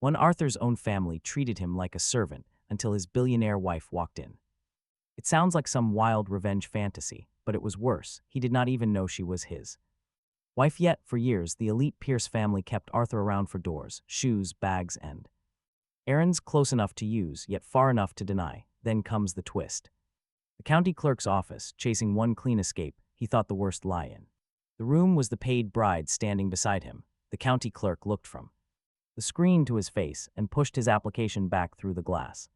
One Arthur's own family treated him like a servant until his billionaire wife walked in. It sounds like some wild revenge fantasy, but it was worse. He did not even know she was his wife yet. For years, the elite Pierce family kept Arthur around for doors, shoes, bags, and errands close enough to use, yet far enough to deny. Then comes the twist. The county clerk's office, chasing one clean escape he thought the worst lie in. The room was the paid bride standing beside him. The county clerk looked from the screen to his face and pushed his application back through the glass.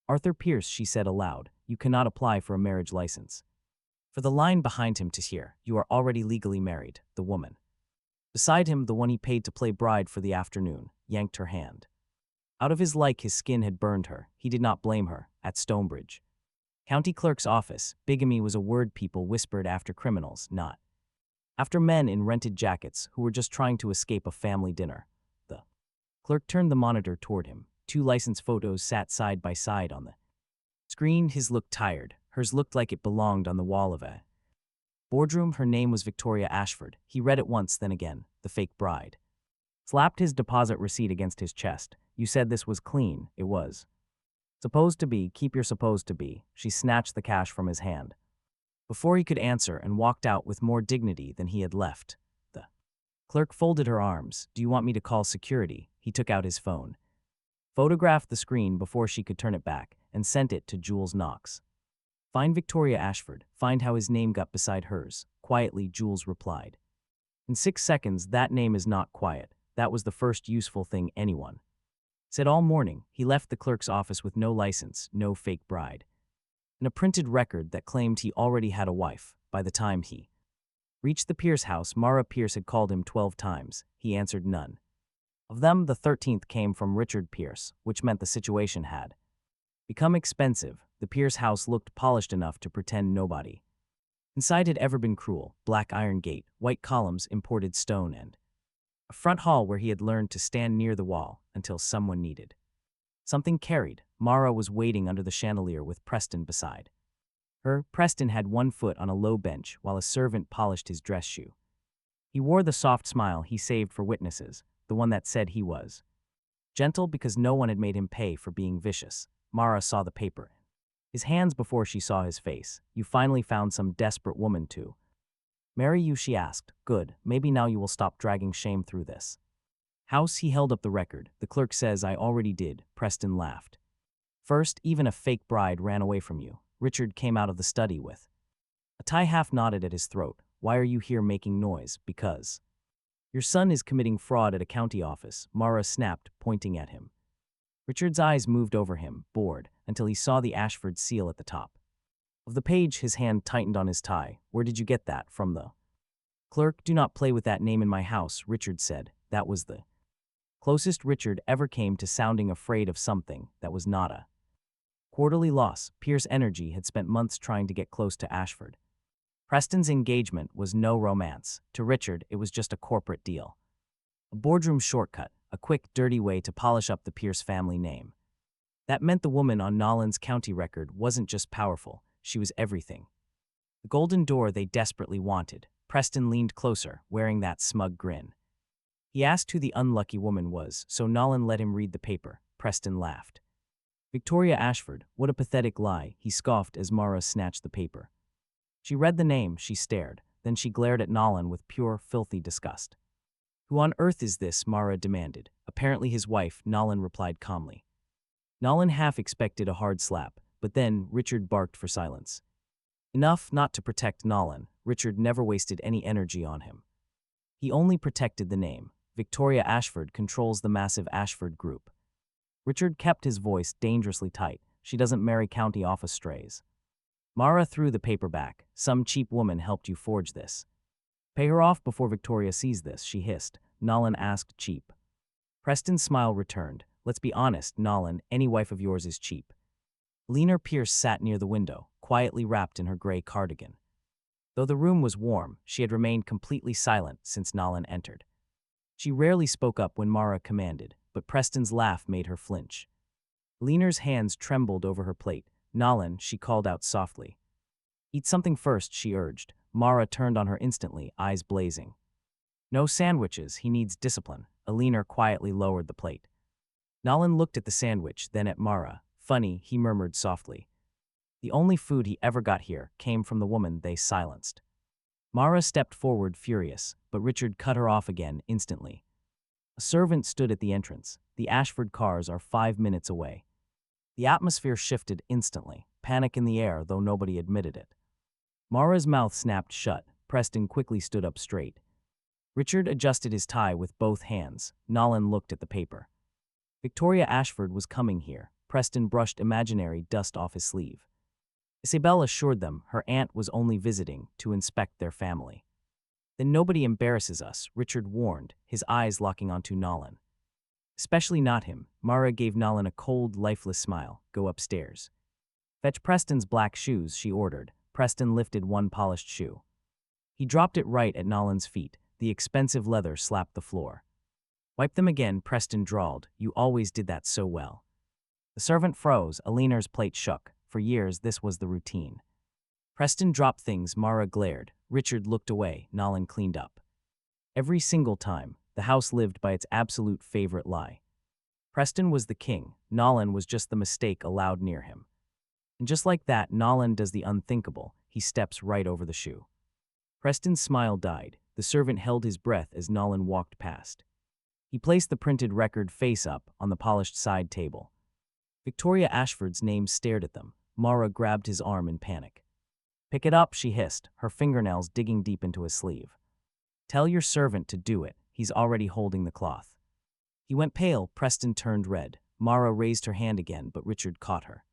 "Arthur Pierce," she said aloud, "you cannot apply for a marriage license." For the line behind him to hear, "You are already legally married," the woman beside him, the one he paid to play bride for the afternoon, yanked her hand out of his like his skin had burned her. He did not blame her. At Stonebridge County Clerk's office, bigamy was a word people whispered after criminals, not after men in rented jackets who were just trying to escape a family dinner. The clerk turned the monitor toward him. Two license photos sat side by side on the screen. His looked tired. Hers looked like it belonged on the wall of a boardroom. Her name was Victoria Ashford. He read it once, then again. The fake bride slapped his deposit receipt against his chest. "You said this was clean." "It was supposed to be. Keep your supposed to be." She snatched the cash from his hand before he could answer and walked out with more dignity than he had left. The clerk folded her arms. "Do you want me to call security?" He took out his phone, photographed the screen before she could turn it back, and sent it to Jules Knox. "Find Victoria Ashford. Find how his name got beside hers." Quietly, Jules replied. "In 6 seconds, that name is not quiet." That was the first useful thing anyone said all morning. He left the clerk's office with no license, no fake bride, and a printed record that claimed he already had a wife. By the time he reached the Pierce house, Mara Pierce had called him 12 times. He answered none of them. The 13th came from Richard Pierce, which meant the situation had become expensive. The Pierce house looked polished enough to pretend nobody inside had ever been cruel. Black iron gate, white columns, imported stone, and a front hall where he had learned to stand near the wall until someone needed something carried. Mara was waiting under the chandelier with Preston beside her. Preston had one foot on a low bench while a servant polished his dress shoe. He wore the soft smile he saved for witnesses, the one that said he was gentle because no one had made him pay for being vicious. Mara saw the paper in his hands before she saw his face. "You finally found some desperate woman to marry you?" she asked. "Good. Maybe now you will stop dragging shame through this house." He held up the record. "The clerk says I already did." Preston laughed. "First, even a fake bride ran away from you." Richard came out of the study with a tie half knotted at his throat. "Why are you here making noise?" "Because your son is committing fraud at a county office," Mara snapped, pointing at him. Richard's eyes moved over him, bored, until he saw the Ashford seal at the top of the page. His hand tightened on his tie. "Where did you get that from?" "The clerk." "Do not play with that name in my house," Richard said. That was the closest Richard ever came to sounding afraid of something that was not a quarterly loss. Pierce Energy had spent months trying to get close to Ashford. Preston's engagement was no romance. To Richard, it was just a corporate deal. A boardroom shortcut, a quick, dirty way to polish up the Pierce family name. That meant the woman on Nolan's county record wasn't just powerful, she was everything. The golden door they desperately wanted. Preston leaned closer, wearing that smug grin. He asked who the unlucky woman was, so Nolan let him read the paper. Preston laughed. "Victoria Ashford, what a pathetic lie," he scoffed as Mara snatched the paper. She read the name, she stared, then she glared at Nolan with pure, filthy disgust. "Who on earth is this?" Mara demanded. "Apparently his wife," Nolan replied calmly. Nolan half expected a hard slap, but then Richard barked for silence. Enough not to protect Nolan. Richard never wasted any energy on him. He only protected the name. Victoria Ashford controls the massive Ashford Group. Richard kept his voice dangerously tight. "She doesn't marry county office strays." Mara threw the paper back. "Some cheap woman helped you forge this. Pay her off before Victoria sees this," she hissed. Nolan asked, "Cheap?" Preston's smile returned. "Let's be honest, Nolan, any wife of yours is cheap." Leaner Pierce sat near the window, quietly wrapped in her gray cardigan. Though the room was warm, she had remained completely silent since Nolan entered. She rarely spoke up when Mara commanded, but Preston's laugh made her flinch. Leaner's hands trembled over her plate. "Nolan," she called out softly. "Eat something first," she urged. Mara turned on her instantly, eyes blazing. "No sandwiches, he needs discipline." Leaner quietly lowered the plate. Nolan looked at the sandwich, then at Mara. Funny, he murmured softly. The only food he ever got here came from the woman they silenced. Mara stepped forward furious, but Richard cut her off again instantly. A servant stood at the entrance. The Ashford cars are 5 minutes away. The atmosphere shifted instantly, panic in the air, though nobody admitted it. Mara's mouth snapped shut. Preston quickly stood up straight. Richard adjusted his tie with both hands. Nolan looked at the paper. Victoria Ashford was coming here. Preston brushed imaginary dust off his sleeve. Isabel assured them her aunt was only visiting to inspect their family. Then nobody embarrasses us, Richard warned, his eyes locking onto Nolan. Especially not him. Mara gave Nolan a cold, lifeless smile. Go upstairs. Fetch Preston's black shoes, she ordered. Preston lifted one polished shoe. He dropped it right at Nolan's feet. The expensive leather slapped the floor. Wipe them again, Preston drawled. You always did that so well. The servant froze. Alina's plate shook. For years, this was the routine. Preston dropped things. Mara glared. Richard looked away. Nolan cleaned up. Every single time, the house lived by its absolute favorite lie. Preston was the king. Nolan was just the mistake allowed near him. And just like that, Nolan does the unthinkable. He steps right over the shoe. Preston's smile died. The servant held his breath as Nolan walked past. He placed the printed record face up on the polished side table. Victoria Ashford's name stared at them. Mara grabbed his arm in panic. Pick it up, she hissed, her fingernails digging deep into his sleeve. Tell your servant to do it. He's already holding the cloth. He went pale. Preston turned red. Mara raised her hand again, but Richard caught her.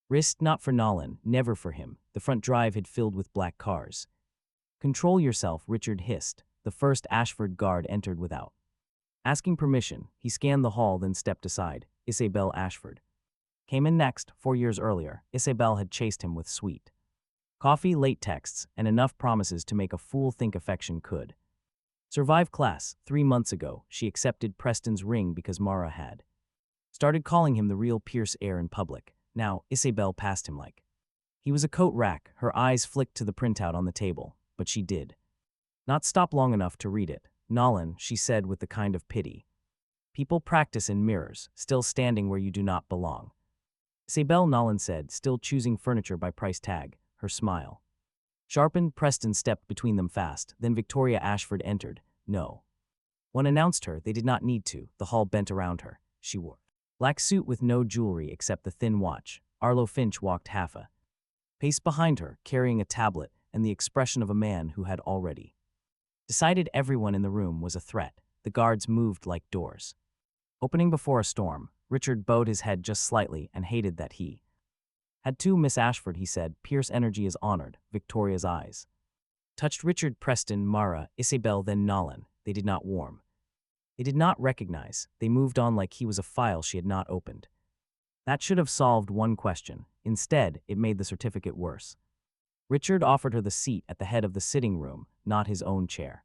Wrist not for Nolan, never for him. The front drive had filled with black cars. Control yourself, Richard hissed. The first Ashford guard entered without asking permission. He scanned the hall, then stepped aside. Isabel Ashford came in next. 4 years earlier, Isabel had chased him with sweet coffee, late texts, and enough promises to make a fool think affection could survive class. 3 months ago, she accepted Preston's ring because Mara had started calling him the real Pierce heir in public. Now, Isabel passed him like he was a coat rack. Her eyes flicked to the printout on the table, but she did not stop long enough to read it. Nolan, she said with the kind of pity people practice in mirrors, still standing where you do not belong. Isabel, Nolan said, still choosing furniture by price tag. Her smile sharpened. Preston stepped between them fast. Then Victoria Ashford entered. No one announced her. They did not need to. The hall bent around her. She wore black suit with no jewelry except the thin watch. Arlo Finch walked half a pace behind her, carrying a tablet and the expression of a man who had already decided everyone in the room was a threat. The guards moved like doors opening before a storm. Richard bowed his head just slightly and hated that he had to. Miss Ashford, he said. Pierce energy is honored. Victoria's eyes touched Richard. Preston, Mara, Isabel, then Nolan. They did not warm. They did not recognize. They moved on like he was a file she had not opened. That should have solved one question. Instead, it made the certificate worse. Richard offered her the seat at the head of the sitting room, not his own chair.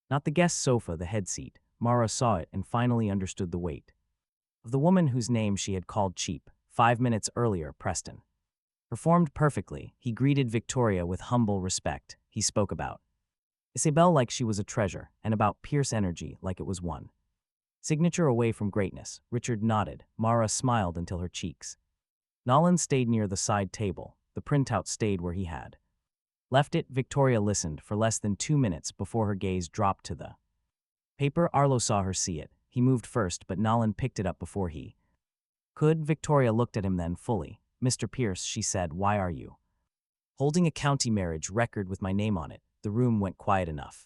Not the guest sofa, the head seat. Mara saw it and finally understood the weight of the woman whose name she had called cheap. 5 minutes earlier, Preston performed perfectly. He greeted Victoria with humble respect. He spoke about Isabel like she was a treasure, and about Pierce energy like it was one signature away from greatness. Richard nodded. Mara smiled until her cheeks. Nolan stayed near the side table. The printout stayed where he had left it. Victoria listened for less than 2 minutes before her gaze dropped to the paper. Arlo saw her see it. He moved first, but Nolan picked it up before he could. Victoria looked at him then fully. Mr. Pierce, she said, why are you holding a county marriage record with my name on it? The room went quiet enough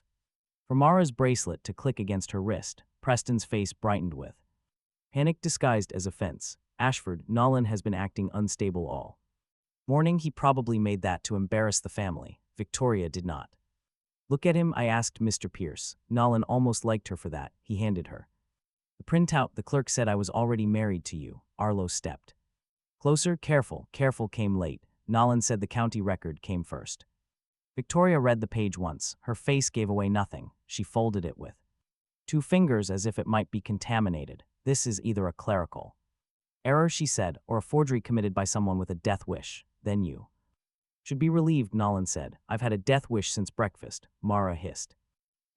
for Mara's bracelet to click against her wrist. Preston's face brightened with panic disguised as offense. Ashford, Nolan has been acting unstable all morning. He probably made that to embarrass the family. Victoria did not look at him. I asked Mr. Pierce. Nolan almost liked her for that. He handed her the printout. The clerk said I was already married to you. Arlo stepped closer. Careful, careful came late. Nolan said the county record came first. Victoria read the page once. Her face gave away nothing. She folded it with 2 fingers as if it might be contaminated. This is either a clerical error, she said, or a forgery committed by someone with a death wish. Then you should be relieved, Nolan said. I've had a death wish since breakfast. Mara hissed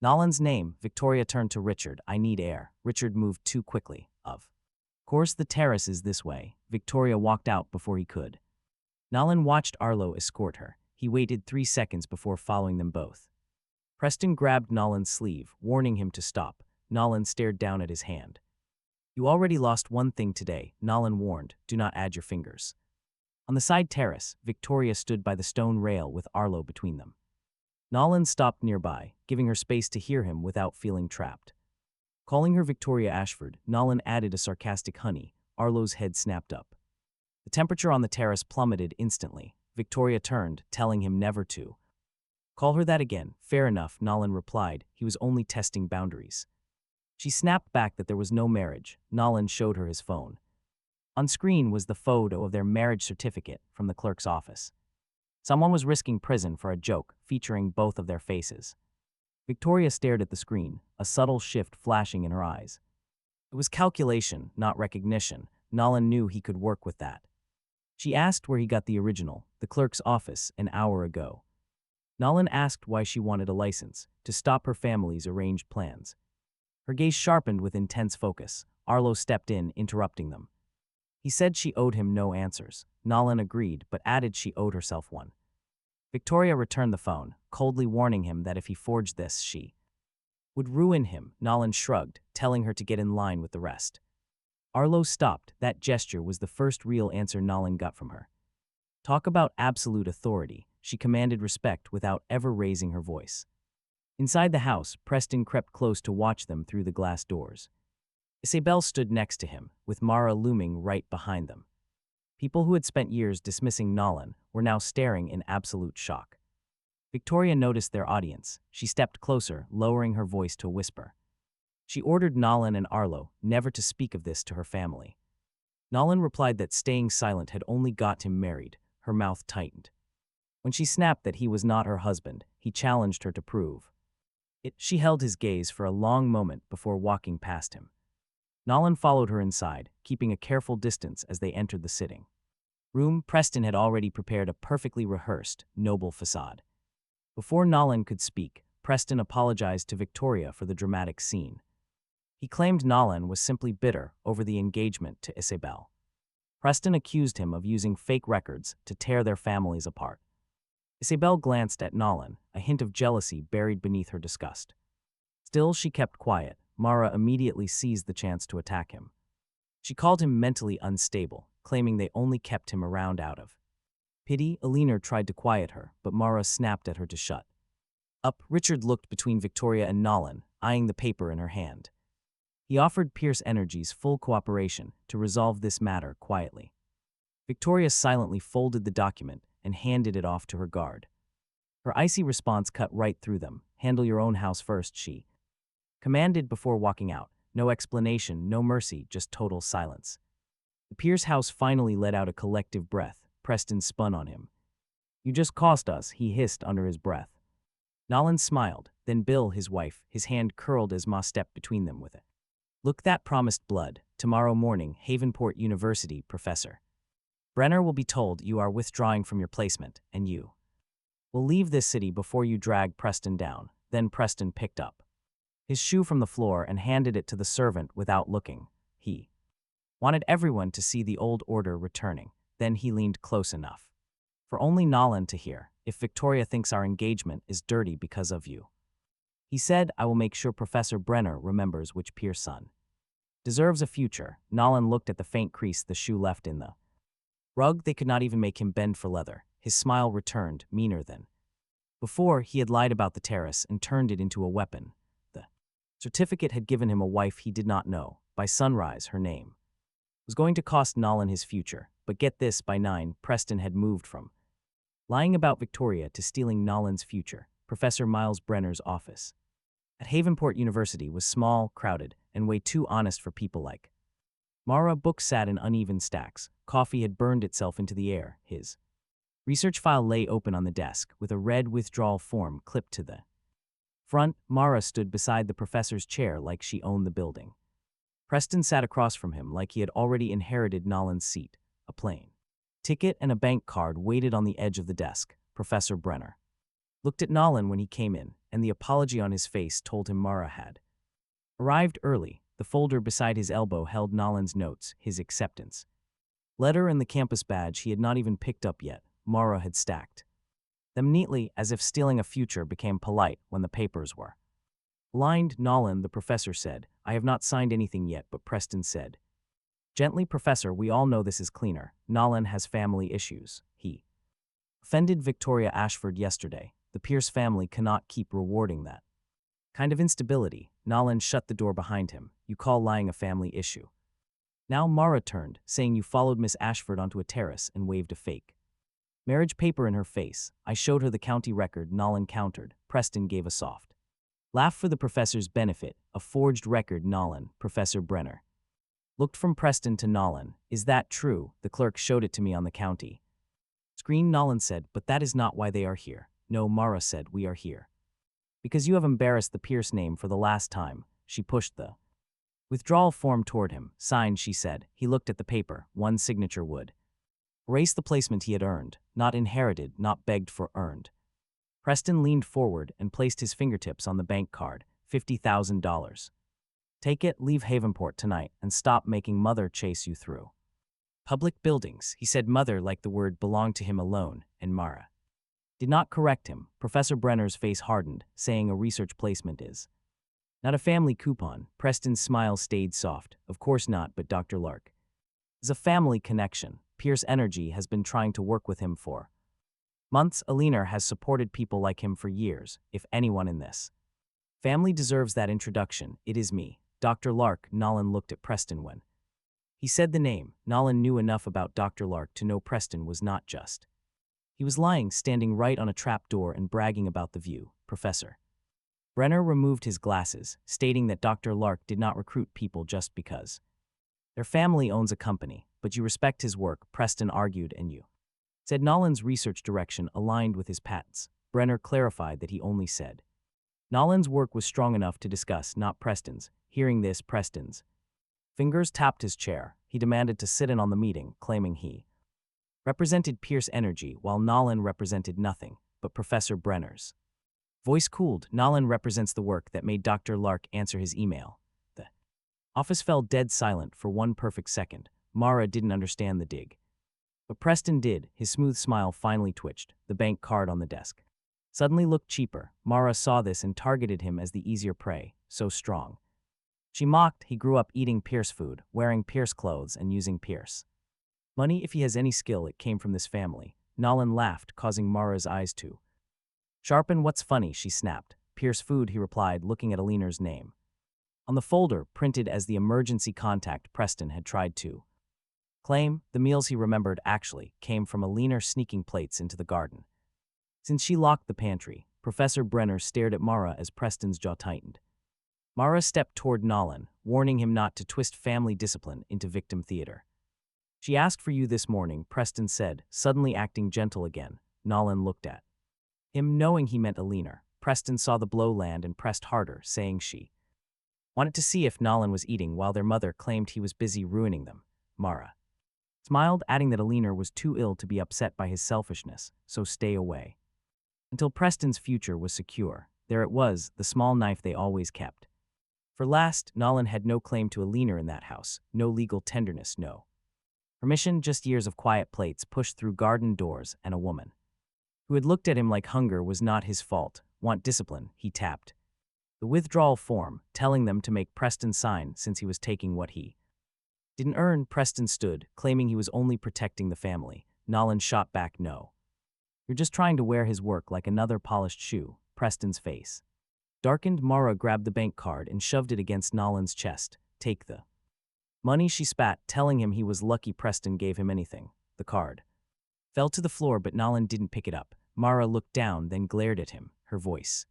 Nolan's name. Victoria turned to Richard. I need air. Richard moved too quickly. Of Course the terrace is this way. Victoria walked out before he could. Nolan watched Arlo escort her. He waited 3 seconds before following them both. Preston grabbed Nolan's sleeve, warning him to stop. Nolan stared down at his hand. You already lost one thing today, Nolan warned. Do not add your fingers. On the side terrace, Victoria stood by the stone rail with Arlo between them. Nolan stopped nearby, giving her space to hear him without feeling trapped. Calling her Victoria Ashford, Nolan added a sarcastic honey. Arlo's head snapped up. The temperature on the terrace plummeted instantly. Victoria turned, telling him never to. Call her that again. Fair enough, Nolan replied. He was only testing boundaries. She snapped back that there was no marriage. Nolan showed her his phone. On screen was the photo of their marriage certificate from the clerk's office. Someone was risking prison for a joke featuring both of their faces. Victoria stared at the screen, a subtle shift flashing in her eyes. It was calculation, not recognition. Nolan knew he could work with that. She asked where he got the original, the clerk's office, an hour ago. Nolan asked why she wanted a license, to stop her family's arranged plans. Her gaze sharpened with intense focus. Arlo stepped in, interrupting them. He said she owed him no answers. Nolan agreed, but added she owed herself one. Victoria returned the phone, coldly warning him that if he forged this, she would ruin him. Nolan shrugged, telling her to get in line with the rest. Arlo stopped. That gesture was the first real answer Nolan got from her. Talk about absolute authority. She commanded respect without ever raising her voice. Inside the house, Preston crept close to watch them through the glass doors. Isabel stood next to him, with Mara looming right behind them. People who had spent years dismissing Nolan were now staring in absolute shock. Victoria noticed their audience. She stepped closer, lowering her voice to a whisper. She ordered Nolan and Arlo never to speak of this to her family. Nolan replied that staying silent had only got him married. Her mouth tightened. When she snapped that he was not her husband, he challenged her to prove it. She held his gaze for a long moment before walking past him. Nolan followed her inside, keeping a careful distance as they entered the sitting room. Preston had already prepared a perfectly rehearsed, noble facade. Before Nolan could speak, Preston apologized to Victoria for the dramatic scene. He claimed Nolan was simply bitter over the engagement to Isabel. Preston accused him of using fake records to tear their families apart. Isabel glanced at Nolan, a hint of jealousy buried beneath her disgust. Still, she kept quiet. Mara immediately seized the chance to attack him. She called him mentally unstable, claiming they only kept him around out of pity. Eleanor tried to quiet her, but Mara snapped at her to shut up. Richard looked between Victoria and Nolan, eyeing the paper in her hand. He offered Pierce Energy's full cooperation to resolve this matter quietly. Victoria silently folded the document and handed it off to her guard. Her icy response cut right through them. Handle your own house first, she commanded before walking out. No explanation, no mercy, just total silence. The Pierce house finally let out a collective breath. Preston spun on him. You just cost us, he hissed under his breath. Nolan smiled, then Bill, his wife, his hand curled as Ma stepped between them with it. Look, that promised blood. Tomorrow morning, Havenport University, Professor Brenner will be told you are withdrawing from your placement, and you will leave this city before you drag Preston down. Then Preston picked up his shoe from the floor and handed it to the servant without looking. He wanted everyone to see the old order returning. Then he leaned close enough for only Nolan to hear. If Victoria thinks our engagement is dirty because of you, he said, I will make sure Professor Brenner remembers which Pierce son deserves a future. Nolan looked at the faint crease the shoe left in the rug. They could not even make him bend for leather. His smile returned, meaner than before. He had lied about the terrace and turned it into a weapon. The certificate had given him a wife he did not know. By sunrise, her name was going to cost Nolan his future. But get this, by 9, Preston had moved from lying about Victoria to stealing Nolan's future. Professor Miles Brenner's office at Havenport University was small, crowded, and way too honest for people like Mara. Books sat in uneven stacks. Coffee had burned itself into the air. His research file lay open on the desk, with a red withdrawal form clipped to the front. Mara stood beside the professor's chair like she owned the building. Preston sat across from him like he had already inherited Nolan's seat. A plane ticket and a bank card waited on the edge of the desk. Professor Brenner looked at Nolan when he came in, and the apology on his face told him Mara had arrived early. The folder beside his elbow held Nolan's notes, his acceptance letter and the campus badge he had not even picked up yet. Mara had stacked them neatly, as if stealing a future became polite when the papers were lined. Nolan, the professor said, I have not signed anything yet, but Preston said, gently, Professor, we all know this is cleaner. Nolan has family issues. He offended Victoria Ashford yesterday. The Pierce family cannot keep rewarding that kind of instability. Nolan shut the door behind him. You call lying a family issue? Now Mara turned, saying you followed Miss Ashford onto a terrace and waved a fake marriage paper in her face. I showed her the county record, Nolan countered. Preston gave a soft laugh for the professor's benefit. A forged record, Nolan. Professor Brenner looked from Preston to Nolan. Is that true? The clerk showed it to me on the county screen. Nolan said, but that is not why they are here. No, Mara said, we are here because you have embarrassed the Pierce name for the last time. She pushed the withdrawal form toward him. Signed, she said. He looked at the paper. One signature would erase the placement he had earned, not inherited, not begged for, earned. Preston leaned forward and placed his fingertips on the bank card. $50,000. Take it, leave Havenport tonight, and stop making Mother chase you through public buildings. He said Mother like the word belonged to him alone, and Mara did not correct him. Professor Brenner's face hardened, saying a research placement is not a family coupon. Preston's smile stayed soft. Of course not, but Dr. Lark is a family connection. Pierce Energy has been trying to work with him for months. Alina has supported people like him for years. If anyone in this family deserves that introduction, it is me. Dr. Lark. Nolan looked at Preston when he said the name. Nolan knew enough about Dr. Lark to know Preston was not just. He was lying, standing right on a trap door and bragging about the view. Professor Brenner removed his glasses, stating that Dr. Lark did not recruit people just because their family owns a company, but you respect his work, Preston argued, and you said Nolan's research direction aligned with his patents. Brenner clarified that he only said Nolan's work was strong enough to discuss, not Preston's. Hearing this, Preston's fingers tapped his chair. He demanded to sit in on the meeting, claiming he represented Pierce Energy while Nolan represented nothing but Professor Brenner's voice cooled. Nolan represents the work that made Dr. Lark answer his email. The office fell dead silent for one perfect second. Mara didn't understand the dig, but Preston did. His smooth smile finally twitched. The bank card on the desk suddenly looked cheaper. Mara saw this and targeted him as the easier prey. So strong, she mocked. He grew up eating Pierce food, wearing Pierce clothes, and using Pierce money. If he has any skill, it came from this family. Nolan laughed, causing Mara's eyes to sharpen. What's funny? She snapped. Pierce food, he replied, looking at Alina's name on the folder, printed as the emergency contact Preston had tried to claim. The meals he remembered actually came from Alina sneaking plates into the garden. Since she locked the pantry, Professor Brenner stared at Mara as Preston's jaw tightened. Mara stepped toward Nolan, warning him not to twist family discipline into victim theater. She asked for you this morning, Preston said, suddenly acting gentle again. Nolan looked at him, knowing he meant Alina. Preston saw the blow land and pressed harder, saying she wanted to see if Nolan was eating while their mother claimed he was busy ruining them. Mara smiled, adding that Alina was too ill to be upset by his selfishness, so stay away until Preston's future was secure. There it was, the small knife they always kept for last. Nolan had no claim to Alina in that house, no legal tenderness, no permission, just years of quiet plates pushed through garden doors and a woman who had looked at him like hunger was not his fault. Want discipline? He tapped the withdrawal form, telling them to make Preston sign since he was taking what he didn't earn. Preston stood, claiming he was only protecting the family. Nolan shot back, no. You're just trying to wear his work like another polished shoe. Preston's face darkened. Mara grabbed the bank card and shoved it against Nolan's chest. Take the money, she spat, telling him he was lucky Preston gave him anything. The card fell to the floor, but Nolan didn't pick it up. Mara looked down, then glared at him. Her voice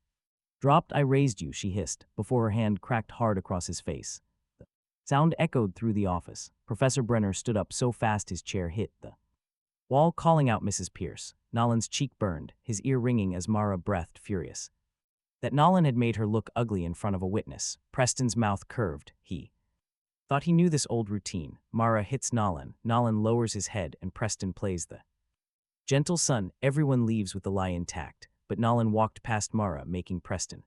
dropped. I raised you, she hissed, before her hand cracked hard across his face. The sound echoed through the office. Professor Brenner stood up so fast his chair hit the wall, calling out Mrs. Pierce. Nolan's cheek burned, his ear ringing as Mara breathed, furious that Nolan had made her look ugly in front of a witness. Preston's mouth curved. He thought he knew this old routine. Mara hits Nolan. Nolan lowers his head and Preston plays the gentle son. Everyone leaves with the lie intact, but Nolan walked past Mara, making Preston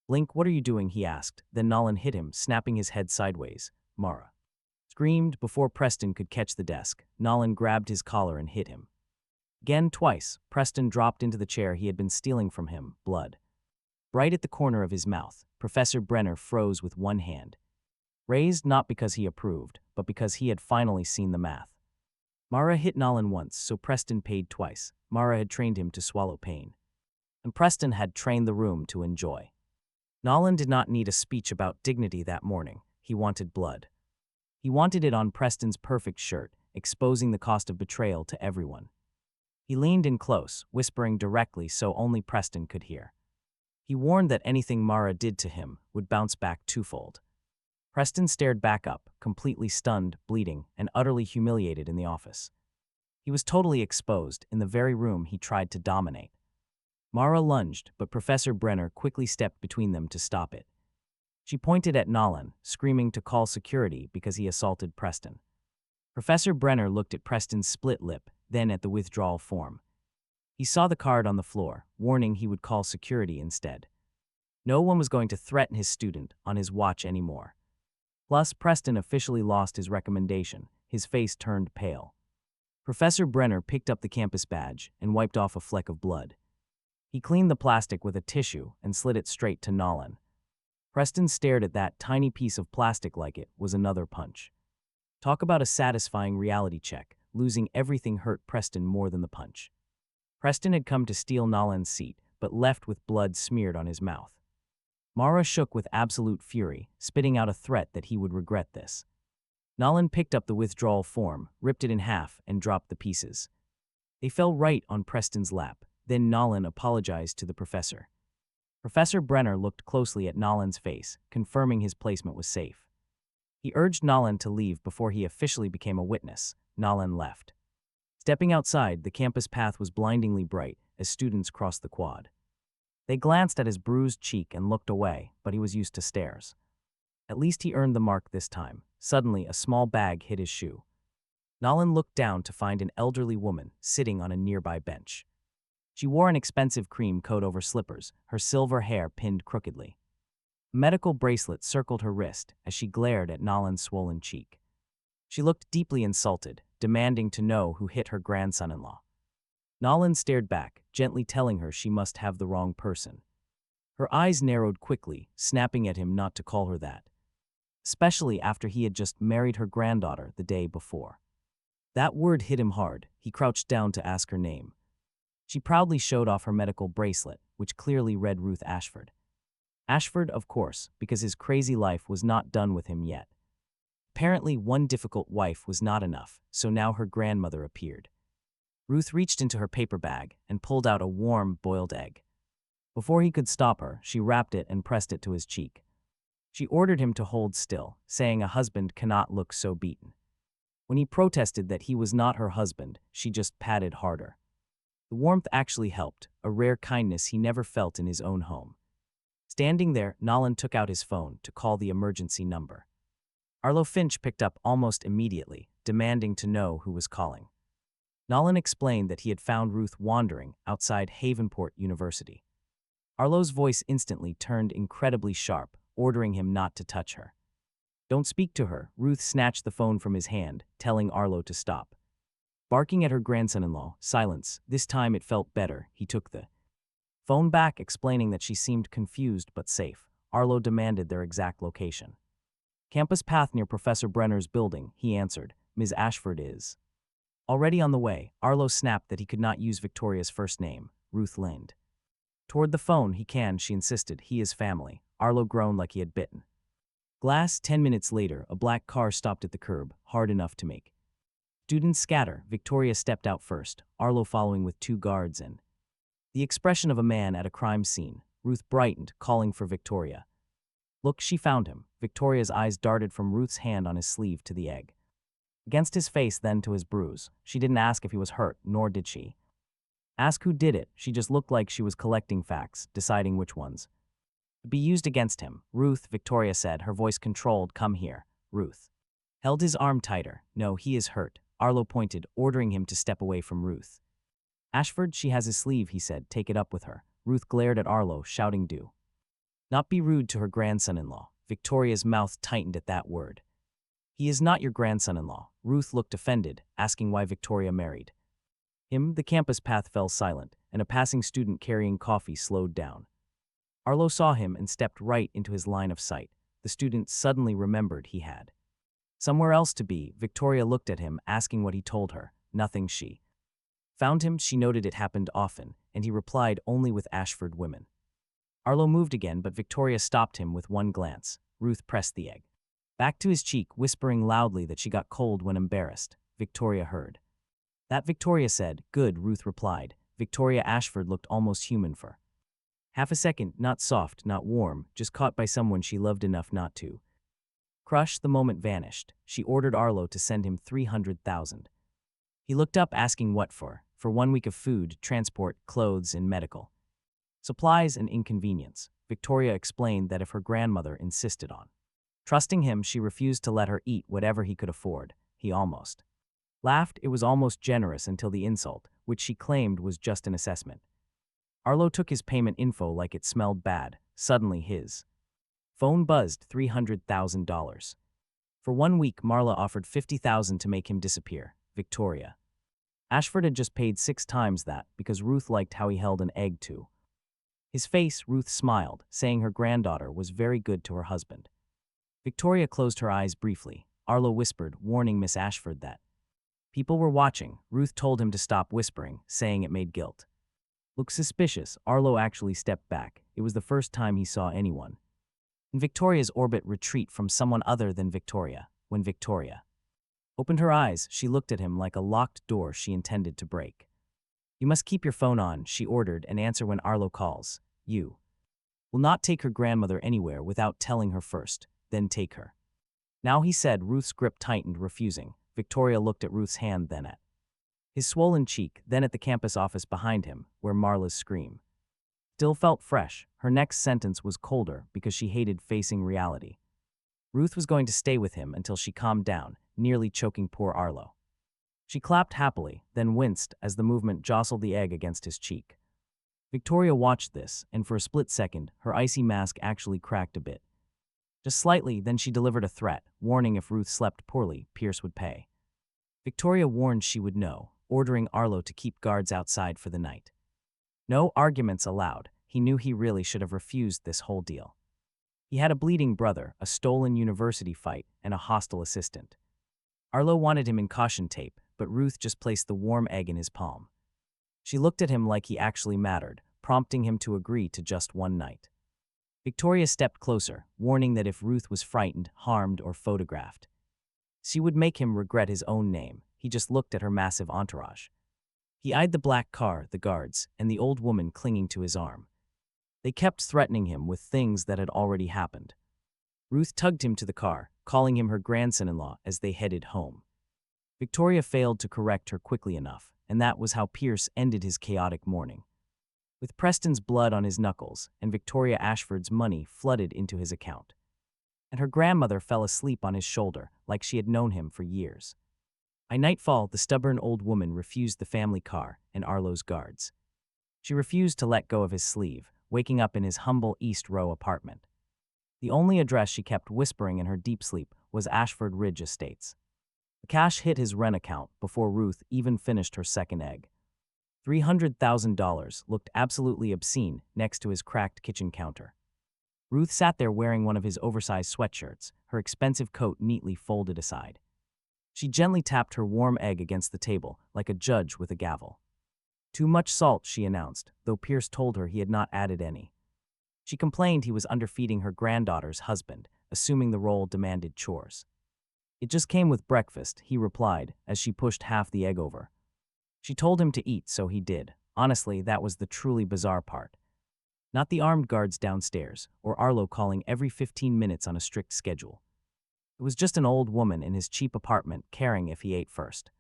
Blink, what are you doing? He asked. Then Nolan hit him, snapping his head sideways. Mara screamed before Preston could catch the desk. Nolan grabbed his collar and hit him. Again, twice, Preston dropped into the chair he had been stealing from him, blood right at the corner of his mouth. Professor Brenner froze with one hand raised, not because he approved, but because he had finally seen the math. Mara hit Nolan once, so Preston paid twice. Mara had trained him to swallow pain, and Preston had trained the room to enjoy. Nolan did not need a speech about dignity that morning. He wanted blood. He wanted it on Preston's perfect shirt, exposing the cost of betrayal to everyone. He leaned in close, whispering directly so only Preston could hear. He warned that anything Mara did to him would bounce back twofold. Preston stared back up, completely stunned, bleeding, and utterly humiliated in the office. He was totally exposed in the very room he tried to dominate. Mara lunged, but Professor Brenner quickly stepped between them to stop it. She pointed at Nolan, screaming to call security because he assaulted Preston. Professor Brenner looked at Preston's split lip, then at the withdrawal form. He saw the card on the floor, warning he would call security instead. No one was going to threaten his student on his watch anymore. Plus, Preston officially lost his recommendation. His face turned pale. Professor Brenner picked up the campus badge and wiped off a fleck of blood. He cleaned the plastic with a tissue and slid it straight to Nolan. Preston stared at that tiny piece of plastic like it was another punch. Talk about a satisfying reality check. Losing everything hurt Preston more than the punch. Preston had come to steal Nolan's seat, but left with blood smeared on his mouth. Mara shook with absolute fury, spitting out a threat that he would regret this. Nolan picked up the withdrawal form, ripped it in half, and dropped the pieces. They fell right on Preston's lap. Then Nolan apologized to the professor. Professor Brenner looked closely at Nolan's face, confirming his placement was safe. He urged Nolan to leave before he officially became a witness. Nolan left. Stepping outside, the campus path was blindingly bright as students crossed the quad. They glanced at his bruised cheek and looked away, but he was used to stares. At least he earned the mark this time. Suddenly, a small bag hit his shoe. Nolan looked down to find an elderly woman sitting on a nearby bench. She wore an expensive cream coat over slippers, her silver hair pinned crookedly. A medical bracelet circled her wrist as she glared at Nolan's swollen cheek. She looked deeply insulted, demanding to know who hit her grandson-in-law. Nolan stared back, gently telling her she must have the wrong person. Her eyes narrowed quickly, snapping at him not to call her that, especially after he had just married her granddaughter the day before. That word hit him hard. He crouched down to ask her name. She proudly showed off her medical bracelet, which clearly read Ruth Ashford. Ashford, of course, because his crazy life was not done with him yet. Apparently, one difficult wife was not enough, so now her grandmother appeared. Ruth reached into her paper bag and pulled out a warm, boiled egg. Before he could stop her, she wrapped it and pressed it to his cheek. She ordered him to hold still, saying a husband cannot look so beaten. When he protested that he was not her husband, she just patted harder. The warmth actually helped, a rare kindness he never felt in his own home. Standing there, Nolan took out his phone to call the emergency number. Arlo Finch picked up almost immediately, demanding to know who was calling. Nolan explained that he had found Ruth wandering outside Havenport University. Arlo's voice instantly turned incredibly sharp, ordering him not to touch her. "Don't speak to her." Ruth snatched the phone from his hand, telling Arlo to stop. Barking at her grandson-in-law, "Silence." This time it felt better. He took the phone back, explaining that she seemed confused but safe. Arlo demanded their exact location. "Campus path near Professor Brenner's building," he answered. "Ms. Ashford is already on the way." Arlo snapped that he could not use Victoria's first name. Ruth leaned toward the phone. "He can," she insisted. "He is family." Arlo groaned like he had bitten glass. 10 minutes later, a black car stopped at the curb, hard enough to make students scatter. Victoria stepped out first, Arlo following with 2 guards and the expression of a man at a crime scene. Ruth brightened, calling for Victoria. "Look, she found him." Victoria's eyes darted from Ruth's hand on his sleeve to the egg against his face, then to his bruise. She didn't ask if he was hurt, nor did she ask who did it. She just looked like she was collecting facts, deciding which ones to be used against him. "Ruth," Victoria said, her voice controlled. "Come here." Ruth held his arm tighter. "No, he is hurt." Arlo pointed, ordering him to step away from Ruth. "Ashford, she has his sleeve," he said. "Take it up with her." Ruth glared at Arlo, shouting, "Do Not be rude to her grandson-in-law. Victoria's mouth tightened at that word. He is not your grandson-in-law. Ruth looked offended, asking why Victoria married him. The campus path fell silent, and a passing student carrying coffee slowed down. Arlo saw him and stepped right into his line of sight. The student suddenly remembered he had somewhere else to be. Victoria looked at him, asking what he told her. Nothing. She found him. She noted it happened often, and he replied only with Ashford women. Arlo moved again, but Victoria stopped him with one glance. Ruth pressed the egg back to his cheek, whispering loudly that she got cold when embarrassed. Victoria heard that. Victoria said, "Good," Ruth replied. Victoria Ashford looked almost human for half a second, not soft, not warm, just caught by someone she loved enough not to crush. The moment vanished. She ordered Arlo to send him 300,000. He looked up, asking what for. For 1 week of food, transport, clothes, and medical supplies and inconvenience. Victoria explained that if her grandmother insisted on trusting him, she refused to let her eat whatever he could afford. He almost laughed. It was almost generous until the insult, which she claimed was just an assessment. Arlo took his payment info like it smelled bad. Suddenly his phone buzzed. $300,000. For 1 week, Marla offered 50,000 to make him disappear. Victoria Ashford had just paid 6 times that because Ruth liked how he held an egg to his face. Ruth smiled, saying her granddaughter was very good to her husband. Victoria closed her eyes briefly. Arlo whispered, warning Miss Ashford that people were watching. Ruth told him to stop whispering, saying it made guilt look suspicious. Arlo actually stepped back. It was the first time he saw anyone in Victoria's orbit retreat from someone other than Victoria. When Victoria opened her eyes, she looked at him like a locked door she intended to break. "You must keep your phone on," she ordered, "and answer when Arlo calls. You will not take her grandmother anywhere without telling her first, then take her now," he said. Ruth's grip tightened, refusing. Victoria looked at Ruth's hand, then at his swollen cheek, then at the campus office behind him, where Marla's scream still felt fresh. Her next sentence was colder because she hated facing reality. Ruth was going to stay with him until she calmed down, nearly choking poor Arlo. She clapped happily, then winced as the movement jostled the egg against his cheek. Victoria watched this, and for a split second, her icy mask actually cracked a bit. Just slightly, then she delivered a threat, warning if Ruth slept poorly, Pierce would pay. Victoria warned she would know, ordering Arlo to keep guards outside for the night. No arguments allowed. He knew he really should have refused this whole deal. He had a bleeding brother, a stolen university fight, and a hostile assistant. Arlo wanted him in caution tape, but Ruth just placed the warm egg in his palm. She looked at him like he actually mattered, prompting him to agree to just one night. Victoria stepped closer, warning that if Ruth was frightened, harmed, or photographed, she would make him regret his own name. He just looked at her massive entourage. He eyed the black car, the guards, and the old woman clinging to his arm. They kept threatening him with things that had already happened. Ruth tugged him to the car, calling him her grandson-in-law as they headed home. Victoria failed to correct her quickly enough, and that was how Pierce ended his chaotic morning. With Preston's blood on his knuckles and Victoria Ashford's money flooded into his account. And her grandmother fell asleep on his shoulder like she had known him for years. By nightfall, the stubborn old woman refused the family car and Arlo's guards. She refused to let go of his sleeve, waking up in his humble East Row apartment. The only address she kept whispering in her deep sleep was Ashford Ridge Estates. The cash hit his rent account before Ruth even finished her second egg. $300,000 looked absolutely obscene next to his cracked kitchen counter. Ruth sat there wearing one of his oversized sweatshirts, her expensive coat neatly folded aside. She gently tapped her warm egg against the table, like a judge with a gavel. "Too much salt," she announced, though Pierce told her he had not added any. She complained he was underfeeding her granddaughter's husband, assuming the role demanded chores. "It just came with breakfast," he replied, as she pushed half the egg over. She told him to eat, so he did. Honestly, that was the truly bizarre part. Not the armed guards downstairs, or Arlo calling every 15 minutes on a strict schedule. It was just an old woman in his cheap apartment caring if he ate first.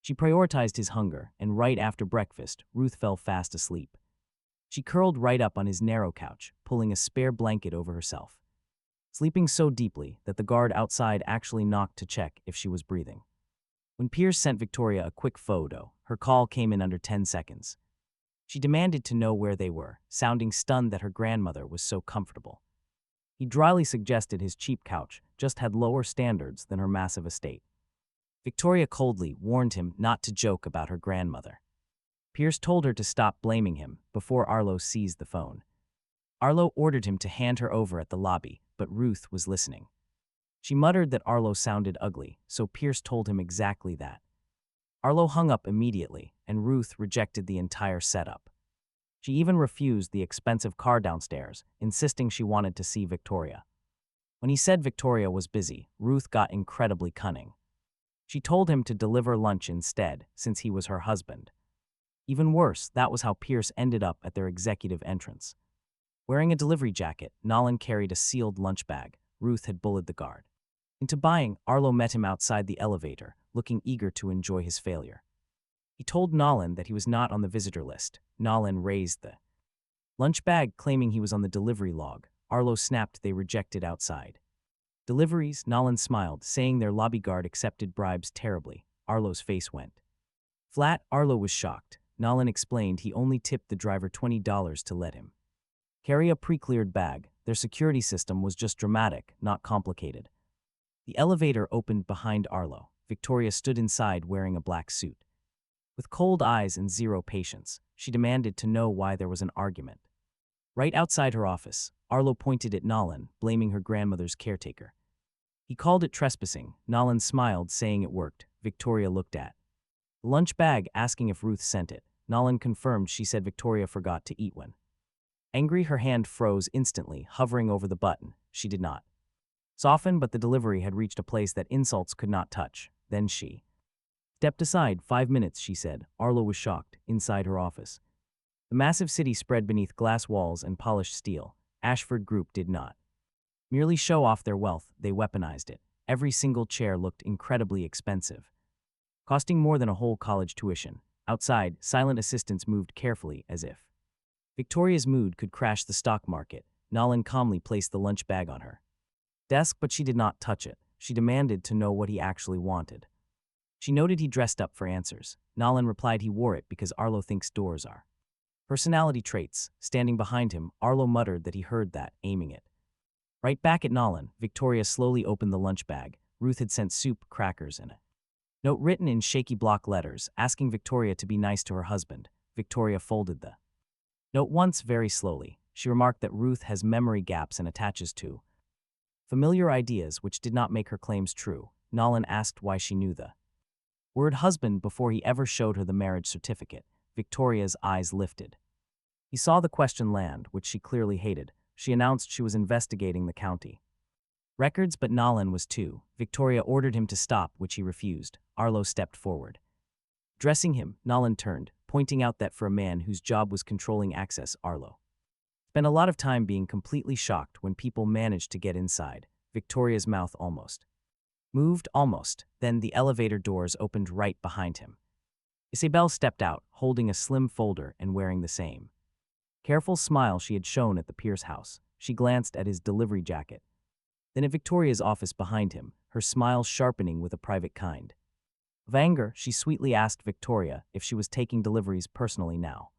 She prioritized his hunger, and right after breakfast, Ruth fell fast asleep. She curled right up on his narrow couch, pulling a spare blanket over herself, sleeping so deeply that the guard outside actually knocked to check if she was breathing. When Pierce sent Victoria a quick photo, her call came in under 10 seconds. She demanded to know where they were, sounding stunned that her grandmother was so comfortable. He dryly suggested his cheap couch just had lower standards than her massive estate. Victoria coldly warned him not to joke about her grandmother. Pierce told her to stop blaming him before Arlo seized the phone. Arlo ordered him to hand her over at the lobby, but Ruth was listening. She muttered that Arlo sounded ugly, so Pierce told him exactly that. Arlo hung up immediately, and Ruth rejected the entire setup. She even refused the expensive car downstairs, insisting she wanted to see Victoria. When he said Victoria was busy, Ruth got incredibly cunning. She told him to deliver lunch instead, since he was her husband. Even worse, that was how Pierce ended up at their executive entrance. Wearing a delivery jacket, Nolan carried a sealed lunch bag. Ruth had bullied the guard into buying. Arlo met him outside the elevator, looking eager to enjoy his failure. He told Nolan that he was not on the visitor list. Nolan raised the lunch bag, claiming he was on the delivery log. Arlo snapped they rejected outside. Deliveries, Nolan smiled, saying their lobby guard accepted bribes terribly. Arlo's face went flat. Arlo was shocked. Nolan explained he only tipped the driver $20 to let him carry a pre-cleared bag. Their security system was just dramatic, not complicated. The elevator opened behind Arlo. Victoria stood inside wearing a black suit. With cold eyes and zero patience, she demanded to know why there was an argument. Right outside her office, Arlo pointed at Nolan, blaming her grandmother's caretaker. He called it trespassing. Nolan smiled, saying it worked. Victoria looked at the lunch bag, asking if Ruth sent it. Nolan confirmed she said Victoria forgot to eat one. Angry, her hand froze instantly, hovering over the button. She did not soften, but the delivery had reached a place that insults could not touch. Then she stepped aside. 5 minutes, she said. Arlo was shocked. Inside her office, the massive city spread beneath glass walls and polished steel. Ashford Group did not merely show off their wealth, they weaponized it. Every single chair looked incredibly expensive, costing more than a whole college tuition. Outside, silent assistants moved carefully, as if Victoria's mood could crash the stock market. Nolan calmly placed the lunch bag on her desk, but she did not touch it. She demanded to know what he actually wanted. She noted he dressed up for answers. Nolan replied he wore it because Arlo thinks doors are personality traits. Standing behind him, Arlo muttered that he heard that, aiming it right back at Nolan. Victoria slowly opened the lunch bag. Ruth had sent soup, crackers, and a note written in shaky block letters, asking Victoria to be nice to her husband. Victoria folded the note once very slowly. She remarked that Ruth has memory gaps and attaches to familiar ideas, which did not make her claims true. Nolan asked why she knew the word husband before he ever showed her the marriage certificate. Victoria's eyes lifted. He saw the question land, which she clearly hated. She announced she was investigating the county records, but Nolan was too. Victoria ordered him to stop, which he refused. Arlo stepped forward. Dressing him, Nolan turned, pointing out that for a man whose job was controlling access, Arlo spent a lot of time being completely shocked when people managed to get inside. Victoria's mouth almost moved, almost. Then the elevator doors opened right behind him. Isabel stepped out, holding a slim folder and wearing the same careful smile she had shown at the Pierce house. She glanced at his delivery jacket, then at Victoria's office behind him, her smile sharpening with a private kind of anger. She sweetly asked Victoria if she was taking deliveries personally now.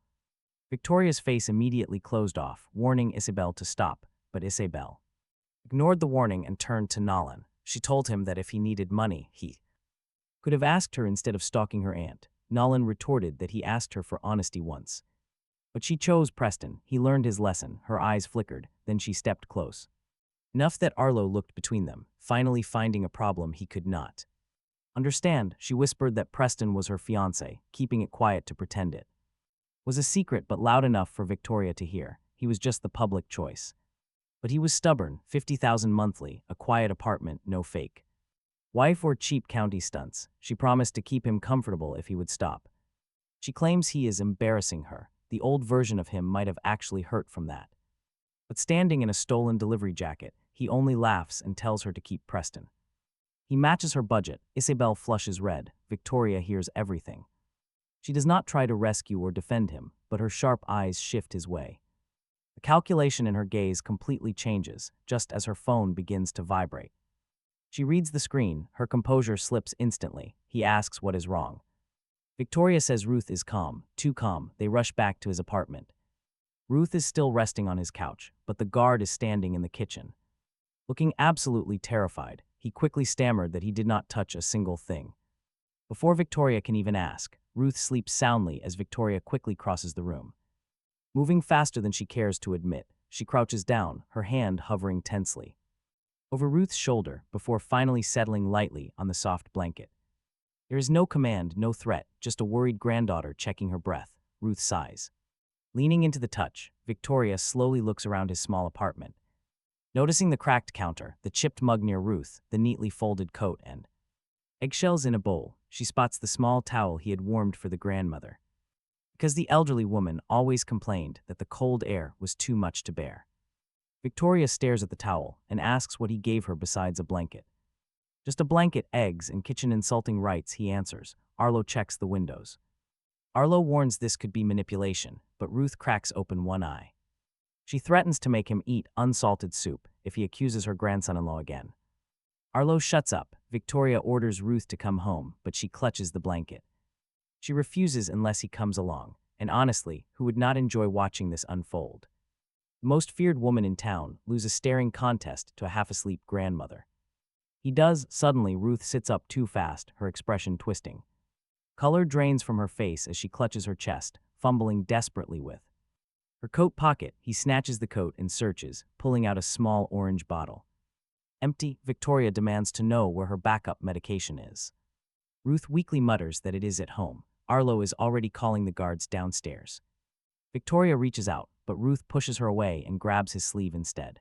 Victoria's face immediately closed off, warning Isabel to stop, but Isabel ignored the warning and turned to Nolan. She told him that if he needed money, he could have asked her instead of stalking her aunt. Nolan retorted that he asked her for honesty once, but she chose Preston. He learned his lesson. Her eyes flickered, then she stepped close enough that Arlo looked between them, finally finding a problem he could not understand. She whispered that Preston was her fiancé, keeping it quiet to pretend it was a secret, but loud enough for Victoria to hear. He was just the public choice. But he was stubborn. 50,000 monthly, a quiet apartment, no fake wife or cheap county stunts. She promised to keep him comfortable if he would stop. She claims he is embarrassing her. The old version of him might have actually hurt from that. But standing in a stolen delivery jacket, he only laughs and tells her to keep Preston. He matches her budget. Isabel flushes red. Victoria hears everything. She does not try to rescue or defend him, but her sharp eyes shift his way. The calculation in her gaze completely changes, just as her phone begins to vibrate. She reads the screen. Her composure slips instantly. He asks what is wrong. Victoria says Ruth is calm, too calm. They rush back to his apartment. Ruth is still resting on his couch, but the guard is standing in the kitchen. Looking absolutely terrified, he quickly stammered that he did not touch a single thing. Before Victoria can even ask, Ruth sleeps soundly as Victoria quickly crosses the room. Moving faster than she cares to admit, she crouches down, her hand hovering tensely over Ruth's shoulder before finally settling lightly on the soft blanket. There is no command, no threat, just a worried granddaughter checking her breath. Ruth sighs. Leaning into the touch, Victoria slowly looks around his small apartment. Noticing the cracked counter, the chipped mug near Ruth, the neatly folded coat, and eggshells in a bowl, she spots the small towel he had warmed for the grandmother. Because the elderly woman always complained that the cold air was too much to bear. Victoria stares at the towel and asks what he gave her besides a blanket. Just a blanket, eggs, and kitchen insulting rights, he answers. Arlo checks the windows. Arlo warns this could be manipulation, but Ruth cracks open one eye. She threatens to make him eat unsalted soup if he accuses her grandson-in-law again. Arlo shuts up. Victoria orders Ruth to come home, but she clutches the blanket. She refuses unless he comes along, and honestly, who would not enjoy watching this unfold? The most feared woman in town loses a staring contest to a half-asleep grandmother. He does. Suddenly, Ruth sits up too fast, her expression twisting. Color drains from her face as she clutches her chest, fumbling desperately with her coat pocket. He snatches the coat and searches, pulling out a small orange bottle. Empty. Victoria demands to know where her backup medication is. Ruth weakly mutters that it is at home. Arlo is already calling the guards downstairs. Victoria reaches out, but Ruth pushes her away and grabs his sleeve instead.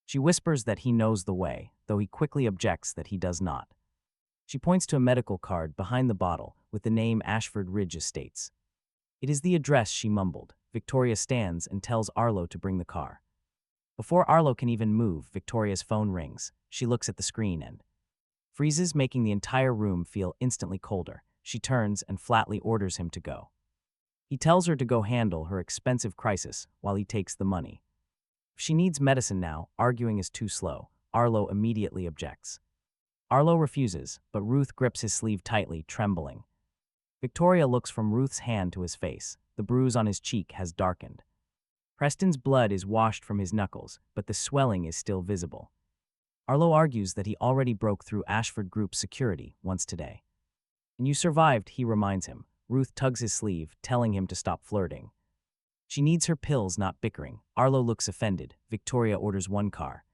She whispers that he knows the way, though he quickly objects that he does not. She points to a medical card behind the bottle with the name Ashford Ridge Estates. It is the address, she mumbled. Victoria stands and tells Arlo to bring the car. Before Arlo can even move, Victoria's phone rings. She looks at the screen and freezes, making the entire room feel instantly colder. She turns and flatly orders him to go. He tells her to go handle her expensive crisis while he takes the money. If she needs medicine now, arguing is too slow. Arlo immediately objects. Arlo refuses, but Ruth grips his sleeve tightly, trembling. Victoria looks from Ruth's hand to his face. The bruise on his cheek has darkened. Preston's blood is washed from his knuckles, but the swelling is still visible. Arlo argues that he already broke through Ashford Group's security once today. And you survived, he reminds him. Ruth tugs his sleeve, telling him to stop flirting. She needs her pills, not bickering. Arlo looks offended. Victoria orders one car,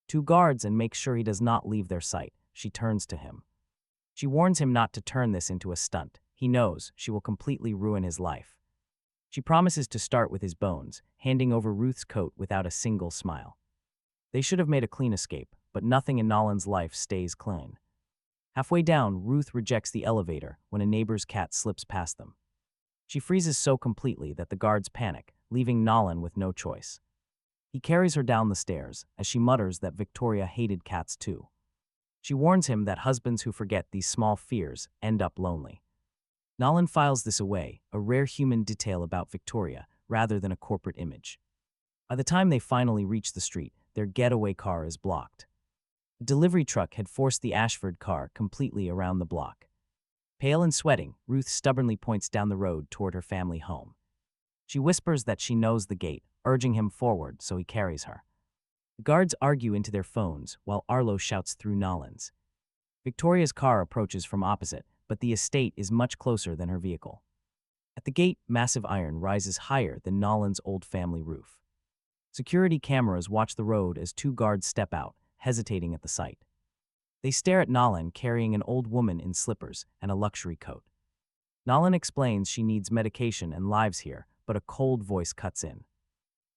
2 guards, and makes sure he does not leave their sight. She turns to him. She warns him not to turn this into a stunt. He knows she will completely ruin his life. She promises to start with his bones, handing over Ruth's coat without a single smile. They should have made a clean escape, but nothing in Nolan's life stays clean. Halfway down, Ruth rejects the elevator when a neighbor's cat slips past them. She freezes so completely that the guards panic, leaving Nolan with no choice. He carries her down the stairs as she mutters that Victoria hated cats too. She warns him that husbands who forget these small fears end up lonely. Nolan files this away, a rare human detail about Victoria, rather than a corporate image. By the time they finally reach the street, their getaway car is blocked. A delivery truck had forced the Ashford car completely around the block. Pale and sweating, Ruth stubbornly points down the road toward her family home. She whispers that she knows the gate, urging him forward so he carries her. The guards argue into their phones while Arlo shouts through Nolan's. Victoria's car approaches from opposite, but the estate is much closer than her vehicle. At the gate, massive iron rises higher than Nolan's old family roof. Security cameras watch the road as 2 guards step out, hesitating at the sight. They stare at Nolan carrying an old woman in slippers and a luxury coat. Nolan explains she needs medication and lives here, but a cold voice cuts in.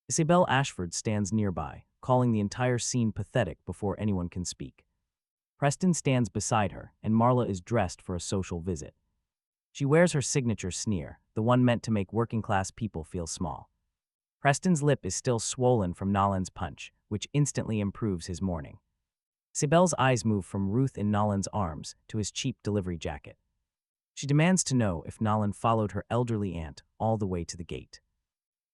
Isabel Ashford stands nearby, calling the entire scene pathetic before anyone can speak. Preston stands beside her, and Marla is dressed for a social visit. She wears her signature sneer, the one meant to make working-class people feel small. Preston's lip is still swollen from Nolan's punch, which instantly improves his morning. Isabel's eyes move from Ruth in Nolan's arms to his cheap delivery jacket. She demands to know if Nolan followed her elderly aunt all the way to the gate.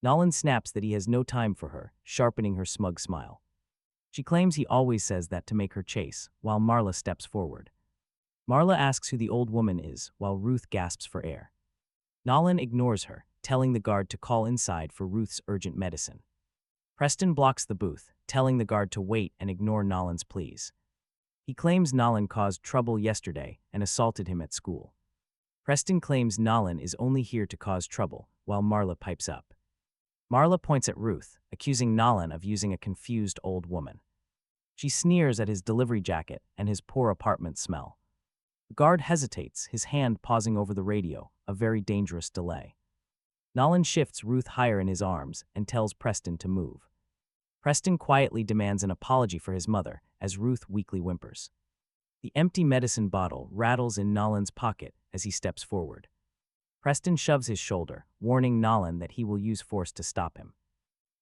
Nolan snaps that he has no time for her, sharpening her smug smile. She claims he always says that to make her chase, while Marla steps forward. Marla asks who the old woman is, while Ruth gasps for air. Nolan ignores her, telling the guard to call inside for Ruth's urgent medicine. Preston blocks the booth, telling the guard to wait and ignore Nolan's pleas. He claims Nolan caused trouble yesterday and assaulted him at school. Preston claims Nolan is only here to cause trouble, while Marla pipes up. Marla points at Ruth, accusing Nolan of using a confused old woman. She sneers at his delivery jacket and his poor apartment smell. The guard hesitates, his hand pausing over the radio, a very dangerous delay. Nolan shifts Ruth higher in his arms and tells Preston to move. Preston quietly demands an apology for his mother, as Ruth weakly whimpers. The empty medicine bottle rattles in Nolan's pocket as he steps forward. Preston shoves his shoulder, warning Nolan that he will use force to stop him.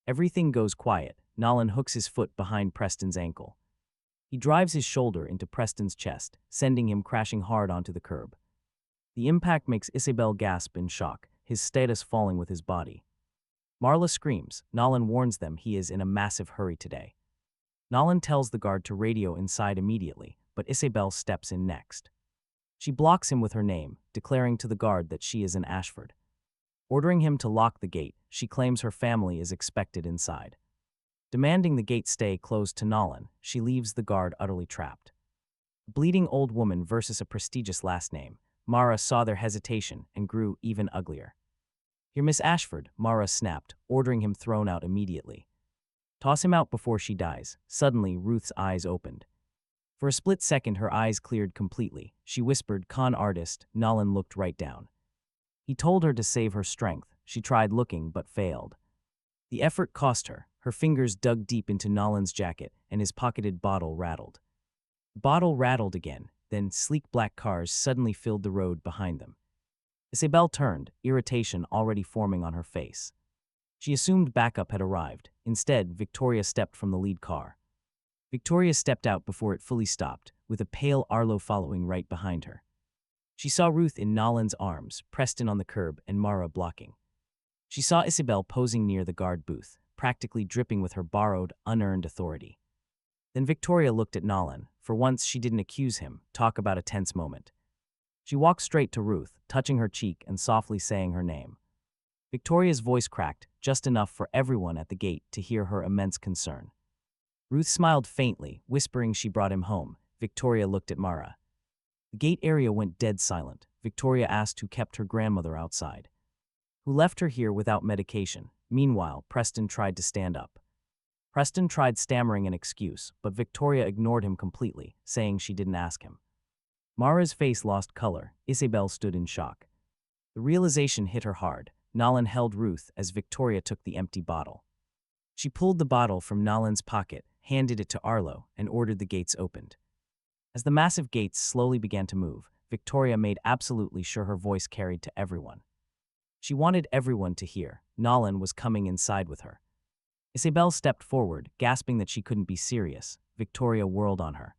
Everything goes quiet. Nolan hooks his foot behind Preston's ankle. He drives his shoulder into Preston's chest, sending him crashing hard onto the curb. The impact makes Isabel gasp in shock, his status falling with his body. Marla screams. Nolan warns them he is in a massive hurry today. Nolan tells the guard to radio inside immediately, but Isabel steps in next. She blocks him with her name, declaring to the guard that she is an Ashford. Ordering him to lock the gate, she claims her family is expected inside. Demanding the gate stay closed to Nolan, she leaves the guard utterly trapped. A bleeding old woman versus a prestigious last name. Mara saw their hesitation and grew even uglier. "You're Miss Ashford," Mara snapped, ordering him thrown out immediately. "Toss him out before she dies." Suddenly, Ruth's eyes opened. For a split second, her eyes cleared completely. She whispered, "Con artist." Nolan looked right down. He told her to save her strength. She tried looking, but failed. The effort cost her. Her fingers dug deep into Nolan's jacket, and his pocketed bottle rattled. The bottle rattled again, then sleek black cars suddenly filled the road behind them. Isabel turned, irritation already forming on her face. She assumed backup had arrived. Instead, Victoria stepped from the lead car. Victoria stepped out before it fully stopped, with a pale Arlo following right behind her. She saw Ruth in Nolan's arms, Preston on the curb, and Mara blocking. She saw Isabel posing near the guard booth, practically dripping with her borrowed, unearned authority. Then Victoria looked at Nolan. For once, she didn't accuse him. Talk about a tense moment. She walked straight to Ruth, touching her cheek and softly saying her name. Victoria's voice cracked, just enough for everyone at the gate to hear her immense concern. Ruth smiled faintly, whispering she brought him home. Victoria looked at Mara. The gate area went dead silent. Victoria asked who kept her grandmother outside. Who left her here without medication? Meanwhile, Preston tried to stand up. Preston tried stammering an excuse, but Victoria ignored him completely, saying she didn't ask him. Mara's face lost color. Isabel stood in shock. The realization hit her hard. Nolan held Ruth as Victoria took the empty bottle. She pulled the bottle from Nolan's pocket, handed it to Arlo, and ordered the gates opened. As the massive gates slowly began to move, Victoria made absolutely sure her voice carried to everyone. She wanted everyone to hear. Nolan was coming inside with her. Isabel stepped forward, gasping that she couldn't be serious. Victoria whirled on her.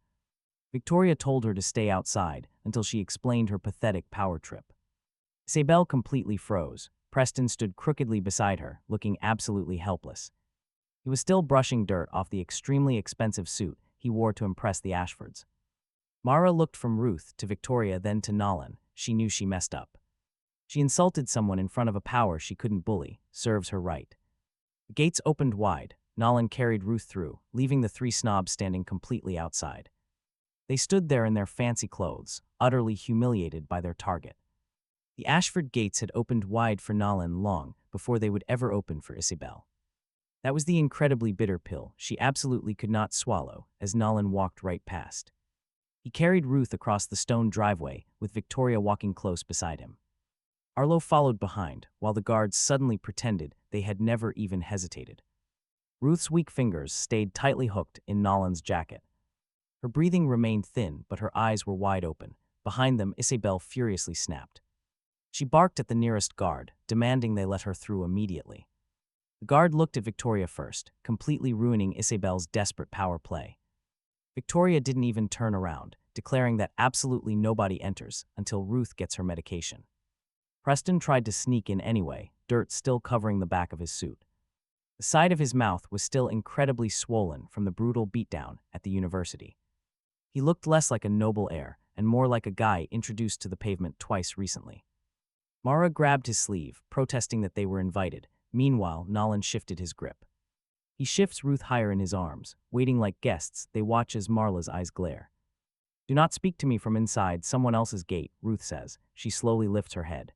Victoria told her to stay outside until she explained her pathetic power trip. Isabel completely froze. Preston stood crookedly beside her, looking absolutely helpless. He was still brushing dirt off the extremely expensive suit he wore to impress the Ashfords. Mara looked from Ruth to Victoria, then to Nolan. She knew she messed up. She insulted someone in front of a power she couldn't bully. Serves her right. The gates opened wide. Nolan carried Ruth through, leaving the three snobs standing completely outside. They stood there in their fancy clothes, utterly humiliated by their target. The Ashford gates had opened wide for Nolan long before they would ever open for Isabel. That was the incredibly bitter pill she absolutely could not swallow as Nolan walked right past. He carried Ruth across the stone driveway, with Victoria walking close beside him. Arlo followed behind, while the guards suddenly pretended they had never even hesitated. Ruth's weak fingers stayed tightly hooked in Nolan's jacket. Her breathing remained thin, but her eyes were wide open. Behind them, Isabel furiously snapped. She barked at the nearest guard, demanding they let her through immediately. The guard looked at Victoria first, completely ruining Isabel's desperate power play. Victoria didn't even turn around, declaring that absolutely nobody enters until Ruth gets her medication. Preston tried to sneak in anyway, dirt still covering the back of his suit. The side of his mouth was still incredibly swollen from the brutal beatdown at the university. He looked less like a noble heir and more like a guy introduced to the pavement twice recently. Mara grabbed his sleeve, protesting that they were invited. Meanwhile, Nolan shifted his grip. He shifts Ruth higher in his arms. Waiting like guests, they watch as Marla's eyes glare. "Do not speak to me from inside someone else's gate," Ruth says. She slowly lifts her head.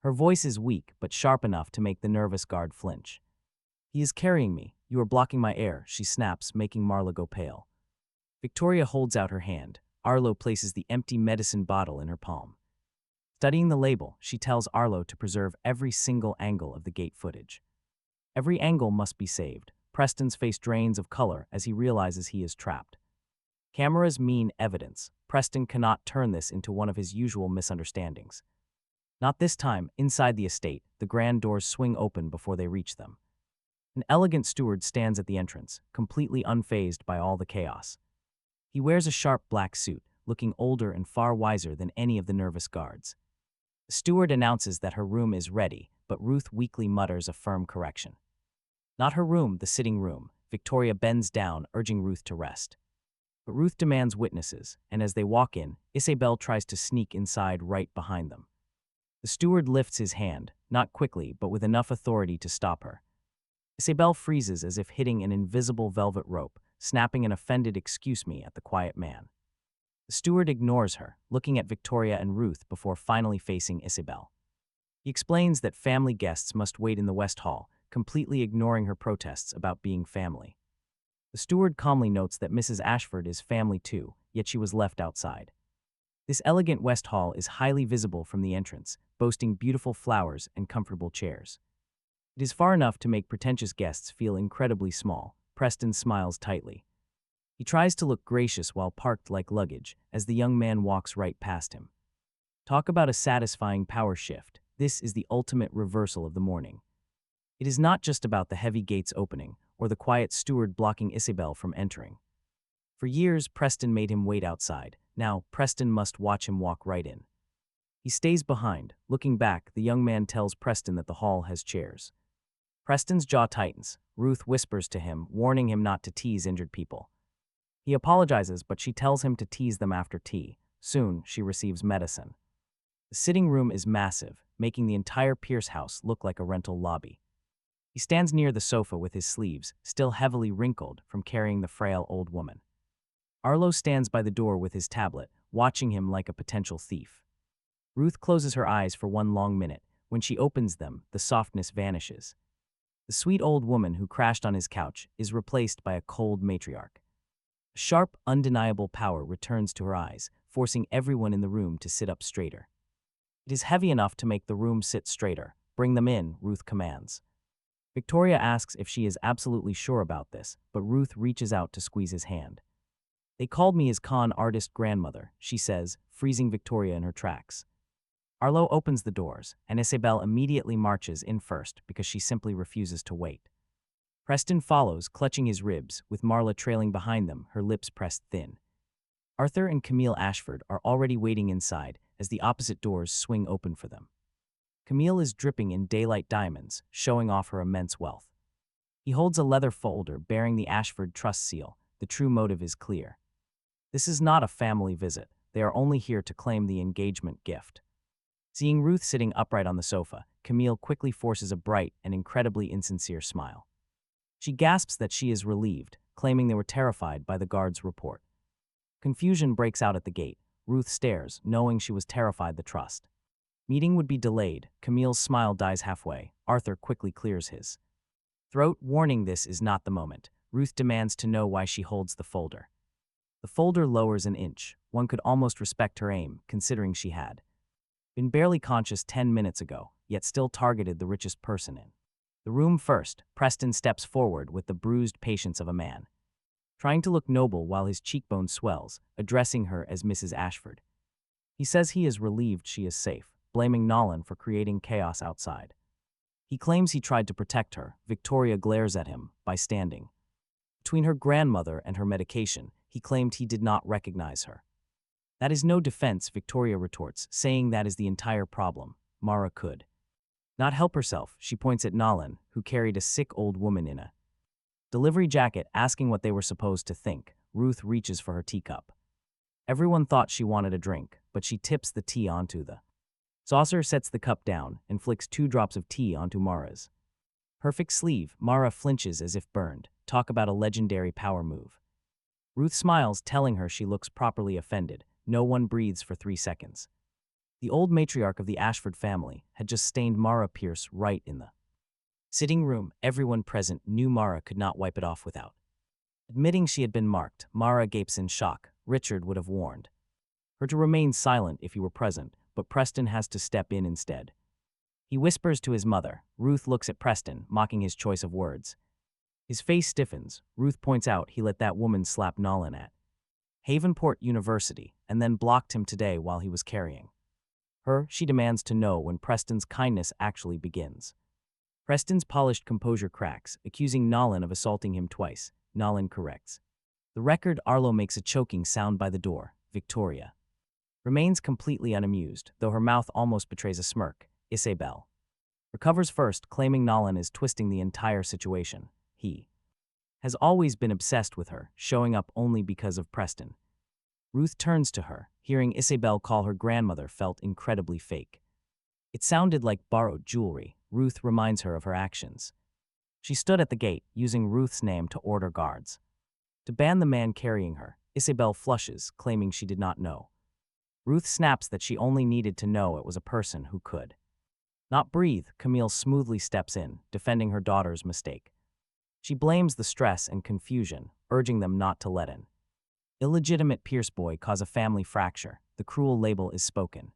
Her voice is weak, but sharp enough to make the nervous guard flinch. "He is carrying me. You are blocking my air," she snaps, making Marla go pale. Victoria holds out her hand. Arlo places the empty medicine bottle in her palm. Studying the label, she tells Arlo to preserve every single angle of the gate footage. Every angle must be saved. Preston's face drains of color as he realizes he is trapped. Cameras mean evidence. Preston cannot turn this into one of his usual misunderstandings. Not this time. Inside the estate, the grand doors swing open before they reach them. An elegant steward stands at the entrance, completely unfazed by all the chaos. He wears a sharp black suit, looking older and far wiser than any of the nervous guards. The steward announces that her room is ready, but Ruth weakly mutters a firm correction. Not her room, the sitting room. Victoria bends down, urging Ruth to rest. But Ruth demands witnesses, and as they walk in, Isabel tries to sneak inside right behind them. The steward lifts his hand, not quickly, but with enough authority to stop her. Isabel freezes as if hitting an invisible velvet rope, snapping an offended "excuse me" at the quiet man. The steward ignores her, looking at Victoria and Ruth before finally facing Isabel. He explains that family guests must wait in the West Hall, completely ignoring her protests about being family. The steward calmly notes that Mrs. Ashford is family too, yet she was left outside. This elegant West Hall is highly visible from the entrance, boasting beautiful flowers and comfortable chairs. It is far enough to make pretentious guests feel incredibly small. Preston smiles tightly. He tries to look gracious while parked like luggage, as the young man walks right past him. Talk about a satisfying power shift. This is the ultimate reversal of the morning. It is not just about the heavy gates opening, or the quiet steward blocking Isabel from entering. For years, Preston made him wait outside. Now, Preston must watch him walk right in. He stays behind. Looking back, the young man tells Preston that the hall has chairs. Preston's jaw tightens. Ruth whispers to him, warning him not to tease injured people. He apologizes, but she tells him to tease them after tea. Soon, she receives medicine. The sitting room is massive, making the entire Pierce house look like a rental lobby. He stands near the sofa with his sleeves, still heavily wrinkled from carrying the frail old woman. Arlo stands by the door with his tablet, watching him like a potential thief. Ruth closes her eyes for one long minute. When she opens them, the softness vanishes. The sweet old woman who crashed on his couch is replaced by a cold matriarch. A sharp, undeniable power returns to her eyes, forcing everyone in the room to sit up straighter. It is heavy enough to make the room sit straighter. "Bring them in," Ruth commands. Victoria asks if she is absolutely sure about this, but Ruth reaches out to squeeze his hand. "They called me his con artist grandmother," she says, freezing Victoria in her tracks. Arlo opens the doors, and Isabel immediately marches in first because she simply refuses to wait. Preston follows, clutching his ribs, with Marla trailing behind them, her lips pressed thin. Arthur and Camille Ashford are already waiting inside as the opposite doors swing open for them. Camille is dripping in daylight diamonds, showing off her immense wealth. He holds a leather folder bearing the Ashford Trust seal. The true motive is clear. This is not a family visit. They are only here to claim the engagement gift. Seeing Ruth sitting upright on the sofa, Camille quickly forces a bright and incredibly insincere smile. She gasps that she is relieved, claiming they were terrified by the guard's report. Confusion breaks out at the gate. Ruth stares, knowing she was terrified the trust. Meeting would be delayed. Camille's smile dies halfway. Arthur quickly clears his throat, warning this is not the moment. Ruth demands to know why she holds the folder. The folder lowers an inch. One could almost respect her aim, considering she had been barely conscious 10 minutes ago, yet still targeted the richest person in the room first. Preston steps forward with the bruised patience of a man, trying to look noble while his cheekbone swells, addressing her as Mrs. Ashford. He says he is relieved she is safe, blaming Nolan for creating chaos outside. He claims he tried to protect her. Victoria glares at him by standing between her grandmother and her medication. He claimed he did not recognize her. That is no defense, Victoria retorts, saying that is the entire problem. Mara could not help herself. She points at Nolan, who carried a sick old woman in a delivery jacket, asking what they were supposed to think. Ruth reaches for her teacup. Everyone thought she wanted a drink, but she tips the tea onto the saucer, sets the cup down, and flicks 2 drops of tea onto Mara's perfect sleeve. Mara flinches as if burned. Talk about a legendary power move. Ruth smiles, telling her she looks properly offended. No one breathes for 3 seconds. The old matriarch of the Ashford family had just stained Mara Pierce right in the sitting room. Everyone present knew Mara could not wipe it off without admitting she had been marked. Mara gapes in shock. Richard would have warned her to remain silent if he were present, but Preston has to step in instead. He whispers to his mother. Ruth looks at Preston, mocking his choice of words. His face stiffens. Ruth points out he let that woman slap Nolan at Havenport University and then blocked him today while he was carrying her. She demands to know when Preston's kindness actually begins. Preston's polished composure cracks, accusing Nolan of assaulting him twice. Nolan corrects the record. Arlo makes a choking sound by the door. Victoria remains completely unamused, though her mouth almost betrays a smirk. Isabel recovers first, claiming Nolan is twisting the entire situation. He has always been obsessed with her, showing up only because of Preston. Ruth turns to her. Hearing Isabel call her grandmother felt incredibly fake. It sounded like borrowed jewelry. Ruth reminds her of her actions. She stood at the gate, using Ruth's name to order guards to ban the man carrying her. Isabel flushes, claiming she did not know. Ruth snaps that she only needed to know it was a person who could not breathe. Camille smoothly steps in, defending her daughter's mistake. She blames the stress and confusion, urging them not to let an illegitimate Pierce boy cause a family fracture. The cruel label is spoken.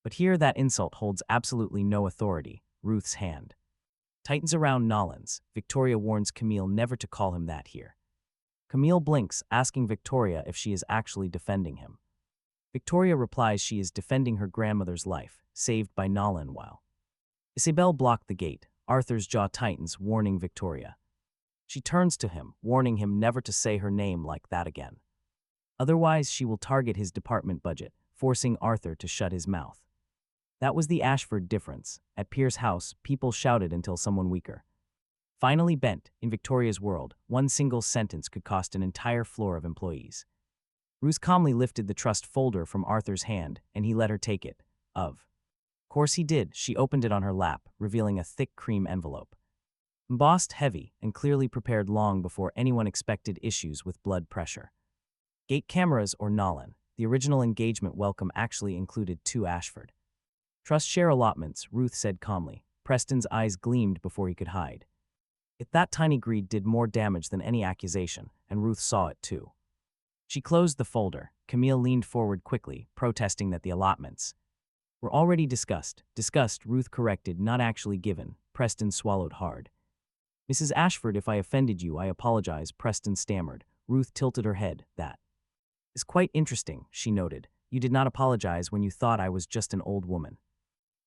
But here that insult holds absolutely no authority. Ruth's hand tightens around Nolan's. Victoria warns Camille never to call him that here. Camille blinks, asking Victoria if she is actually defending him. Victoria replies she is defending her grandmother's life, saved by Nolan while Isabel blocked the gate. Arthur's jaw tightens, warning Victoria. She turns to him, warning him never to say her name like that again. Otherwise, she will target his department budget, forcing Arthur to shut his mouth. That was the Ashford difference. At Pierce's house, people shouted until someone weaker finally bent. In Victoria's world, one single sentence could cost an entire floor of employees. Ruth calmly lifted the trust folder from Arthur's hand, and he let her take it. Of course he did. She opened it on her lap, revealing a thick cream envelope. Embossed, heavy, and clearly prepared long before anyone expected issues with blood pressure. Gate cameras or Nolan. The original engagement welcome actually included 2 Ashford trust share allotments, Ruth said calmly. Preston's eyes gleamed before he could hide. That tiny greed did more damage than any accusation, and Ruth saw it too. She closed the folder. Camille leaned forward quickly, protesting that the allotments were already discussed. Discussed, Ruth corrected, not actually given. Preston swallowed hard. Mrs. Ashford, if I offended you, I apologize, Preston stammered. Ruth tilted her head. That is quite interesting, she noted. You did not apologize when you thought I was just an old woman.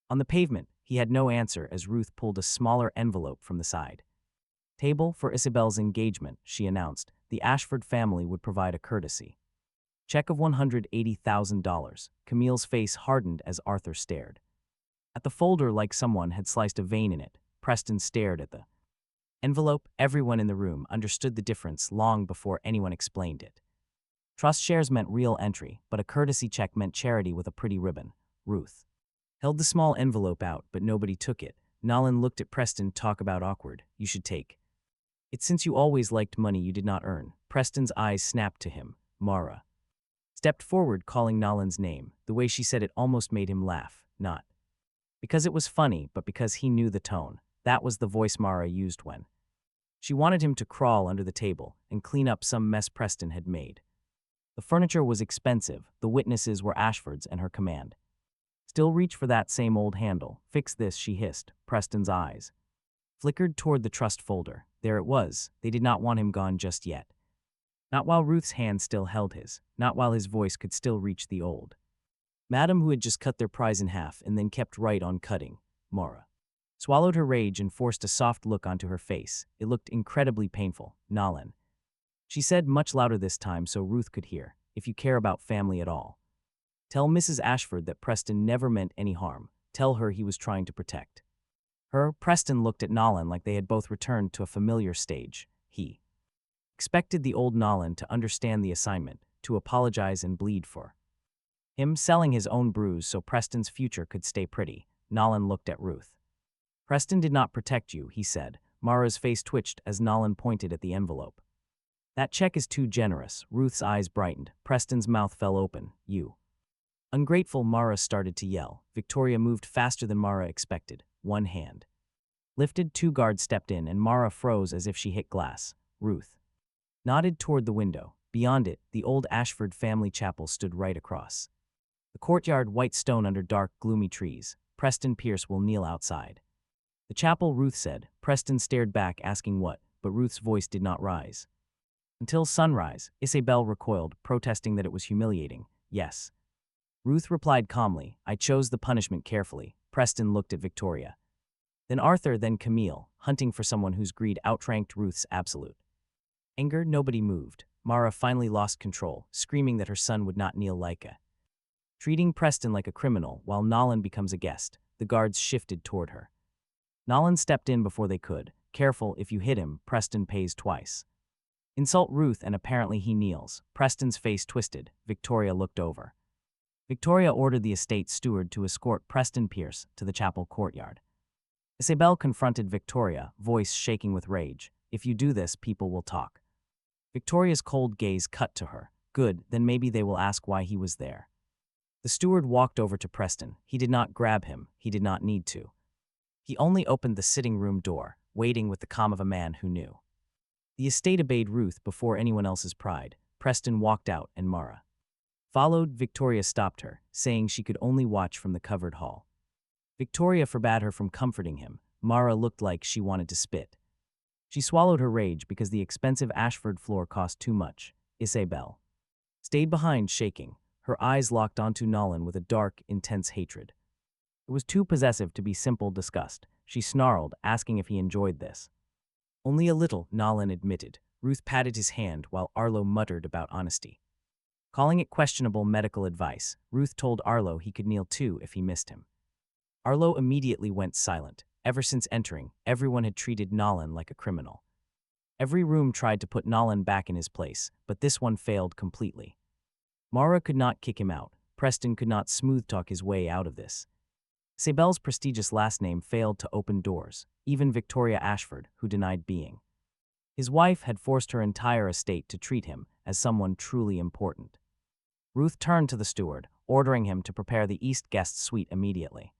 On the pavement, he had no answer as Ruth pulled a smaller envelope from the side table. For Isabel's engagement, she announced, the Ashford family would provide a courtesy check of $180,000. Camille's face hardened as Arthur stared at the folder like someone had sliced a vein in it. Preston stared at the envelope. Everyone in the room understood the difference long before anyone explained it. Trust shares meant real entry, but a courtesy check meant charity with a pretty ribbon. Ruth held the small envelope out, but nobody took it. Nolan looked at Preston. Talk about awkward. You should take it since you always liked money you did not earn. Preston's eyes snapped to him. Mara stepped forward, calling Nolan's name. The way she said it almost made him laugh, not because it was funny, but because he knew the tone. That was the voice Mara used when she wanted him to crawl under the table and clean up some mess Preston had made. The furniture was expensive. The witnesses were Ashford's and her command. Still reach for that same old handle. Fix this, she hissed. Preston's eyes flickered toward the trust folder. There it was. They did not want him gone just yet. Not while Ruth's hand still held his. Not while his voice could still reach the old madam who had just cut their prize in half and then kept right on cutting. Mara swallowed her rage and forced a soft look onto her face. It looked incredibly painful. Nolan, she said much louder this time so Ruth could hear, if you care about family at all, tell Mrs. Ashford that Preston never meant any harm. Tell her he was trying to protect her. Preston looked at Nolan like they had both returned to a familiar stage. He expected the old Nolan to understand the assignment, to apologize and bleed for him, selling his own bruise so Preston's future could stay pretty. Nolan looked at Ruth. Preston did not protect you, he said. Mara's face twitched as Nolan pointed at the envelope. That check is too generous. Ruth's eyes brightened. Preston's mouth fell open. You ungrateful, Mara started to yell. Victoria moved faster than Mara expected. One hand lifted, 2 guards stepped in, and Mara froze as if she hit glass. Ruth nodded toward the window. Beyond it, the old Ashford family chapel stood right across the courtyard, white stone under dark, gloomy trees. Preston Pierce will kneel outside the chapel, Ruth said. Preston stared back, asking what, but Ruth's voice did not rise. Until sunrise, Isabel recoiled, protesting that it was humiliating. Yes. Ruth replied calmly, I chose the punishment carefully. Preston looked at Victoria. Then Arthur, then Camille, hunting for someone whose greed outranked Ruth's absolute anger. Nobody moved. Mara finally lost control, screaming that her son would not kneel like a treating Preston like a criminal. While Nolan becomes a guest, the guards shifted toward her. Nolan stepped in before they could. Careful, if you hit him, Preston pays twice. Insult Ruth and apparently he kneels. Preston's face twisted. Victoria looked over. Victoria ordered the estate steward to escort Preston Pierce to the chapel courtyard. Isabel confronted Victoria, voice shaking with rage. If you do this, people will talk. Victoria's cold gaze cut to her. Good, then maybe they will ask why he was there. The steward walked over to Preston. He did not grab him. He did not need to. He only opened the sitting room door, waiting with the calm of a man who knew. The estate obeyed Ruth before anyone else's pride. Preston walked out and Mara followed. Victoria stopped her, saying she could only watch from the covered hall. Victoria forbade her from comforting him. Mara looked like she wanted to spit. She swallowed her rage because the expensive Ashford floor cost too much. Isabel stayed behind, shaking. Her eyes locked onto Nolan with a dark, intense hatred. It was too possessive to be simple disgust. She snarled, asking if he enjoyed this. Only a little, Nolan admitted. Ruth patted his hand while Arlo muttered about honesty. Calling it questionable medical advice, Ruth told Arlo he could kneel too if he missed him. Arlo immediately went silent. Ever since entering, everyone had treated Nolan like a criminal. Every room tried to put Nolan back in his place, but this one failed completely. Mara could not kick him out. Preston could not smooth-talk his way out of this. Isabel's prestigious last name failed to open doors. Even Victoria Ashford, who denied being his wife, had forced her entire estate to treat him as someone truly important. Ruth turned to the steward, ordering him to prepare the East guest suite immediately.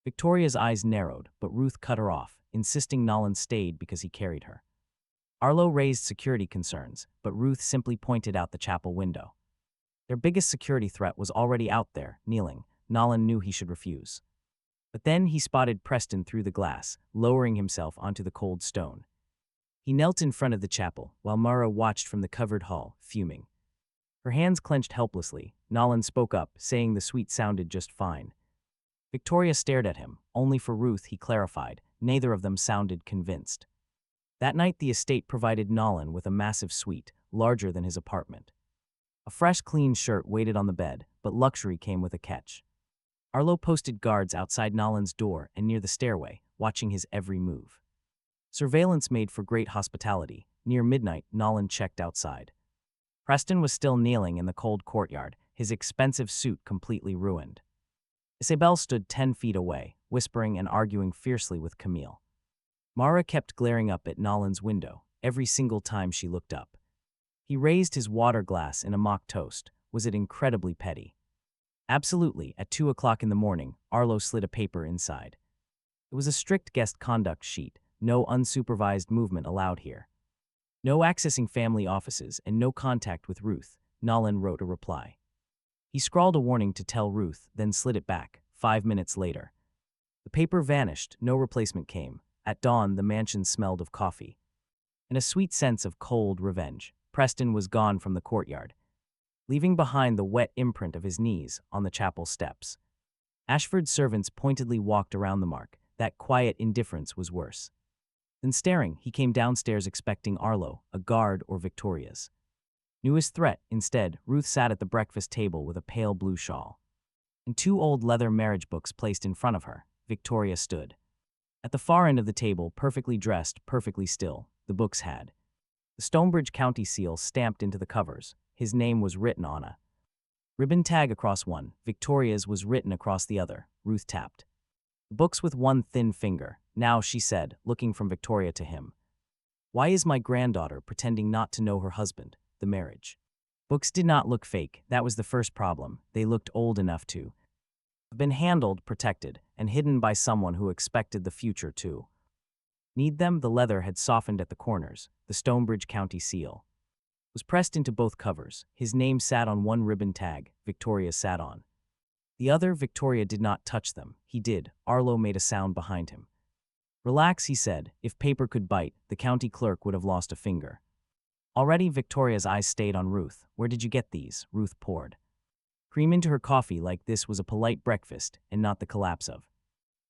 Victoria's eyes narrowed, but Ruth cut her off, insisting Nolan stayed because he carried her. Arlo raised security concerns, but Ruth simply pointed out the chapel window. Their biggest security threat was already out there, kneeling. Nolan knew he should refuse. But then he spotted Preston through the glass, lowering himself onto the cold stone. He knelt in front of the chapel, while Mara watched from the covered hall, fuming. Her hands clenched helplessly. Nolan spoke up, saying the suite sounded just fine. Victoria stared at him. Only for Ruth, he clarified. Neither of them sounded convinced. That night, the estate provided Nolan with a massive suite, larger than his apartment. A fresh, clean shirt waited on the bed, but luxury came with a catch. Arlo posted guards outside Nolan's door and near the stairway, watching his every move. Surveillance made for great hospitality. Near midnight, Nolan checked outside. Preston was still kneeling in the cold courtyard, his expensive suit completely ruined. Isabel stood 10 feet away, whispering and arguing fiercely with Camille. Mara kept glaring up at Nolan's window, every single time she looked up. He raised his water glass in a mock toast. Was it incredibly petty? Absolutely. At 2 o'clock in the morning, Arlo slid a paper inside. It was a strict guest conduct sheet. No unsupervised movement allowed here. No accessing family offices and no contact with Ruth. Nolan wrote a reply. He scrawled a warning to tell Ruth, then slid it back. 5 minutes later, the paper vanished. No replacement came. At dawn, the mansion smelled of coffee and a sweet sense of cold revenge. Preston was gone from the courtyard, leaving behind the wet imprint of his knees on the chapel steps. Ashford's servants pointedly walked around the mark. That quiet indifference was worse than staring. He came downstairs expecting Arlo, a guard, or Victoria's newest threat. Instead, Ruth sat at the breakfast table with a pale blue shawl and 2 old leather marriage books placed in front of her. Victoria stood at the far end of the table, perfectly dressed, perfectly still. The books had the Stonebridge County seal stamped into the covers. His name was written on a ribbon tag across one. Victoria's was written across the other. Ruth tapped the books with one thin finger. Now, she said, looking from Victoria to him. Why is my granddaughter pretending not to know her husband, the marriage? Books did not look fake. That was the first problem. They looked old enough to have been handled, protected, and hidden by someone who expected the future to need them. The leather had softened at the corners. The Stonebridge County seal was pressed into both covers. His name sat on one ribbon tag. Victoria sat on the other. Victoria did not touch them. He did. Arlo made a sound behind him. Relax, he said. If paper could bite, the county clerk would have lost a finger. Already, Victoria's eyes stayed on Ruth. Where did you get these? Ruth poured cream into her coffee like this was a polite breakfast and not the collapse of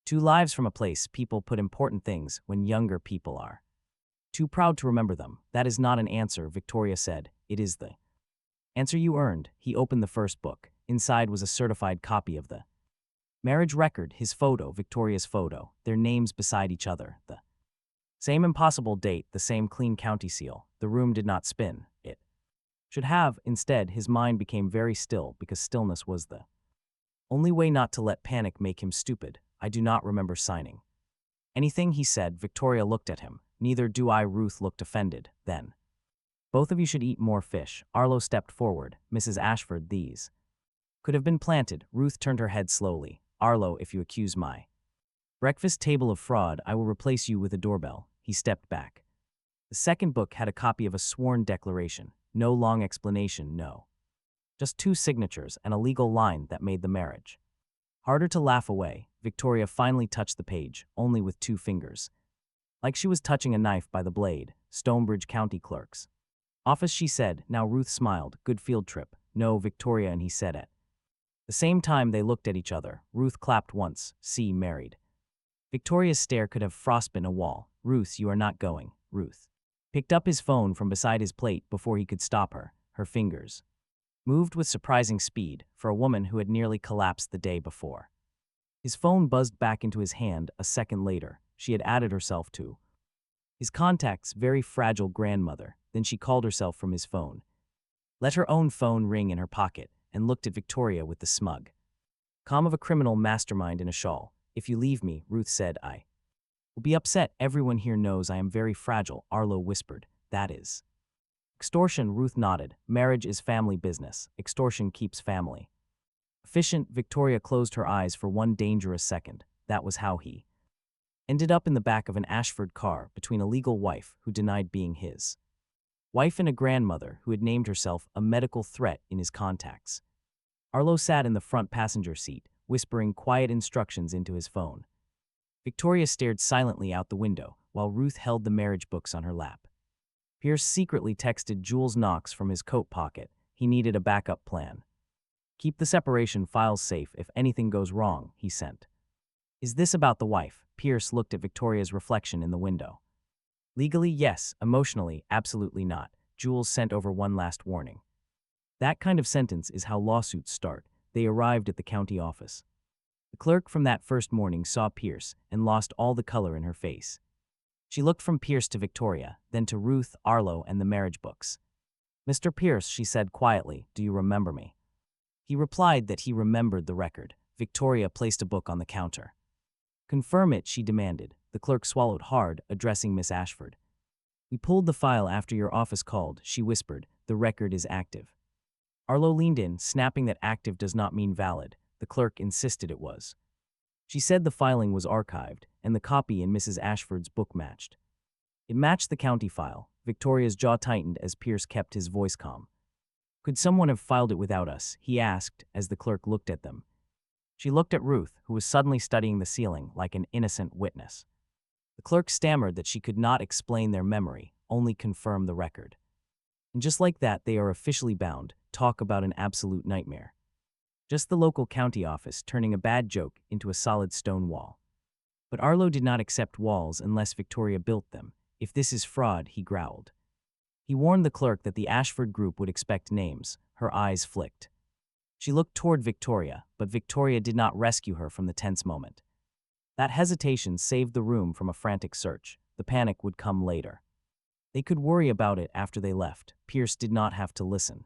2 lives from a place people put important things when younger people are too proud to remember them. That is not an answer, Victoria said. It is the answer you earned. He opened the first book. Inside was a certified copy of the marriage record, his photo, Victoria's photo, their names beside each other, the same impossible date, the same clean county seal. The room did not spin. It should have. Instead, his mind became very still because stillness was the only way not to let panic make him stupid. I do not remember signing anything, he said. Victoria looked at him. Neither do I. Ruth looked offended. Then both of you should eat more fish. Arlo stepped forward. Mrs. Ashford, these could have been planted. Ruth turned her head slowly. Arlo, if you accuse my breakfast table of fraud, I will replace you with a doorbell. He stepped back. The second book had a copy of a sworn declaration. No long explanation, no. Just 2 signatures and a legal line that made the marriage harder to laugh away. Victoria finally touched the page, only with 2 fingers. Like she was touching a knife by the blade. Stonebridge County Clerk's office, she said. Now Ruth smiled. Good field trip. No, Victoria and he said at the same time. They looked at each other. Ruth clapped once. See, married. Victoria's stare could have frostbitten a wall. Ruth, you are not going. Ruth picked up his phone from beside his plate before he could stop her. Her fingers moved with surprising speed for a woman who had nearly collapsed the day before. His phone buzzed back into his hand a second later. She had added herself to his contacts, very fragile grandmother. Then she called herself from his phone, let her own phone ring in her pocket, and looked at Victoria with the smug calm of a criminal mastermind in a shawl. If you leave me, Ruth said, I will be upset. Everyone here knows I am very fragile, Arlo whispered. That is extortion, Ruth nodded. Marriage is family business. Extortion keeps family efficient. Victoria closed her eyes for one dangerous second. That was how he ended up in the back of an Ashford car between a legal wife who denied being his wife and a grandmother who had named herself a medical threat in his contacts. Arlo sat in the front passenger seat, whispering quiet instructions into his phone. Victoria stared silently out the window while Ruth held the marriage books on her lap. Pierce secretly texted Jules Knox from his coat pocket. He needed a backup plan. Keep the separation files safe if anything goes wrong, he sent. Is this about the wife? Pierce looked at Victoria's reflection in the window. Legally, yes. Emotionally, absolutely not. Jules sent over one last warning. That kind of sentence is how lawsuits start. They arrived at the county office. The clerk from that first morning saw Pierce and lost all the color in her face. She looked from Pierce to Victoria, then to Ruth, Arlo, and the marriage books. Mr. Pierce, she said quietly, do you remember me? He replied that he remembered the record. Victoria placed a book on the counter. Confirm it, she demanded. The clerk swallowed hard, addressing Miss Ashford. We pulled the file after your office called, she whispered. The record is active. Arlo leaned in, snapping that active does not mean valid. The clerk insisted it was. She said the filing was archived, and the copy in Mrs. Ashford's book matched. It matched the county file. Victoria's jaw tightened as Pierce kept his voice calm. Could someone have filed it without us? He asked, as the clerk looked at them. She looked at Ruth, who was suddenly studying the ceiling like an innocent witness. The clerk stammered that she could not explain their memory, only confirm the record. And just like that, they are officially bound. Talk about an absolute nightmare. Just the local county office turning a bad joke into a solid stone wall. But Arlo did not accept walls unless Victoria built them. If this is fraud, he growled. He warned the clerk that the Ashford group would expect names. Her eyes flicked. She looked toward Victoria, but Victoria did not rescue her from the tense moment. That hesitation saved the room from a frantic search. The panic would come later. They could worry about it after they left. Pierce did not have to listen.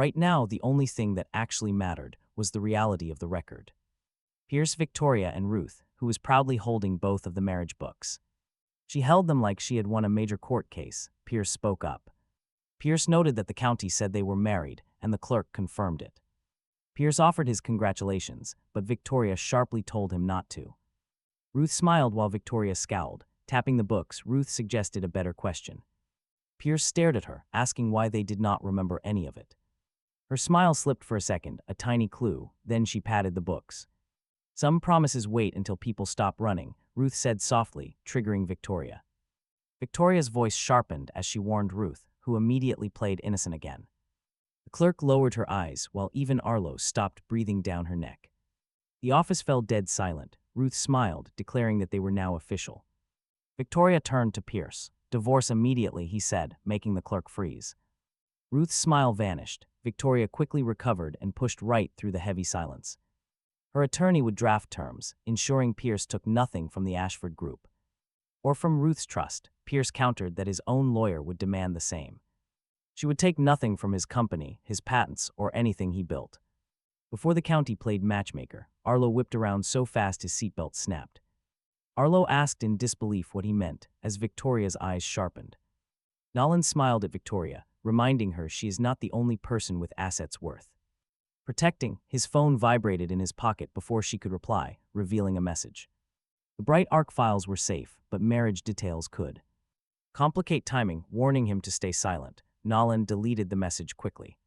Right now, the only thing that actually mattered was the reality of the record. Pierce, Victoria, and Ruth, who was proudly holding both of the marriage books. She held them like she had won a major court case. Pierce spoke up. Pierce noted that the county said they were married, and the clerk confirmed it. Pierce offered his congratulations, but Victoria sharply told him not to. Ruth smiled while Victoria scowled. Tapping the books, Ruth suggested a better question. Pierce stared at her, asking why they did not remember any of it. Her smile slipped for a second, a tiny clue, then she patted the books. Some promises wait until people stop running, Ruth said softly, triggering Victoria. Victoria's voice sharpened as she warned Ruth, who immediately played innocent again. The clerk lowered her eyes, while even Arlo stopped breathing down her neck. The office fell dead silent. Ruth smiled, declaring that they were now official. Victoria turned to Pierce. "Divorce immediately," he said, making the clerk freeze. Ruth's smile vanished. Victoria quickly recovered and pushed right through the heavy silence. Her attorney would draft terms, ensuring Pierce took nothing from the Ashford group. Or from Ruth's trust. Pierce countered that his own lawyer would demand the same. She would take nothing from his company, his patents, or anything he built. Before the county played matchmaker, Arlo whipped around so fast his seatbelt snapped. Arlo asked in disbelief what he meant, as Victoria's eyes sharpened. Nolan smiled at Victoria, reminding her she is not the only person with assets worth protecting. His phone vibrated in his pocket before she could reply, revealing a message. The Bright Arc files were safe, but marriage details could complicate timing, warning him to stay silent. Nolan deleted the message quickly.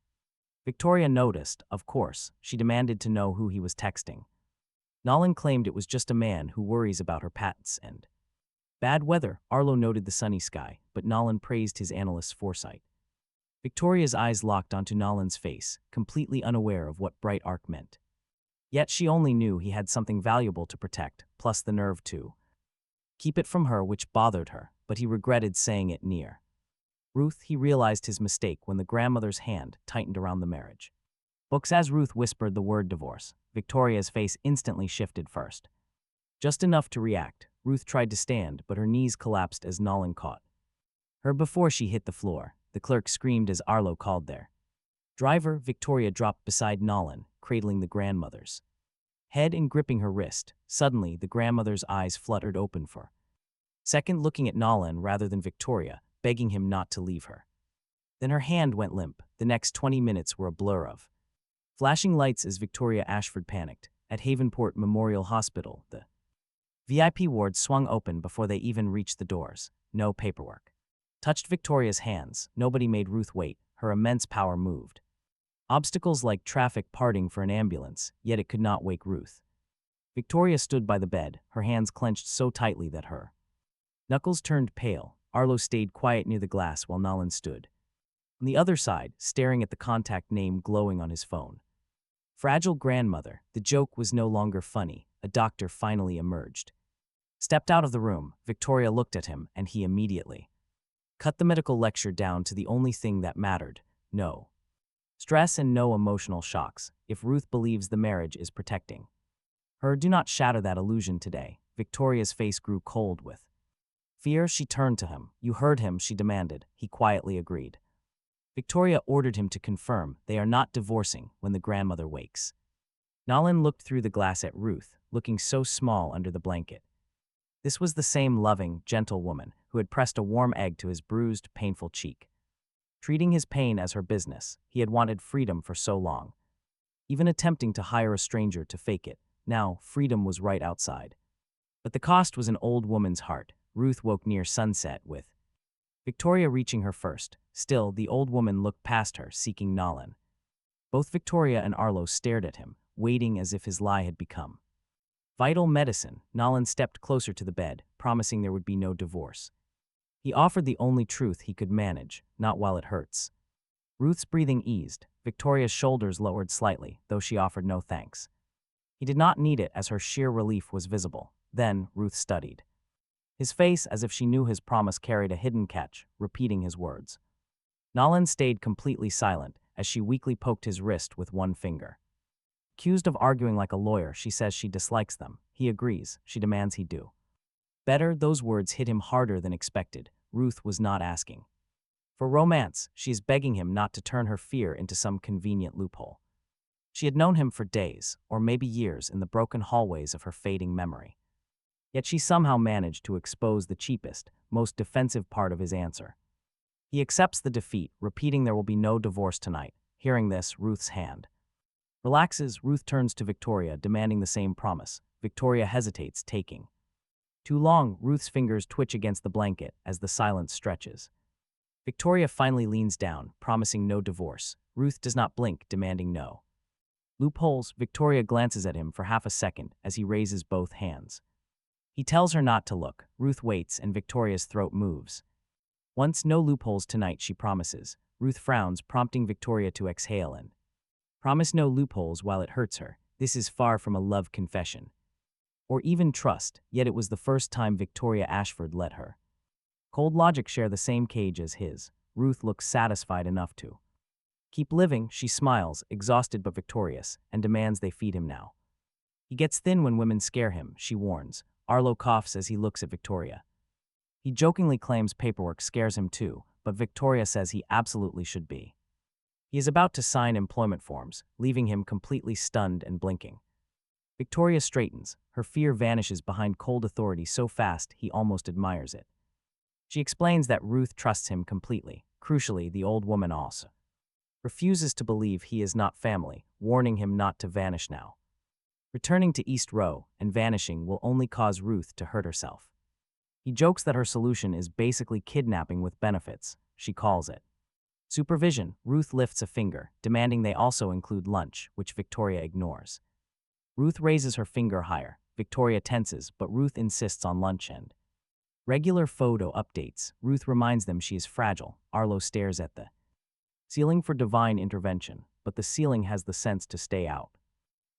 Victoria noticed, of course. She demanded to know who he was texting. Nolan claimed it was just a man who worries about her patents and bad weather. Arlo noted the sunny sky, but Nolan praised his analyst's foresight. Victoria's eyes locked onto Nolan's face, completely unaware of what Bright Arc meant. Yet she only knew he had something valuable to protect, plus the nerve to keep it from her, which bothered her, but he regretted saying it near Ruth. He realized his mistake when the grandmother's hand tightened around the marriage books. As Ruth whispered the word divorce, Victoria's face instantly shifted first. Just enough to react. Ruth tried to stand, but her knees collapsed as Nolan caught her before she hit the floor. The clerk screamed as Arlo called their driver. Victoria dropped beside Nolan, cradling the grandmother's head and gripping her wrist. Suddenly, the grandmother's eyes fluttered open for a second, looking at Nolan rather than Victoria, begging him not to leave her. Then her hand went limp. The next 20 minutes were a blur of flashing lights as Victoria Ashford panicked. At Havenport Memorial Hospital, the VIP ward swung open before they even reached the doors. No paperwork touched Victoria's hands. Nobody made Ruth wait. Her immense power moved obstacles like traffic parting for an ambulance, yet it could not wake Ruth. Victoria stood by the bed, her hands clenched so tightly that her knuckles turned pale. Arlo stayed quiet near the glass while Nolan stood on the other side, staring at the contact name glowing on his phone. Fragile grandmother. The joke was no longer funny. A doctor finally emerged. Stepped out of the room. Victoria looked at him, and he immediately cut the medical lecture down to the only thing that mattered: no stress and no emotional shocks. If Ruth believes the marriage is protecting her, do not shatter that illusion today. Victoria's face grew cold with fear. She turned to him. "You heard him," she demanded. He quietly agreed. Victoria ordered him to confirm they are not divorcing when the grandmother wakes. Nolan looked through the glass at Ruth, looking so small under the blanket. This was the same loving, gentle woman who had pressed a warm egg to his bruised, painful cheek. Treating his pain as her business, he had wanted freedom for so long. Even attempting to hire a stranger to fake it, now freedom was right outside. But the cost was an old woman's heart. Ruth woke near sunset with Victoria reaching her first. Still, the old woman looked past her, seeking Nolan. Both Victoria and Arlo stared at him, waiting as if his lie had become vital medicine. Nolan stepped closer to the bed, promising there would be no divorce. He offered the only truth he could manage, not while it hurts. Ruth's breathing eased. Victoria's shoulders lowered slightly, though she offered no thanks. He did not need it, as her sheer relief was visible. Then Ruth studied his face as if she knew his promise carried a hidden catch, repeating his words. Nolan stayed completely silent as she weakly poked his wrist with one finger. Accused of arguing like a lawyer, she says she dislikes them. He agrees. She demands he do better. Those words hit him harder than expected. Ruth was not asking For romance, she is begging him not to turn her fear into some convenient loophole. She had known him for days, or maybe years, in the broken hallways of her fading memory. Yet she somehow managed to expose the cheapest, most defensive part of his answer. He accepts the defeat, repeating there will be no divorce tonight. Hearing this, Ruth's hand relaxes. Ruth turns to Victoria, demanding the same promise. Victoria hesitates, taking too long. Ruth's fingers twitch against the blanket as the silence stretches. Victoria finally leans down, promising no divorce. Ruth does not blink, demanding no loopholes. Victoria glances at him for half a second as he raises both hands. He tells her not to look. Ruth waits and Victoria's throat moves. Once, no loopholes tonight, she promises. Ruth frowns, prompting Victoria to exhale and promise no loopholes while it hurts her. This is far from a love confession or even trust, yet it was the first time Victoria Ashford let her cold logic share the same cage as his. Ruth looks satisfied enough to keep living. She smiles, exhausted but victorious, and demands they feed him now. He gets thin when women scare him, she warns. Arlo coughs as he looks at Victoria. He jokingly claims paperwork scares him too, but Victoria says he absolutely should be. He is about to sign employment forms, leaving him completely stunned and blinking. Victoria straightens. Her fear vanishes behind cold authority so fast he almost admires it. She explains that Ruth trusts him completely. Crucially, the old woman also refuses to believe he is not family, warning him not to vanish now. Returning to East Row and vanishing will only cause Ruth to hurt herself. He jokes that her solution is basically kidnapping with benefits, she calls it. Supervision. Ruth lifts a finger, demanding they also include lunch, which Victoria ignores. Ruth raises her finger higher. Victoria tenses, but Ruth insists on lunch and regular photo updates. Ruth reminds them she is fragile. Arlo stares at the ceiling for divine intervention, but the ceiling has the sense to stay out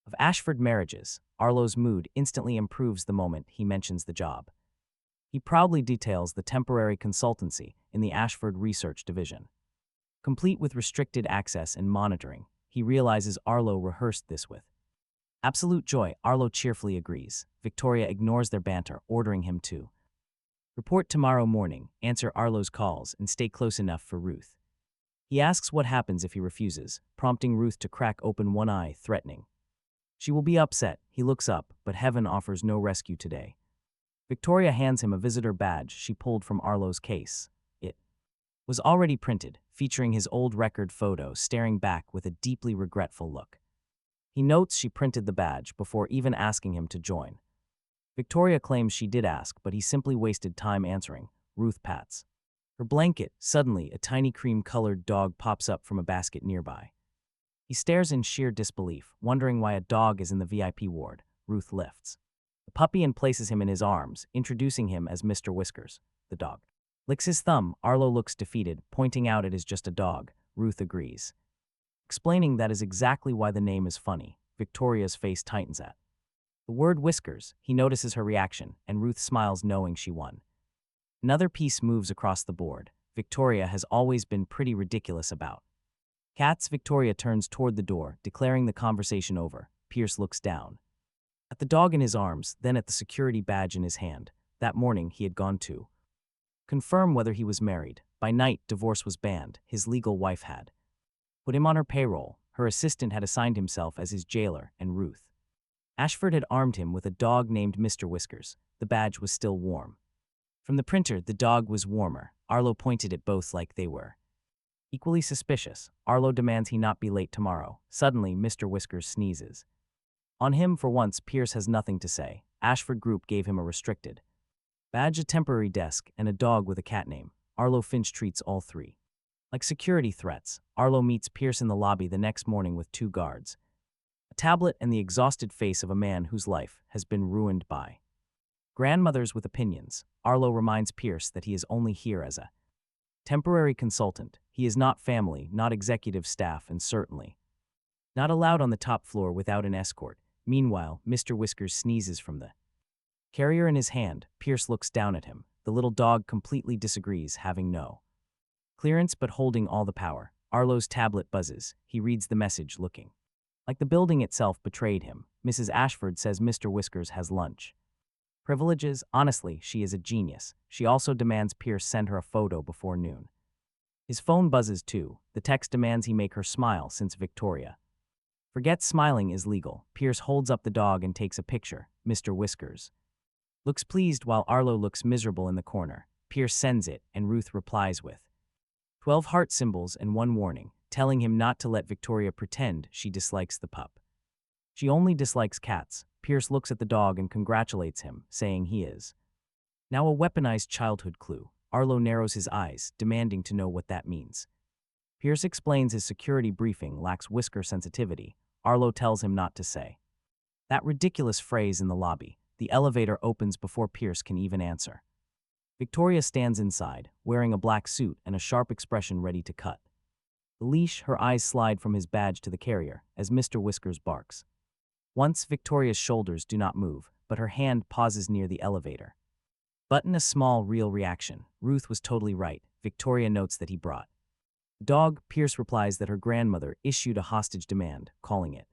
of Ashford marriages. Arlo's mood instantly improves the moment he mentions the job. He proudly details the temporary consultancy in the Ashford Research Division. Complete with restricted access and monitoring, he realizes Arlo rehearsed this with absolute joy. Arlo cheerfully agrees. Victoria ignores their banter, ordering him to report tomorrow morning, answer Arlo's calls, and stay close enough for Ruth. He asks what happens if he refuses, prompting Ruth to crack open one eye, threatening she will be upset. He looks up, but heaven offers no rescue today. Victoria hands him a visitor badge she pulled from Arlo's case. It was already printed, featuring his old record photo staring back with a deeply regretful look. He notes she printed the badge before even asking him to join. Victoria claims she did ask, but he simply wasted time answering. Ruth pats her blanket. Suddenly, a tiny cream-colored dog pops up from a basket nearby. He stares in sheer disbelief, wondering why a dog is in the VIP ward. Ruth lifts the puppy and places him in his arms, introducing him as Mr. Whiskers. The dog licks his thumb. Arlo looks defeated, pointing out it is just a dog. Ruth agrees, explaining that is exactly why the name is funny. Victoria's face tightens at the word whiskers. He notices her reaction, and Ruth smiles knowing she won. Another piece moves across the board. Victoria has always been pretty ridiculous about cats. Victoria turns toward the door, declaring the conversation over. Pierce looks down at the dog in his arms, then at the security badge in his hand. That morning, he had gone to confirm whether he was married. By night, divorce was banned. His legal wife had put him on her payroll. Her assistant had assigned himself as his jailer, and Ruth Ashford had armed him with a dog named Mr. Whiskers. The badge was still warm. From the printer, the dog was warmer. Arlo pointed at both like they were equally suspicious. Arlo demands he not be late tomorrow. Suddenly, Mr. Whiskers sneezes on him. For once, Pierce has nothing to say. Ashford Group gave him a restricted badge, a temporary desk, and a dog with a cat name. Arlo Finch treats all three like security threats. Arlo meets Pierce in the lobby the next morning with two guards, a tablet, and the exhausted face of a man whose life has been ruined by grandmothers with opinions. Arlo reminds Pierce that he is only here as a temporary consultant. He is not family, not executive staff, and certainly not allowed on the top floor without an escort. Meanwhile, Mr. Whiskers sneezes from the carrier in his hand. Pierce looks down at him. The little dog completely disagrees, having no clearance but holding all the power. Arlo's tablet buzzes. He reads the message, looking like the building itself betrayed him. Mrs. Ashford says Mr. Whiskers has lunch privileges. Honestly, she is a genius. She also demands Pierce send her a photo before noon. His phone buzzes too. The text demands he make her smile since Victoria forgets smiling is legal. Pierce holds up the dog and takes a picture. Mr. Whiskers looks pleased while Arlo looks miserable in the corner. Pierce sends it, and Ruth replies with 12 heart symbols and one warning, telling him not to let Victoria pretend she dislikes the pup. She only dislikes cats. Pierce looks at the dog and congratulates him, saying he is now a weaponized childhood clue. Arlo narrows his eyes, demanding to know what that means. Pierce explains his security briefing lacks whisker sensitivity. Arlo tells him not to say that ridiculous phrase in the lobby. The elevator opens before Pierce can even answer. Victoria stands inside, wearing a black suit and a sharp expression ready to cut. The leash, her eyes slide from his badge to the carrier as Mr. Whiskers barks. Once Victoria's shoulders do not move, but her hand pauses near the elevator. But in a small, real reaction, Ruth was totally right. Victoria notes that he brought dog. Pierce replies that her grandmother issued a hostage demand, calling it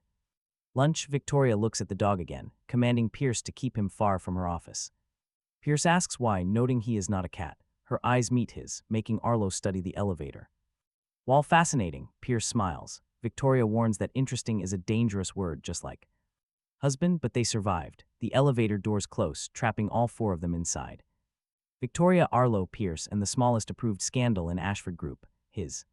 lunch. Victoria looks at the dog again, commanding Pierce to keep him far from her office. Pierce asks why, noting he is not a cat. Her eyes meet his, making Arlo study the elevator. While fascinating, Pierce smiles. Victoria warns that interesting is a dangerous word, just like husband, but they survived. The elevator doors close, trapping all four of them inside. Victoria, Arlo, Pierce, and the smallest approved scandal in Ashford Group, his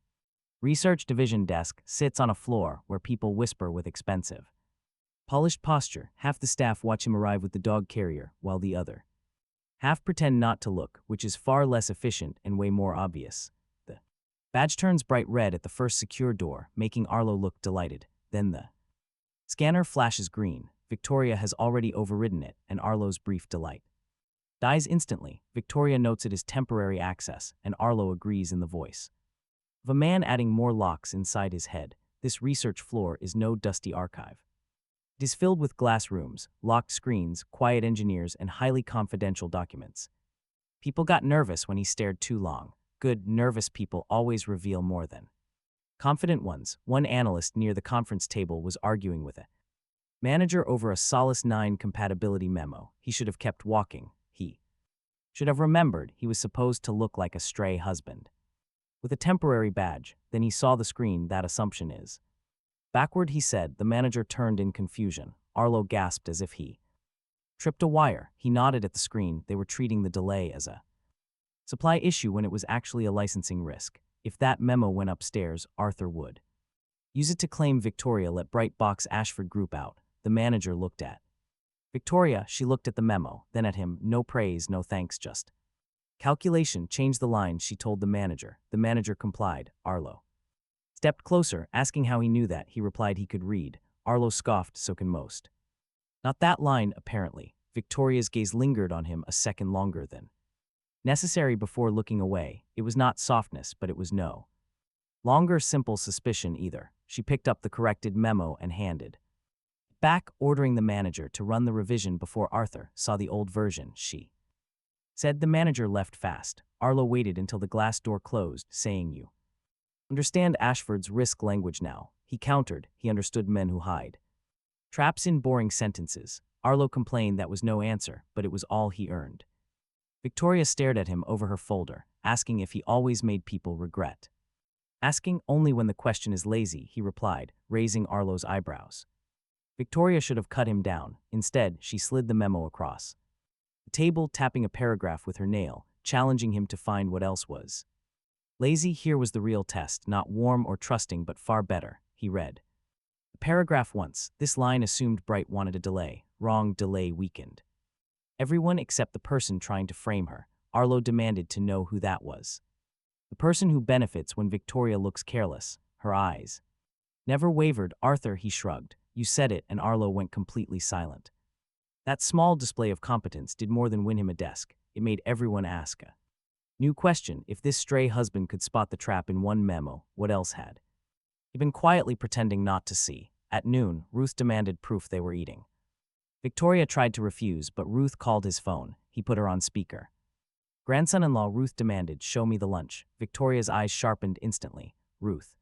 research division desk, sits on a floor where people whisper with expensive, polished posture. Half the staff watch him arrive with the dog carrier, while the other half pretend not to look, which is far less efficient and way more obvious. The badge turns bright red at the first secure door, making Arlo look delighted. Then the scanner flashes green. Victoria has already overridden it, and Arlo's brief delight dies instantly. Victoria notes it is temporary access, and Arlo agrees in the voice of a man adding more locks inside his head. This research floor is no dusty archive. It is filled with glass rooms, locked screens, quiet engineers, and highly confidential documents. People got nervous when he stared too long. Good, nervous people always reveal more than confident ones. One analyst near the conference table was arguing with a manager over a Solace 9 compatibility memo. He should have kept walking. He should have remembered he was supposed to look like a stray husband with a temporary badge. Then he saw the screen. That assumption is backward, he said. The manager turned in confusion. Arlo gasped as if he tripped a wire. He nodded at the screen. They were treating the delay as a supply issue when it was actually a licensing risk. If that memo went upstairs, Arthur would use it to claim Victoria let Bright Box Ashford Group out. The manager looked at Victoria. She looked at the memo, then at him. No praise, no thanks, just calculation. Change the line, she told the manager. The manager complied. Arlo stepped closer, asking how he knew that. He replied he could read. Arlo scoffed. So can most. Not that line, apparently. Victoria's gaze lingered on him a second longer than necessary before looking away. It was not softness, but it was no longer simple suspicion either. She picked up the corrected memo and handed back, ordering the manager to run the revision before Arthur saw the old version. She said. The manager left fast. Arlo waited until the glass door closed, saying, "You understand Ashford's risk language now." He countered. He understood men who hide traps in boring sentences. Arlo complained that was no answer, but it was all he earned. Victoria stared at him over her folder, asking if he always made people regret asking. Only when the question is lazy, he replied, raising Arlo's eyebrows. Victoria should have cut him down. Instead, she slid the memo across the table, tapping a paragraph with her nail, challenging him to find what else was lazy. Here was the real test, not warm or trusting, but far better. He read the paragraph once. This line assumed Bright wanted a delay. Wrong. Delay weakened everyone except the person trying to frame her. Arlo demanded to know who that was. The person who benefits when Victoria looks careless. Her eyes never wavered. Arthur, he shrugged. You said it, and Arlo went completely silent. That small display of competence did more than win him a desk. It made everyone ask a new question. If this stray husband could spot the trap in one memo, what else had he been quietly pretending not to see? At noon, Ruth demanded proof they were eating. Victoria tried to refuse, but Ruth called his phone. He put her on speaker. Grandson-in-law, Ruth demanded, show me the lunch. Victoria's eyes sharpened instantly. Ruth.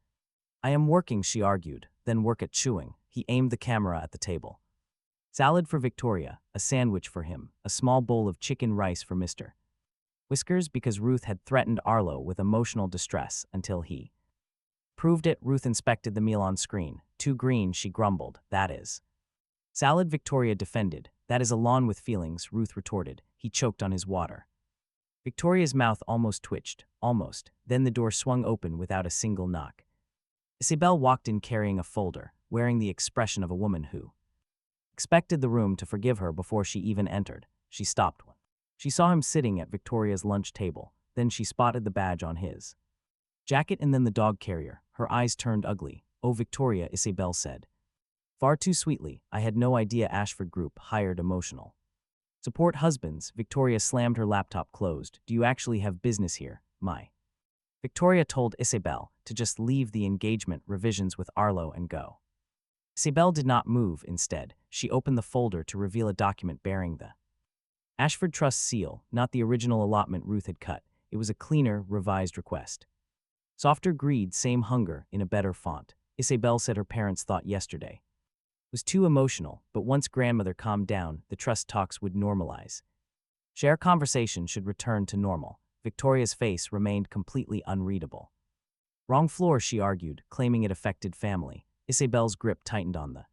I am working, she argued. Then work at chewing. He aimed the camera at the table. Salad for Victoria, a sandwich for him, a small bowl of chicken rice for Mr. Whiskers because Ruth had threatened Arlo with emotional distress until he proved it. Ruth inspected the meal on screen. Too green, she grumbled. That is salad, Victoria defended. That is a lawn with feelings, Ruth retorted. He choked on his water. Victoria's mouth almost twitched. Almost. Then the door swung open without a single knock. Isabel walked in carrying a folder, wearing the expression of a woman who expected the room to forgive her before she even entered. She stopped. She saw him sitting at Victoria's lunch table. Then she spotted the badge on his jacket and then the dog carrier. Her eyes turned ugly. Oh, Victoria, Isabel said. Far too sweetly. I had no idea Ashford Group hired emotional support husbands. Victoria slammed her laptop closed. Do you actually have business here, my? Victoria told Isabel to just leave the engagement revisions with Arlo and go. Isabel did not move. Instead, she opened the folder to reveal a document bearing the Ashford Trust seal, not the original allotment Ruth had cut. It was a cleaner, revised request. Softer greed, same hunger, in a better font. Isabel said her parents thought yesterday was too emotional, but once grandmother calmed down, the trust talks would normalize. Share conversation should return to normal. Victoria's face remained completely unreadable. Wrong floor, she argued, claiming it affected family. Isabel's grip tightened on the.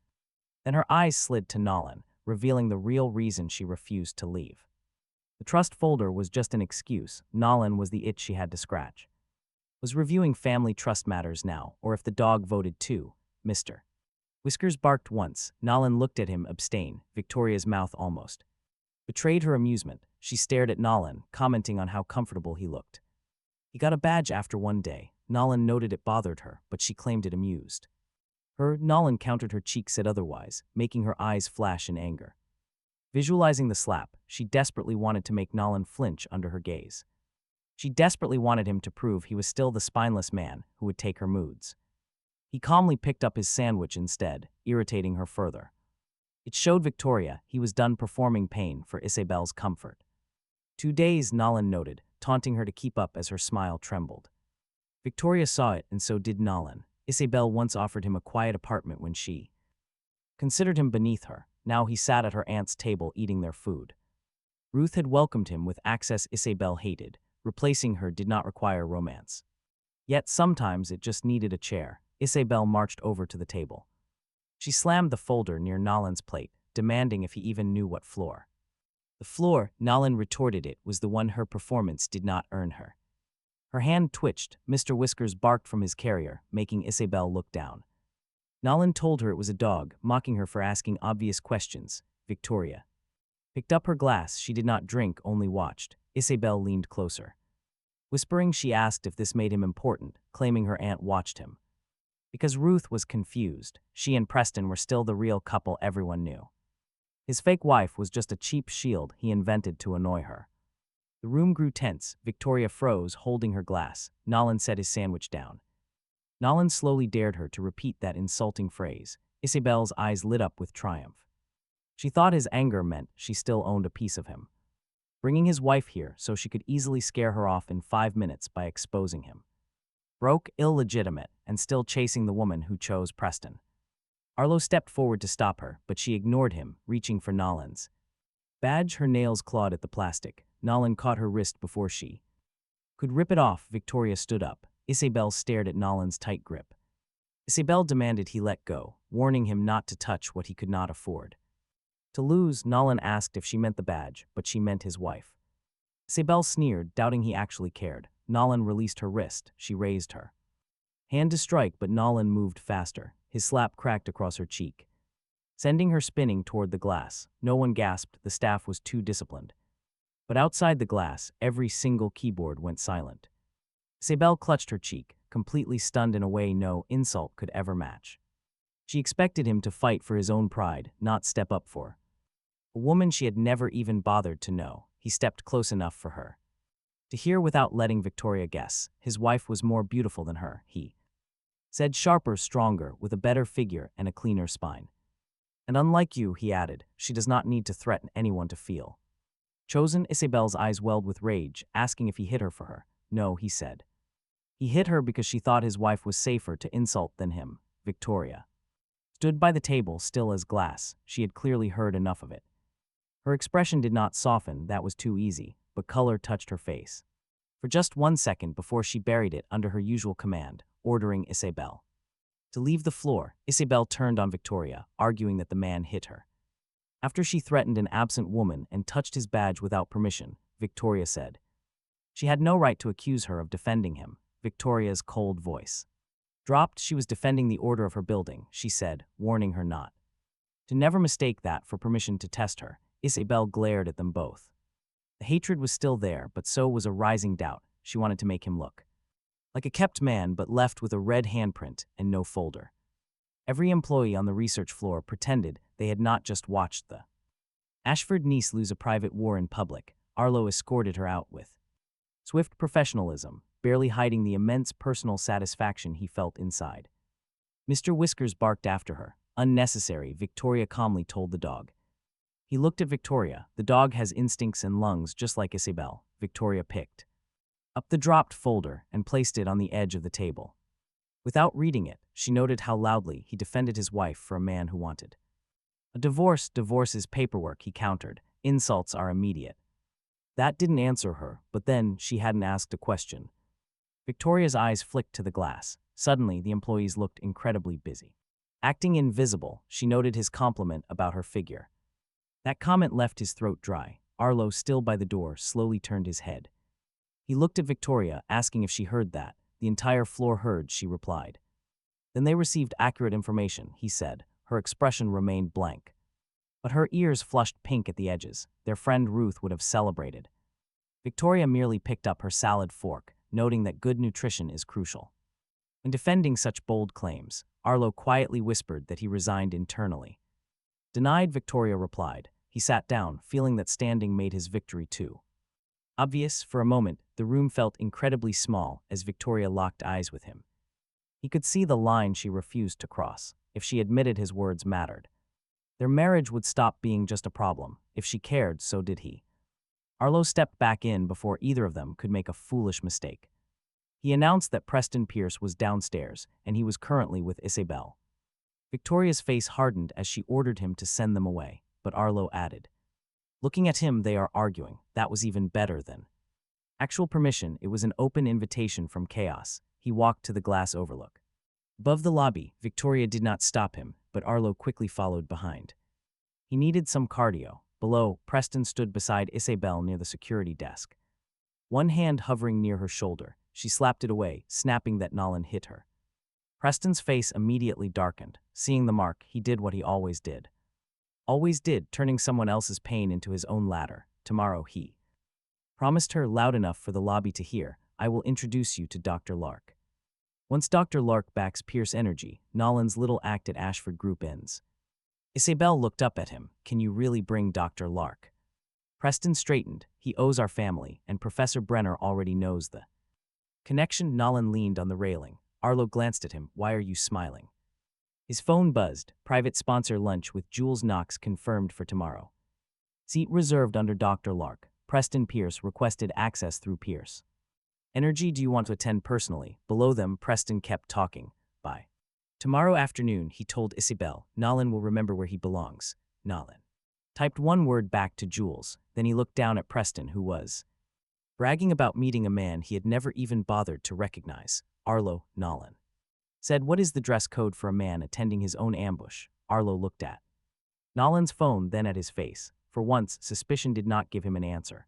Then her eyes slid to Nolan, revealing the real reason she refused to leave. The trust folder was just an excuse. Nolan was the itch she had to scratch. Was reviewing family trust matters now, or if the dog voted too, Mr. Whiskers barked once. Nolan looked at him, abstain. Victoria's mouth almost betrayed her amusement. She stared at Nolan, commenting on how comfortable he looked. He got a badge after one day. Nolan noted it bothered her, but she claimed it amused her. Nolan countered her cheek said otherwise, making her eyes flash in anger. Visualizing the slap, she desperately wanted to make Nolan flinch under her gaze. She desperately wanted him to prove he was still the spineless man who would take her moods. He calmly picked up his sandwich instead, irritating her further. It showed Victoria he was done performing pain for Isabel's comfort. 2 days, Nolan noted, taunting her to keep up as her smile trembled. Victoria saw it, and so did Nolan. Isabel once offered him a quiet apartment when she considered him beneath her. Now he sat at her aunt's table eating their food. Ruth had welcomed him with access Isabel hated. Replacing her did not require romance. Yet sometimes it just needed a chair. Isabel marched over to the table. She slammed the folder near Nolan's plate, demanding if he even knew what floor. The floor, Nolan retorted it, was the one her performance did not earn her. Her hand twitched. Mr. Whiskers barked from his carrier, making Isabel look down. Nolan told her it was a dog, mocking her for asking obvious questions. Victoria picked up her glass. She did not drink, only watched. Isabel leaned closer. Whispering, she asked if this made him important, claiming her aunt watched him. Because Ruth was confused. She and Preston were still the real couple everyone knew. His fake wife was just a cheap shield he invented to annoy her. The room grew tense. Victoria froze, holding her glass. Nolan set his sandwich down. Nolan slowly dared her to repeat that insulting phrase. Isabel's eyes lit up with triumph. She thought his anger meant she still owned a piece of him. Bringing his wife here so she could easily scare her off in 5 minutes by exposing him. Broke, illegitimate, and still chasing the woman who chose Preston. Arlo stepped forward to stop her, but she ignored him, reaching for Nolan's badge. Her nails clawed at the plastic. Nolan caught her wrist before she could rip it off. Victoria stood up. Isabel stared at Nolan's tight grip. Isabel demanded he let go, warning him not to touch what he could not afford to lose. Nolan asked if she meant the badge, but she meant his wife. Isabel sneered, doubting he actually cared. Nolan released her wrist. She raised her hand to strike, but Nolan moved faster. His slap cracked across her cheek, sending her spinning toward the glass. No one gasped. The staff was too disciplined. But outside the glass, every single keyboard went silent. Isabel clutched her cheek, completely stunned in a way no insult could ever match. She expected him to fight for his own pride, not step up for a woman she had never even bothered to know. He stepped close enough for her to hear without letting Victoria guess. His wife was more beautiful than her, he said, sharper, stronger, with a better figure and a cleaner spine. And unlike you, he added, she does not need to threaten anyone to feel chosen. Isabel's eyes welled with rage, asking if he hit her for her. No, he said. He hit her because she thought his wife was safer to insult than him. Victoria stood by the table, still as glass. She had clearly heard enough of it. Her expression did not soften. That was too easy. but color touched her face. For just 1 second before she buried it under her usual command, ordering Isabel to leave the floor, Isabel turned on Victoria, arguing that the man hit her. After she threatened an absent woman and touched his badge without permission, Victoria said she had no right to accuse her of defending him. Victoria's cold voice dropped. She was defending the order of her building, she said, warning her not to never mistake that for permission to test her. Isabel glared at them both. The hatred was still there, but so was a rising doubt. She wanted to make him look like a kept man, but left with a red handprint and no folder. Every employee on the research floor pretended they had not just watched the Ashford niece lose a private war in public. Arlo escorted her out with swift professionalism, barely hiding the immense personal satisfaction he felt inside. Mr. Whiskers barked after her. Unnecessary, Victoria calmly told the dog. He looked at Victoria. The dog has instincts and lungs just like Isabel. Victoria picked up the dropped folder and placed it on the edge of the table. Without reading it, she noted how loudly he defended his wife for a man who wanted a divorce. Divorce is paperwork, he countered. Insults are immediate. That didn't answer her, but then she hadn't asked a question. Victoria's eyes flicked to the glass. Suddenly, the employees looked incredibly busy. Acting invisible, she noted his compliment about her figure. That comment left his throat dry. Arlo, still by the door, slowly turned his head. He looked at Victoria, asking if she heard that. The entire floor heard, she replied. Then they received accurate information, he said. Her expression remained blank. But her ears flushed pink at the edges. Their friend Ruth would have celebrated. Victoria merely picked up her salad fork, noting that good nutrition is crucial. In defending such bold claims, Arlo quietly whispered that he resigned internally. Denied, Victoria replied. He sat down, feeling that standing made his victory too obvious. For a moment, the room felt incredibly small as Victoria locked eyes with him. He could see the line she refused to cross. If she admitted his words mattered, their marriage would stop being just a problem. If she cared, so did he. Arlo stepped back in before either of them could make a foolish mistake. He announced that Preston Pierce was downstairs and he was currently with Isabel. Victoria's face hardened as she ordered him to send them away, but Arlo added, looking at him, they are arguing. That was even better than actual permission. It was an open invitation from chaos. He walked to the glass overlook. Above the lobby, Victoria did not stop him, but Arlo quickly followed behind. He needed some cardio. Below, Preston stood beside Isabel near the security desk. One hand hovering near her shoulder, she slapped it away, snapping that Nolan hit her. Preston's face immediately darkened. Seeing the mark, he did what he always did, turning someone else's pain into his own ladder. Tomorrow he promised her, loud enough for the lobby to hear, I will introduce you to Dr. Lark. Once Dr. Lark backs Pierce Energy, Nolan's little act at Ashford Group ends. Isabel looked up at him. Can you really bring Dr. Lark? Preston straightened. He owes our family, and Professor Brenner already knows the connection. Nolan leaned on the railing. Arlo glanced at him. Why are you smiling? His phone buzzed. Private sponsor lunch with Jules Knox confirmed for tomorrow. Seat reserved under Dr. Lark. Preston Pierce requested access through Pierce Energy. Do you want to attend personally? Below them, Preston kept talking. Bye. Tomorrow afternoon, he told Isabel. Nolan will remember where he belongs. Nolan typed one word back to Jules. Then he looked down at Preston, who was bragging about meeting a man he had never even bothered to recognize. Arlo, Nolan said, what is the dress code for a man attending his own ambush? Arlo looked at Nolan's phone, then at his face. For once, suspicion did not give him an answer.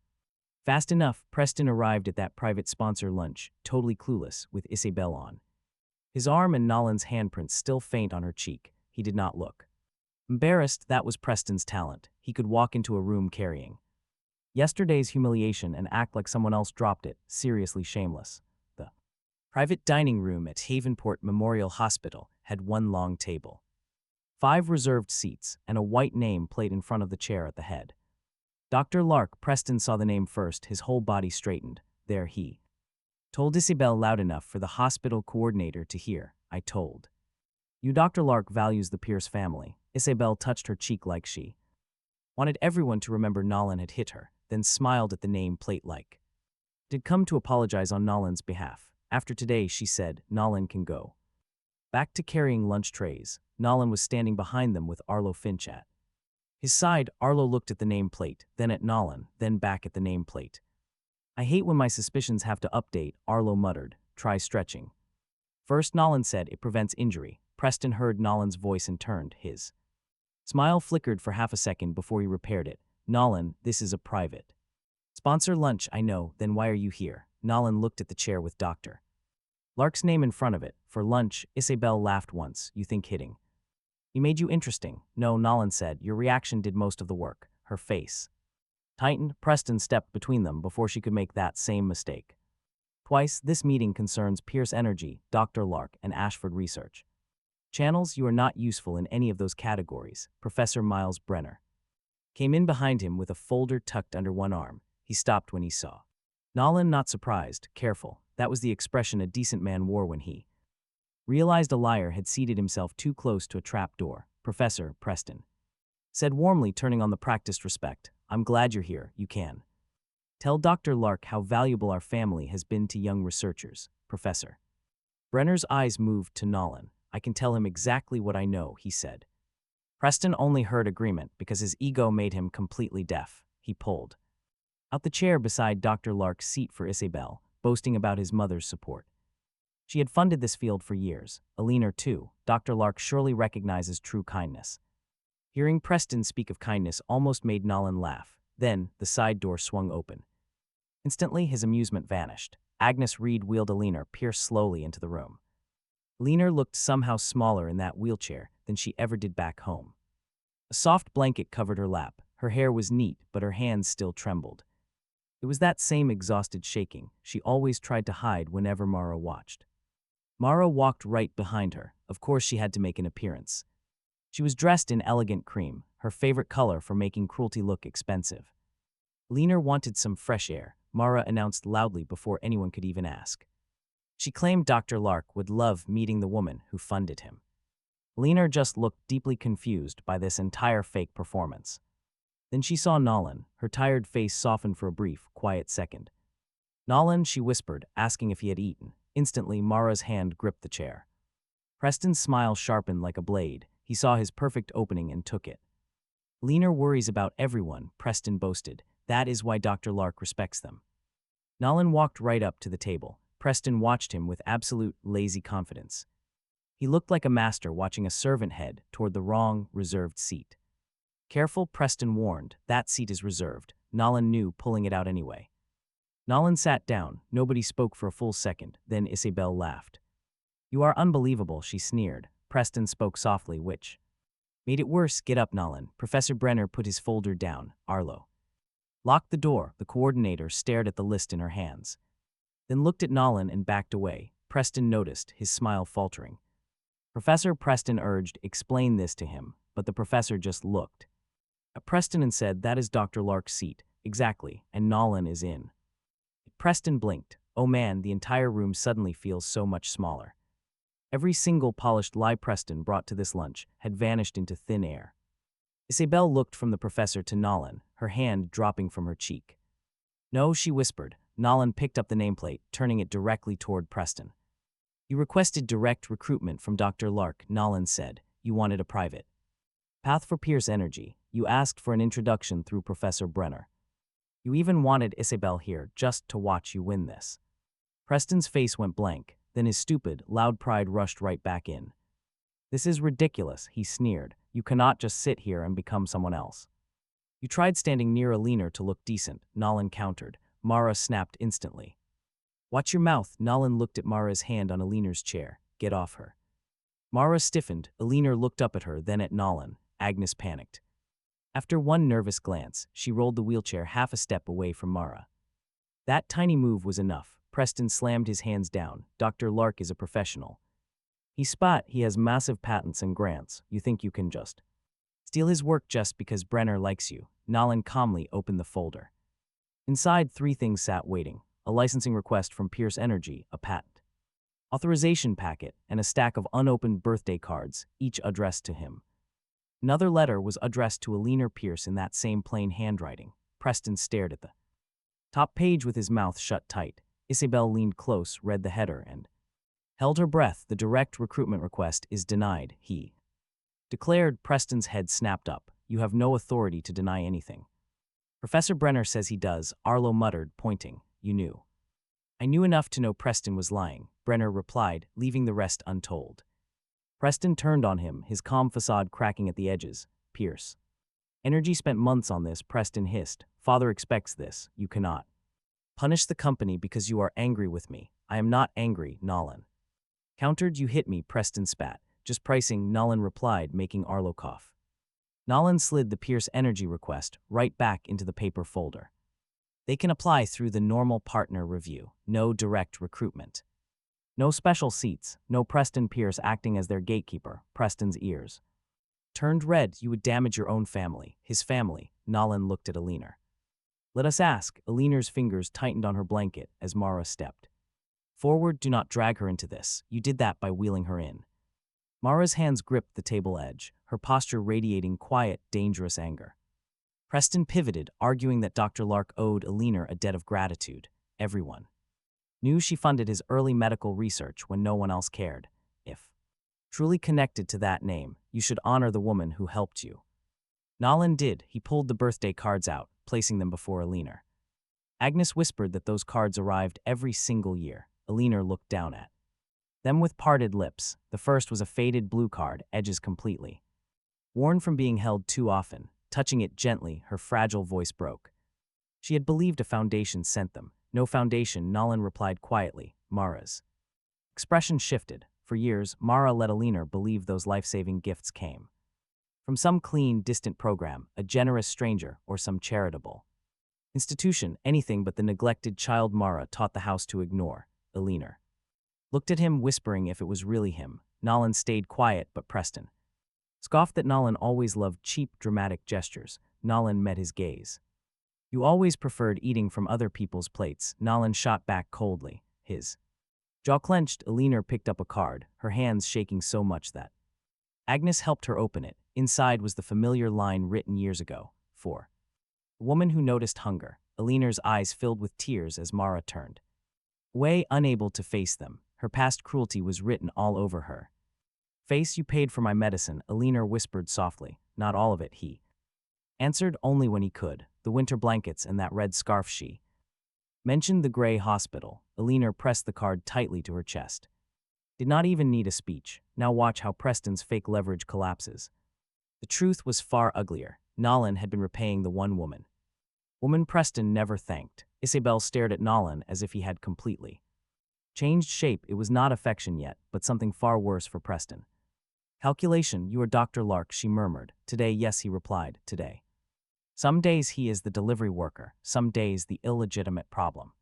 Fast enough, Preston arrived at that private sponsor lunch, totally clueless, with Isabel on his arm and Nolan's handprints still faint on her cheek. He did not look embarrassed. That was Preston's talent. He could walk into a room carrying yesterday's humiliation and act like someone else dropped it, seriously shameless. The private dining room at Havenport Memorial Hospital had one long table, 5 reserved seats, and a white name plate in front of the chair at the head. Dr. Lark. Preston saw the name first. His whole body straightened. There he told Isabel loud enough for the hospital coordinator to hear. I told you Dr. Lark values the Pierce family. Isabel touched her cheek like she wanted everyone to remember Nolan had hit her, then smiled at the name plate like did come to apologize on Nolan's behalf. After today, she said, Nolan can go back to carrying lunch trays. Nolan was standing behind them with Arlo Finch at his side. Arlo looked at the nameplate, then at Nolan, then back at the nameplate. I hate when my suspicions have to update, Arlo muttered. Try stretching. First, Nolan said it prevents injury. Preston heard Nolan's voice and turned. His smile flickered for half a second before he repaired it. Nolan, this is a private sponsor lunch, I know, then why are you here? Nolan looked at the chair with Dr. Lark's name in front of it. For lunch, Isabel laughed once. You think hitting he made you interesting? No, Nolan said. Your reaction did most of the work. Her face tightened. Preston stepped between them before she could make that same mistake. Twice, this meeting concerns Pierce Energy, Dr. Lark, and Ashford Research Channels. You are not useful in any of those categories. Professor Miles Brenner came in behind him with a folder tucked under one arm. He stopped when he saw Nolan, not surprised, careful. That was the expression a decent man wore when he realized a liar had seated himself too close to a trap door. Professor, Preston said warmly, turning on the practiced respect. I'm glad you're here. You can tell Dr. Lark how valuable our family has been to young researchers. Professor Brenner's eyes moved to Nolan. I can tell him exactly what I know, he said. Preston only heard agreement because his ego made him completely deaf. He pulled out the chair beside Dr. Lark's seat for Isabel, boasting about his mother's support. She had funded this field for years. Alina, too. Dr. Lark surely recognizes true kindness. Hearing Preston speak of kindness almost made Nolan laugh. Then, the side door swung open. Instantly, his amusement vanished. Agnes Reed wheeled Alina Pierce slowly into the room. Alina looked somehow smaller in that wheelchair than she ever did back home. A soft blanket covered her lap. Her hair was neat, but her hands still trembled. It was that same exhausted shaking she always tried to hide whenever Mara watched. Mara walked right behind her. Of course she had to make an appearance. She was dressed in elegant cream, her favorite color for making cruelty look expensive. Alina wanted some fresh air, Mara announced loudly before anyone could even ask. She claimed Dr. Lark would love meeting the woman who funded him. Alina just looked deeply confused by this entire fake performance. Then she saw Nolan. Her tired face softened for a brief, quiet second. Nolan, she whispered, asking if he had eaten. Instantly, Mara's hand gripped the chair. Preston's smile sharpened like a blade. He saw his perfect opening and took it. Alina worries about everyone, Preston boasted. That is why Dr. Lark respects them. Nolan walked right up to the table. Preston watched him with absolute, lazy confidence. He looked like a master watching a servant head toward the wrong, reserved seat. Careful, Preston warned. That seat is reserved. Nolan knew, pulling it out anyway. Nolan sat down. Nobody spoke for a full second. Then Isabel laughed. You are unbelievable, she sneered. Preston spoke softly, which made it worse. Get up, Nolan. Professor Brenner put his folder down. Arlo locked the door. The coordinator stared at the list in her hands, then looked at Nolan and backed away. Preston noticed, his smile faltering. Professor Preston urged, explain this to him, but the professor just looked at Preston and said, that is Dr. Lark's seat. Exactly, and Nolan is in. Preston blinked. Oh man, the entire room suddenly feels so much smaller. Every single polished lie Preston brought to this lunch had vanished into thin air. Isabel looked from the professor to Nolan, her hand dropping from her cheek. No, she whispered. Nolan picked up the nameplate, turning it directly toward Preston. You requested direct recruitment from Dr. Lark, Nolan said. You wanted a private path for Pierce Energy. You asked for an introduction through Professor Brenner. You even wanted Isabel here just to watch you win this. Preston's face went blank, then his stupid, loud pride rushed right back in. This is ridiculous, he sneered. You cannot just sit here and become someone else. You tried standing near Alina to look decent, Nolan countered. Mara snapped instantly. Watch your mouth, Nolan looked at Mara's hand on Alina's chair. Get off her. Mara stiffened. Alina looked up at her, then at Nolan. Agnes panicked. After one nervous glance, she rolled the wheelchair half a step away from Mara. That tiny move was enough. Preston slammed his hands down. Dr. Lark is a professional. He has massive patents and grants. You think you can just steal his work just because Brenner likes you? Nolan calmly opened the folder. Inside, 3 things sat waiting. A licensing request from Pierce Energy, a patent authorization packet, and a stack of unopened birthday cards, each addressed to him. Another letter was addressed to Alina Pierce in that same plain handwriting. Preston stared at the top page with his mouth shut tight. Isabel leaned close, read the header, and held her breath. The direct recruitment request is denied, he declared. Preston's head snapped up. You have no authority to deny anything. Professor Brenner says he does, Arlo muttered, pointing. you knew. I knew enough to know Preston was lying, Brenner replied, leaving the rest untold. Preston turned on him, his calm facade cracking at the edges. Pierce. Energy spent months on this, Preston hissed. Father expects this, you cannot. Punish the company because you are angry with me. I am not angry, Nolan. Countered, you hit me, Preston spat. Just pricing, Nolan replied, making Arlo cough. Nolan slid the Pierce energy request right back into the paper folder. They can apply through the normal partner review, no direct recruitment. No special seats, no Preston Pierce acting as their gatekeeper, Preston's ears. Turned red, you would damage your own family, his family, Nolan looked at Alina. Let us ask, Alina's fingers tightened on her blanket as Mara stepped. Forward, do not drag her into this, you did that by wheeling her in. Mara's hands gripped the table edge, her posture radiating quiet, dangerous anger. Preston pivoted, arguing that Dr. Lark owed Alina a debt of gratitude. Everyone knew she funded his early medical research when no one else cared. If truly connected to that name, you should honor the woman who helped you. Nolan did. He pulled the birthday cards out, placing them before Alina. Agnes whispered that those cards arrived every single year. Alina looked down at them with parted lips. The first was a faded blue card, edges completely worn from being held too often. Touching it gently, her fragile voice broke. She had believed a foundation sent them. No foundation, Nolan replied quietly. Mara's expression shifted. For years, Mara let Alina believe those life-saving gifts came from some clean, distant program, a generous stranger, or some charitable institution, anything but the neglected child Mara taught the house to ignore. Alina looked at him, whispering if it was really him. Nolan stayed quiet, but Preston scoffed that Nolan always loved cheap, dramatic gestures. Nolan met his gaze. You always preferred eating from other people's plates, Nolan shot back coldly. His jaw clenched. Alina picked up a card, her hands shaking so much that Agnes helped her open it. Inside was the familiar line written years ago. For a woman who noticed hunger. Alina's eyes filled with tears as Mara turned away, unable to face them. Her past cruelty was written all over her face. You paid for my medicine, Alina whispered softly. Not all of it, he answered, only when he could. The winter blankets and that red scarf. She mentioned the gray hospital. Alina pressed the card tightly to her chest. Did not even need a speech. Now watch how Preston's fake leverage collapses. The truth was far uglier. Nolan had been repaying the one woman Preston never thanked. Isabel stared at Nolan as if he had completely changed shape. It was not affection yet, but something far worse for Preston. Calculation, you are Dr. Lark, she murmured. Today, yes, he replied, today. Some days he is the delivery worker, some days the illegitimate problem.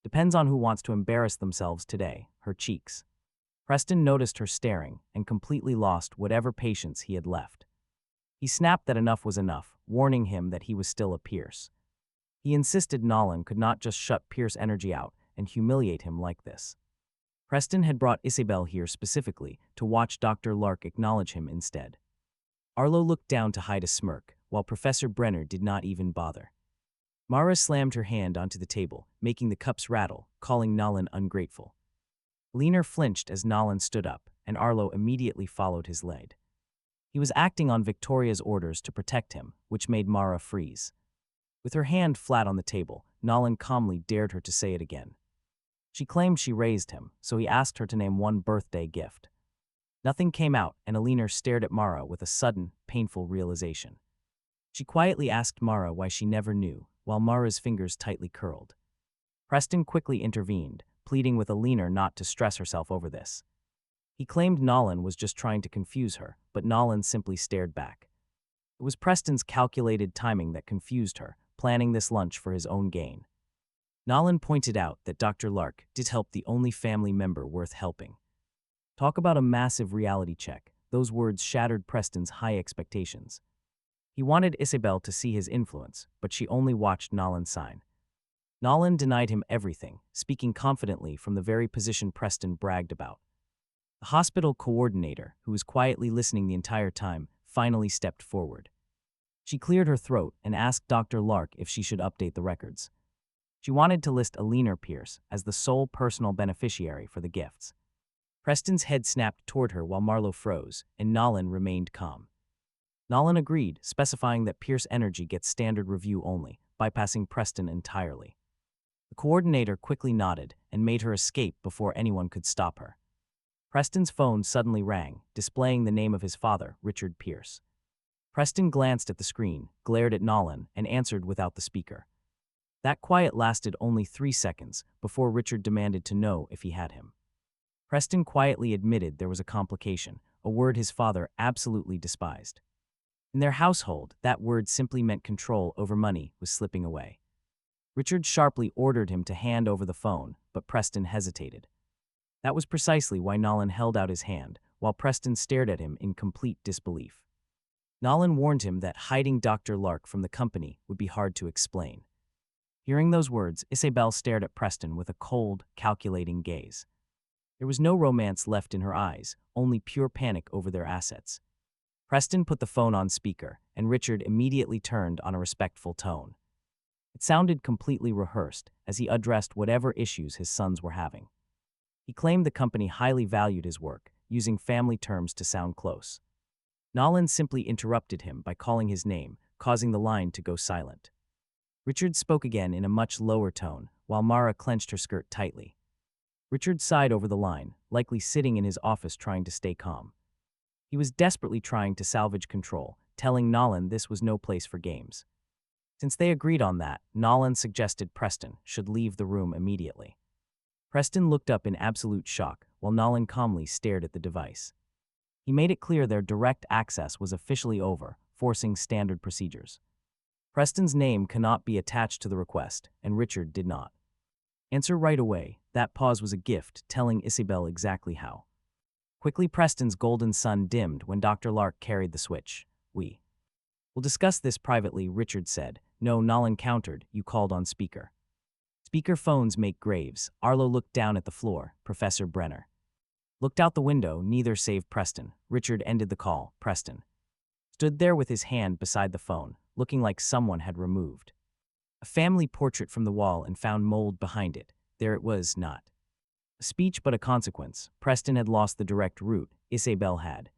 Depends on who wants to embarrass themselves today. Her cheeks. Preston noticed her staring and completely lost whatever patience he had left. He snapped that enough was enough, warning him that he was still a Pierce. He insisted Nolan could not just shut Pierce energy out and humiliate him like this. Preston had brought Isabel here specifically to watch Dr. Lark acknowledge him instead. Arlo looked down to hide a smirk, while Professor Brenner did not even bother. Mara slammed her hand onto the table, making the cups rattle, calling Nolan ungrateful. Alina flinched as Nolan stood up, and Arlo immediately followed his lead. He was acting on Victoria's orders to protect him, which made Mara freeze. With her hand flat on the table, Nolan calmly dared her to say it again. She claimed she raised him, so he asked her to name one birthday gift. Nothing came out, and Alina stared at Mara with a sudden, painful realization. She quietly asked Mara why she never knew, while Mara's fingers tightly curled. Preston quickly intervened, pleading with Alina not to stress herself over this. He claimed Nolan was just trying to confuse her, but Nolan simply stared back. It was Preston's calculated timing that confused her, planning this lunch for his own gain. Nolan pointed out that Dr. Lark did help the only family member worth helping. Talk about a massive reality check. Those words shattered Preston's high expectations. He wanted Isabel to see his influence, but she only watched Nolan sign. Nolan denied him everything, speaking confidently from the very position Preston bragged about. The hospital coordinator, who was quietly listening the entire time, finally stepped forward. She cleared her throat and asked Dr. Lark if she should update the records. She wanted to list Alina Pierce as the sole personal beneficiary for the gifts. Preston's head snapped toward her while Marlowe froze, and Nolan remained calm. Nolan agreed, specifying that Pierce Energy gets standard review only, bypassing Preston entirely. The coordinator quickly nodded and made her escape before anyone could stop her. Preston's phone suddenly rang, displaying the name of his father, Richard Pierce. Preston glanced at the screen, glared at Nolan, and answered without the speaker. That quiet lasted only 3 seconds before Richard demanded to know if he had him. Preston quietly admitted there was a complication, a word his father absolutely despised. In their household, that word simply meant control over money was slipping away. Richard sharply ordered him to hand over the phone, but Preston hesitated. That was precisely why Nolan held out his hand, while Preston stared at him in complete disbelief. Nolan warned him that hiding Dr. Lark from the company would be hard to explain. Hearing those words, Isabel stared at Preston with a cold, calculating gaze. There was no romance left in her eyes, only pure panic over their assets. Preston put the phone on speaker, and Richard immediately turned on a respectful tone. It sounded completely rehearsed as he addressed whatever issues his sons were having. He claimed the company highly valued his work, using family terms to sound close. Nolan simply interrupted him by calling his name, causing the line to go silent. Richard spoke again in a much lower tone, while Mara clenched her skirt tightly. Richard sighed over the line, likely sitting in his office trying to stay calm. He was desperately trying to salvage control, telling Nolan this was no place for games. Since they agreed on that, Nolan suggested Preston should leave the room immediately. Preston looked up in absolute shock, while Nolan calmly stared at the device. He made it clear their direct access was officially over, forcing standard procedures. Preston's name cannot be attached to the request, and Richard did not. Answer right away. That pause was a gift, telling Isabel exactly how. Quickly, Preston's golden sun dimmed when Dr. Lark carried the switch. We'll discuss this privately, Richard said. No, Nolan countered. You called on speaker. Speaker phones make graves. Arlo looked down at the floor. Professor Brenner looked out the window. Neither saved Preston. Richard ended the call. Preston stood there with his hand beside the phone, looking like someone had removed a family portrait from the wall and found mold behind it. There it was, not a speech but a consequence. Preston had lost the direct route. Isabel had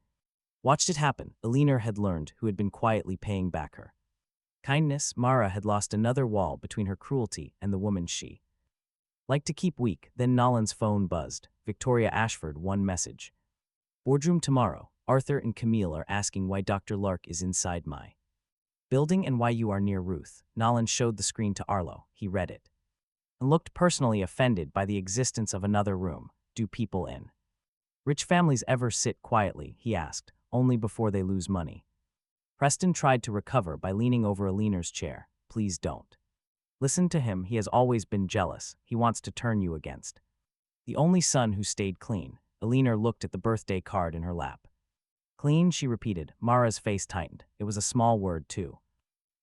watched it happen. Eleanor had learned, who had been quietly paying back her kindness. Mara had lost another wall between her cruelty and the woman she liked to keep weak. Then Nolan's phone buzzed. Victoria Ashford, one message. Boardroom tomorrow. Arthur and Camille are asking why Dr. Lark is inside my building and why you are near Ruth. Nolan showed the screen to Arlo. He read it and looked personally offended by the existence of another room. Do people in rich families ever sit quietly, he asked, only before they lose money. Preston tried to recover by leaning over Eleanor's chair. Please don't listen to him. He has always been jealous. He wants to turn you against the only son who stayed clean. Eleanor looked at the birthday card in her lap. Clean, she repeated. Mara's face tightened. It was a small word, too.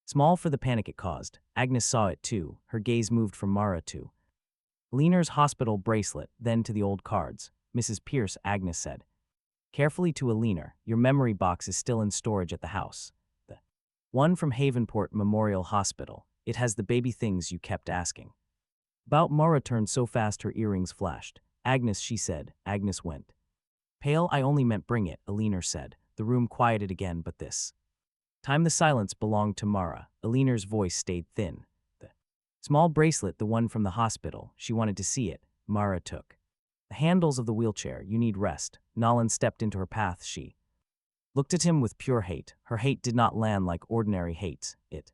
Small for the panic it caused. Agnes saw it, too. Her gaze moved from Mara to Eleanor's hospital bracelet, then to the old cards. Mrs. Pierce, Agnes said carefully to Eleanor, your memory box is still in storage at the house. The one from Havenport Memorial Hospital. It has the baby things you kept asking about. Mara turned so fast her earrings flashed. Agnes, she said. Agnes went pale. I only meant bring it, Eleanor said. The room quieted again, but this time the silence belonged to Mara. Eleanor's voice stayed thin. The small bracelet, the one from the hospital. She wanted to see it. Mara took the handles of the wheelchair. You need rest. Nolan stepped into her path. She looked at him with pure hate. Her hate did not land like ordinary hate. It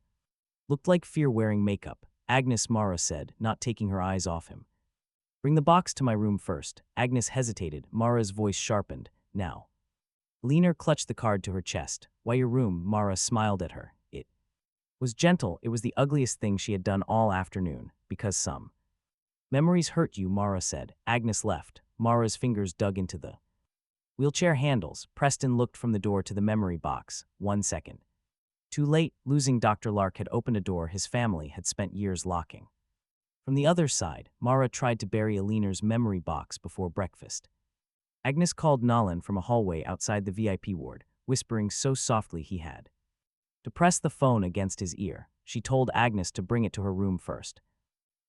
looked like fear wearing makeup. Agnes, Mara said, not taking her eyes off him. Bring the box to my room first. Agnes hesitated. Mara's voice sharpened. Now. Eleanor clutched the card to her chest. Why your room? Mara smiled at her. It was gentle. It was the ugliest thing she had done all afternoon. Because some memories hurt you, Mara said. Agnes left. Mara's fingers dug into the wheelchair handles. Preston looked from the door to the memory box. 1 second. Too late. Losing Dr. Lark had opened a door his family had spent years locking. From the other side, Mara tried to bury Eleanor's memory box before breakfast. Agnes called Nolan from a hallway outside the VIP ward, whispering so softly he had to press the phone against his ear. She told Agnes to bring it to her room first.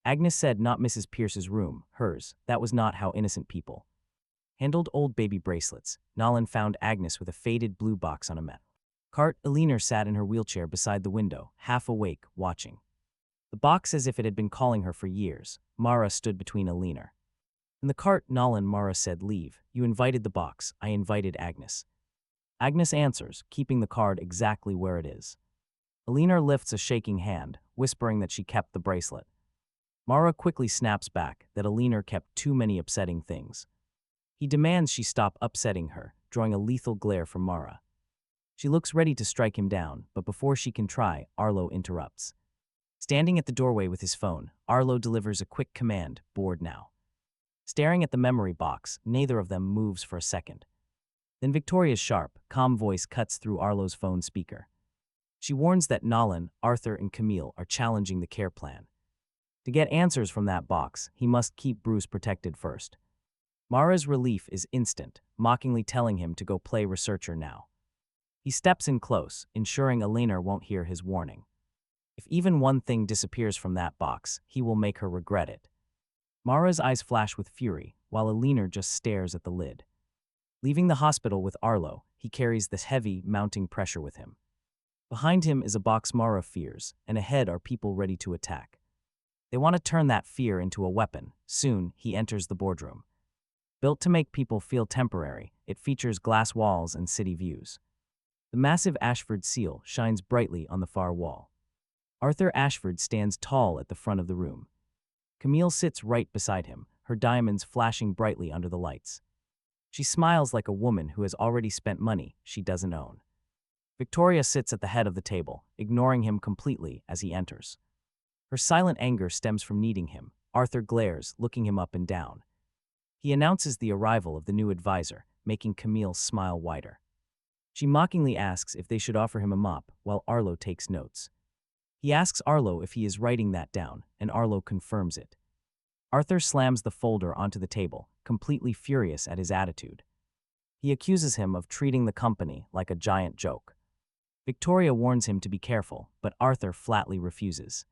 Agnes said not Mrs. Pierce's room, hers. That was not how innocent people handled old baby bracelets. Nolan found Agnes with a faded blue box on a mat cart. Eleanor sat in her wheelchair beside the window, half awake, watching. The box as if it had been calling her for years. Mara stood between Alina. In the cart, Nolan, Mara said, "Leave. You invited the box. I invited Agnes." Agnes answers, keeping the card exactly where it is. Alina lifts a shaking hand, whispering that she kept the bracelet. Mara quickly snaps back that Alina kept too many upsetting things. He demands she stop upsetting her, drawing a lethal glare from Mara. She looks ready to strike him down, but before she can try, Arlo interrupts. Standing at the doorway with his phone, Arlo delivers a quick command, "Board now." Staring at the memory box, neither of them moves for a second. Then Victoria's sharp, calm voice cuts through Arlo's phone speaker. She warns that Nolan, Arthur, and Camille are challenging the care plan. To get answers from that box, he must keep Bruce protected first. Mara's relief is instant, mockingly telling him to go play researcher now. He steps in close, ensuring Alina won't hear his warning. If even one thing disappears from that box, he will make her regret it. Mara's eyes flash with fury, while Alina just stares at the lid. Leaving the hospital with Arlo, he carries this heavy, mounting pressure with him. Behind him is a box Mara fears, and ahead are people ready to attack. They want to turn that fear into a weapon. Soon, he enters the boardroom. Built to make people feel temporary, it features glass walls and city views. The massive Ashford seal shines brightly on the far wall. Arthur Ashford stands tall at the front of the room. Camille sits right beside him, her diamonds flashing brightly under the lights. She smiles like a woman who has already spent money she doesn't own. Victoria sits at the head of the table, ignoring him completely as he enters. Her silent anger stems from needing him. Arthur glares, looking him up and down. He announces the arrival of the new advisor, making Camille smile wider. She mockingly asks if they should offer him a mop, while Arlo takes notes. He asks Arlo if he is writing that down, and Arlo confirms it. Arthur slams the folder onto the table, completely furious at his attitude. He accuses him of treating the company like a giant joke. Victoria warns him to be careful, but Arthur flatly refuses.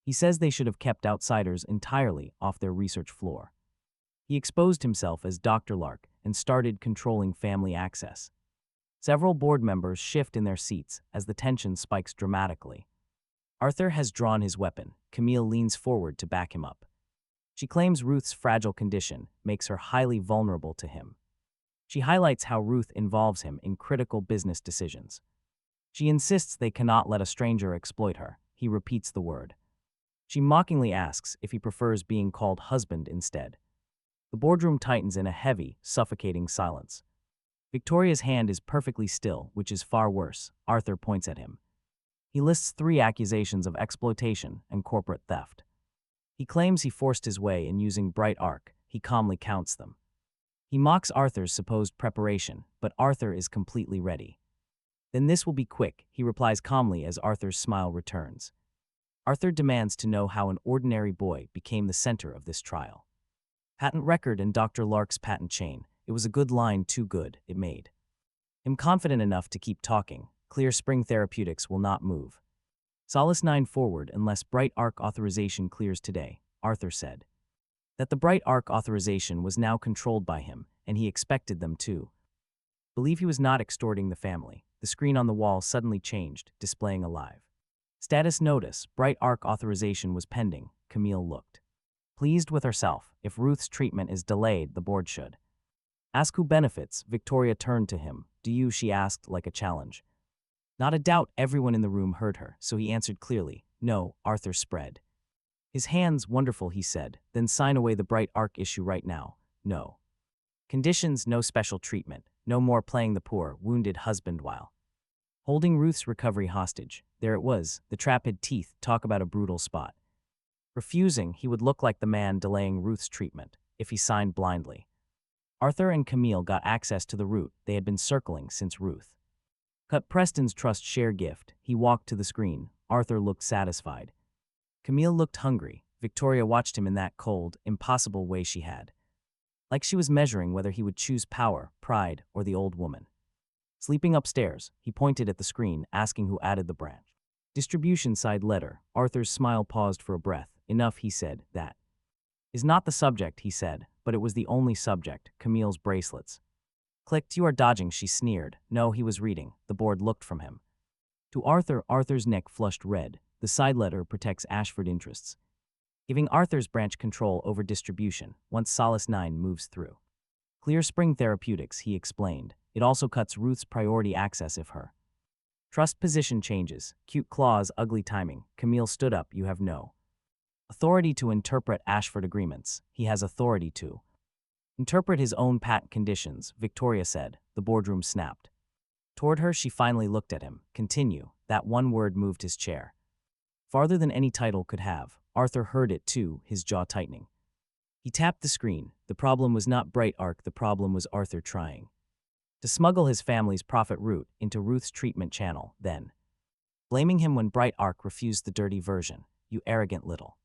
He says they should have kept outsiders entirely off their research floor. He exposed himself as Dr. Lark and started controlling family access. Several board members shift in their seats as the tension spikes dramatically. Arthur has drawn his weapon. Camille leans forward to back him up. She claims Ruth's fragile condition makes her highly vulnerable to him. She highlights how Ruth involves him in critical business decisions. She insists they cannot let a stranger exploit her. He repeats the word. She mockingly asks if he prefers being called husband instead. The boardroom tightens in a heavy, suffocating silence. Victoria's hand is perfectly still, which is far worse. Arthur points at him. He lists 3 accusations of exploitation and corporate theft. He claims he forced his way in using bright arc. He calmly counts them. He mocks Arthur's supposed preparation, but Arthur is completely ready. "Then this will be quick," he replies calmly as Arthur's smile returns. Arthur demands to know how an ordinary boy became the center of this trial. Patent record and Dr. Lark's patent chain. It was a good line, too good, it made him confident enough to keep talking. Clear Spring Therapeutics will not move. Solace 9 forward unless Bright Arc authorization clears today, Arthur said. That the Bright Arc authorization was now controlled by him, and he expected them to believe he was not extorting the family. The screen on the wall suddenly changed, displaying a live status notice. Bright Arc authorization was pending. Camille looked pleased with herself. If Ruth's treatment is delayed, the board should ask who benefits. Victoria turned to him. "Do you?" she asked like a challenge. Not a doubt. Everyone in the room heard her, so he answered clearly. "No." Arthur spread his hands. "Wonderful," he said. "Then sign away the Bright Arc issue right now. No conditions, no special treatment, no more playing the poor, wounded husband while holding Ruth's recovery hostage." There it was, the trap had teeth. Talk about a brutal spot. Refusing, he would look like the man delaying Ruth's treatment, if he signed blindly. Arthur and Camille got access to the route they had been circling since Ruth cut Preston's trust share gift. He walked to the screen. Arthur looked satisfied. Camille looked hungry. Victoria watched him in that cold, impossible way she had. Like she was measuring whether he would choose power, pride, or the old woman. Sleeping upstairs, he pointed at the screen, asking who added the branch. Distribution side letter. Arthur's smile paused for a breath. "Enough," he said. "That is not the subject," he said, but it was the only subject. Camille's bracelets. Clicked. "You are dodging," she sneered. No, he was reading. The board looked from him to Arthur. Arthur's neck flushed red. The side letter protects Ashford interests, giving Arthur's branch control over distribution once Solace 9 moves through. Clear Spring Therapeutics, he explained. It also cuts Ruth's priority access if her trust position changes. Cute clause, ugly timing. Camille stood up. You have no authority to interpret Ashford agreements. He has authority to interpret his own patent conditions, Victoria said. The boardroom snapped. Toward her, she finally looked at him. Continue. That one word moved his chair farther than any title could have. Arthur heard it too, his jaw tightening. He tapped the screen. The problem was not Bright Arc, the problem was Arthur trying to smuggle his family's profit route into Ruth's treatment channel, then blaming him when Bright Arc refused the dirty version. You arrogant little.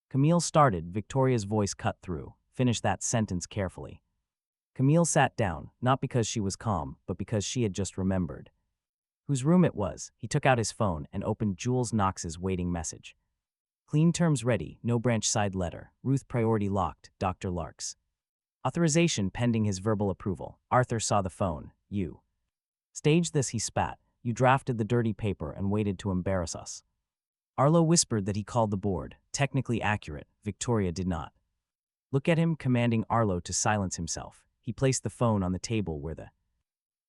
Camille started. Victoria's voice cut through. Finish that sentence carefully. Camille sat down, not because she was calm, but because she had just remembered whose room it was. He took out his phone and opened Jules Knox's waiting message. Clean terms ready, no branch side letter. Ruth priority locked, Dr. Lark's authorization pending his verbal approval. Arthur saw the phone. You staged this, he spat. You drafted the dirty paper and waited to embarrass us. Arlo whispered that he called the board. Technically accurate. Victoria did not look at him, commanding Arlo to silence himself. He placed the phone on the table where the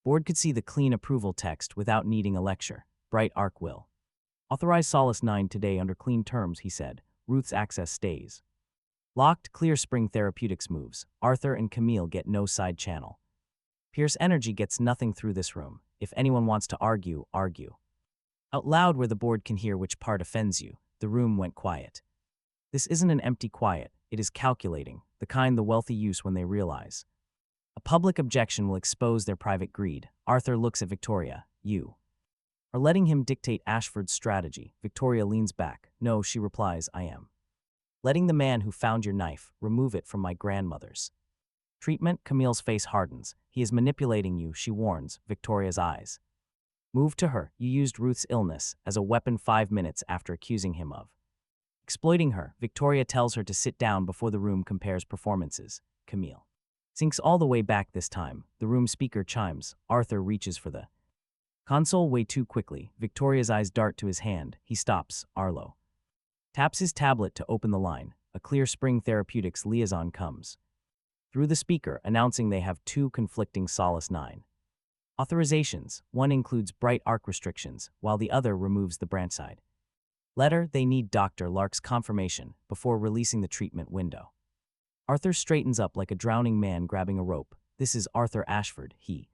board could see the clean approval text without needing a lecture. Bright Arc will authorize Solace 9 today under clean terms, he said. Ruth's access stays locked. Clear Spring Therapeutics moves. Arthur and Camille get no side channel. Pierce Energy gets nothing through this room. If anyone wants to argue, argue out loud where the board can hear which part offends you. The room went quiet. This isn't an empty quiet. It is calculating, the kind the wealthy use when they realize a public objection will expose their private greed. Arthur looks at Victoria. You are letting him dictate Ashford's strategy. Victoria leans back. No, she replies, I am letting the man who found your knife remove it from my grandmother's treatment. Camille's face hardens. He is manipulating you, she warns. Victoria's eyes move to her. You used Ruth's illness as a weapon 5 minutes after accusing him of exploiting her. Victoria tells her to sit down before the room compares performances. Camille sinks all the way back this time. The room speaker chimes. Arthur reaches for the console way too quickly. Victoria's eyes dart to his hand. He stops. Arlo taps his tablet to open the line. A Clear Spring Therapeutics liaison comes through the speaker, announcing they have 2 conflicting Solace 9 authorizations. One includes Bright Arc restrictions, while the other removes the branch side letter. They need Dr. Lark's confirmation before releasing the treatment window. Arthur straightens up like a drowning man grabbing a rope. This is Arthur Ashford, he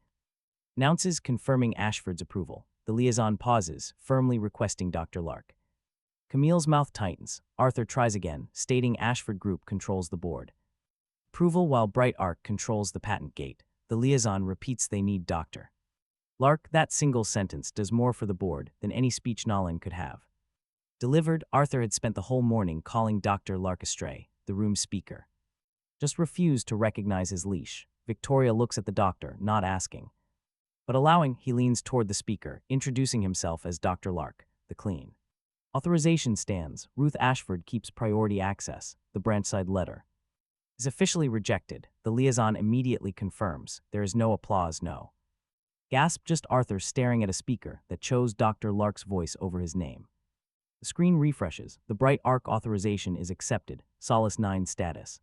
announces, confirming Ashford's approval. The liaison pauses, firmly requesting Dr. Lark. Camille's mouth tightens. Arthur tries again, stating Ashford Group controls the board approval while Bright Arc controls the patent gate. The liaison repeats they need Dr. Lark. That single sentence does more for the board than any speech Nolan could have delivered. Arthur had spent the whole morning calling Dr. Lark astray. The room speaker just refused to recognize his leash. Victoria looks at the doctor, not asking, but allowing. He leans toward the speaker, introducing himself as Dr. Lark. The clean authorization stands. Ruth Ashford keeps priority access. The branch side letter is officially rejected. The liaison immediately confirms. There is no applause, no gasp, just Arthur staring at a speaker that chose Dr. Lark's voice over his name. The screen refreshes. The Bright Arc authorization is accepted. Solace 9 status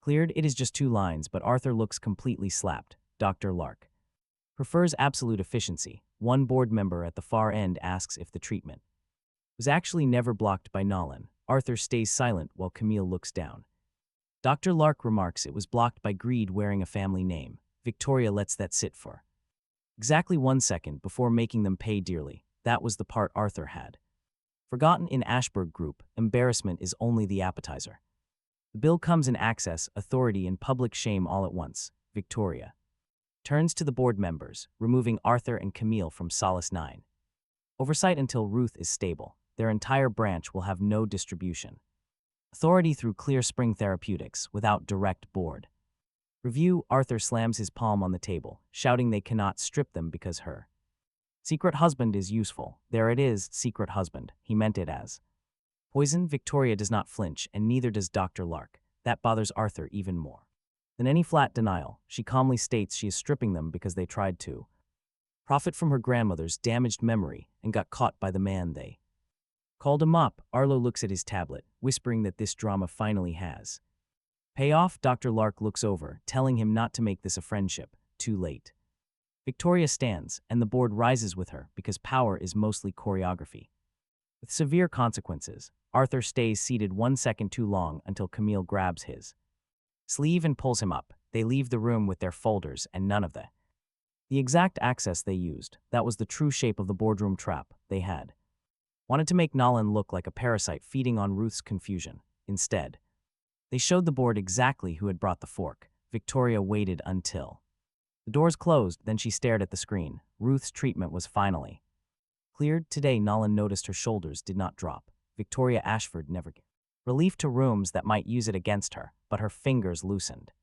cleared. It is just 2 lines, but Arthur looks completely slapped. Dr. Lark prefers absolute efficiency. One board member at the far end asks if the treatment was actually never blocked by Nolan. Arthur stays silent while Camille looks down. Dr. Lark remarks it was blocked by greed wearing a family name. Victoria lets that sit for exactly 1 second before making them pay dearly. That was the part Arthur had forgotten. In Ashford Group, embarrassment is only the appetizer. The bill comes in access, authority, and public shame all at once. Victoria turns to the board members, removing Arthur and Camille from Solace 9 oversight until Ruth is stable. Their entire branch will have no distribution authority through Clear Spring Therapeutics without direct board review. Arthur slams his palm on the table, shouting they cannot strip them because her secret husband is useful. There it is, secret husband. He meant it as poison. Victoria does not flinch, and neither does Dr. Lark. That bothers Arthur even more than any flat denial. She calmly states she is stripping them because they tried to profit from her grandmother's damaged memory and got caught by the man they Called him up, Arlo looks at his tablet, whispering that this drama finally has payoff. Dr. Lark looks over, telling him not to make this a friendship. Too late. Victoria stands, and the board rises with her because power is mostly choreography. With severe consequences, Arthur stays seated 1 second too long until Camille grabs his sleeve and pulls him up. They leave the room with their folders and none of the exact access they used. That was the true shape of the boardroom trap they had. Wanted to make Nolan look like a parasite feeding on Ruth's confusion. Instead, they showed the board exactly who had brought the fork. Victoria waited until the doors closed, then she stared at the screen. Ruth's treatment was finally cleared. Today, Nolan noticed her shoulders did not drop. Victoria Ashford never gave relief to rooms that might use it against her, but her fingers loosened.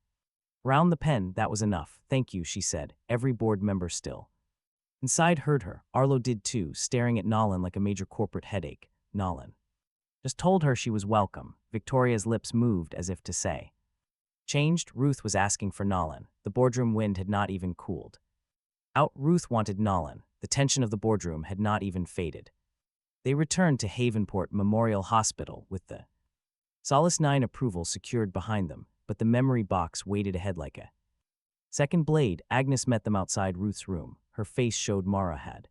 Round the pen, that was enough. Thank you, she said, every board member still inside heard her. Arlo did too, staring at Nolan like a major corporate headache. Nolan just told her she was welcome. Victoria's lips moved as if to say. Changed, Ruth was asking for Nolan. The boardroom wind had not even cooled out. Ruth wanted Nolan. The tension of the boardroom had not even faded. They returned to Havenport Memorial Hospital with the Solace 9 approval secured behind them, but the memory box waited ahead like a second blade. Agnes met them outside Ruth's room. Her face showed Mara had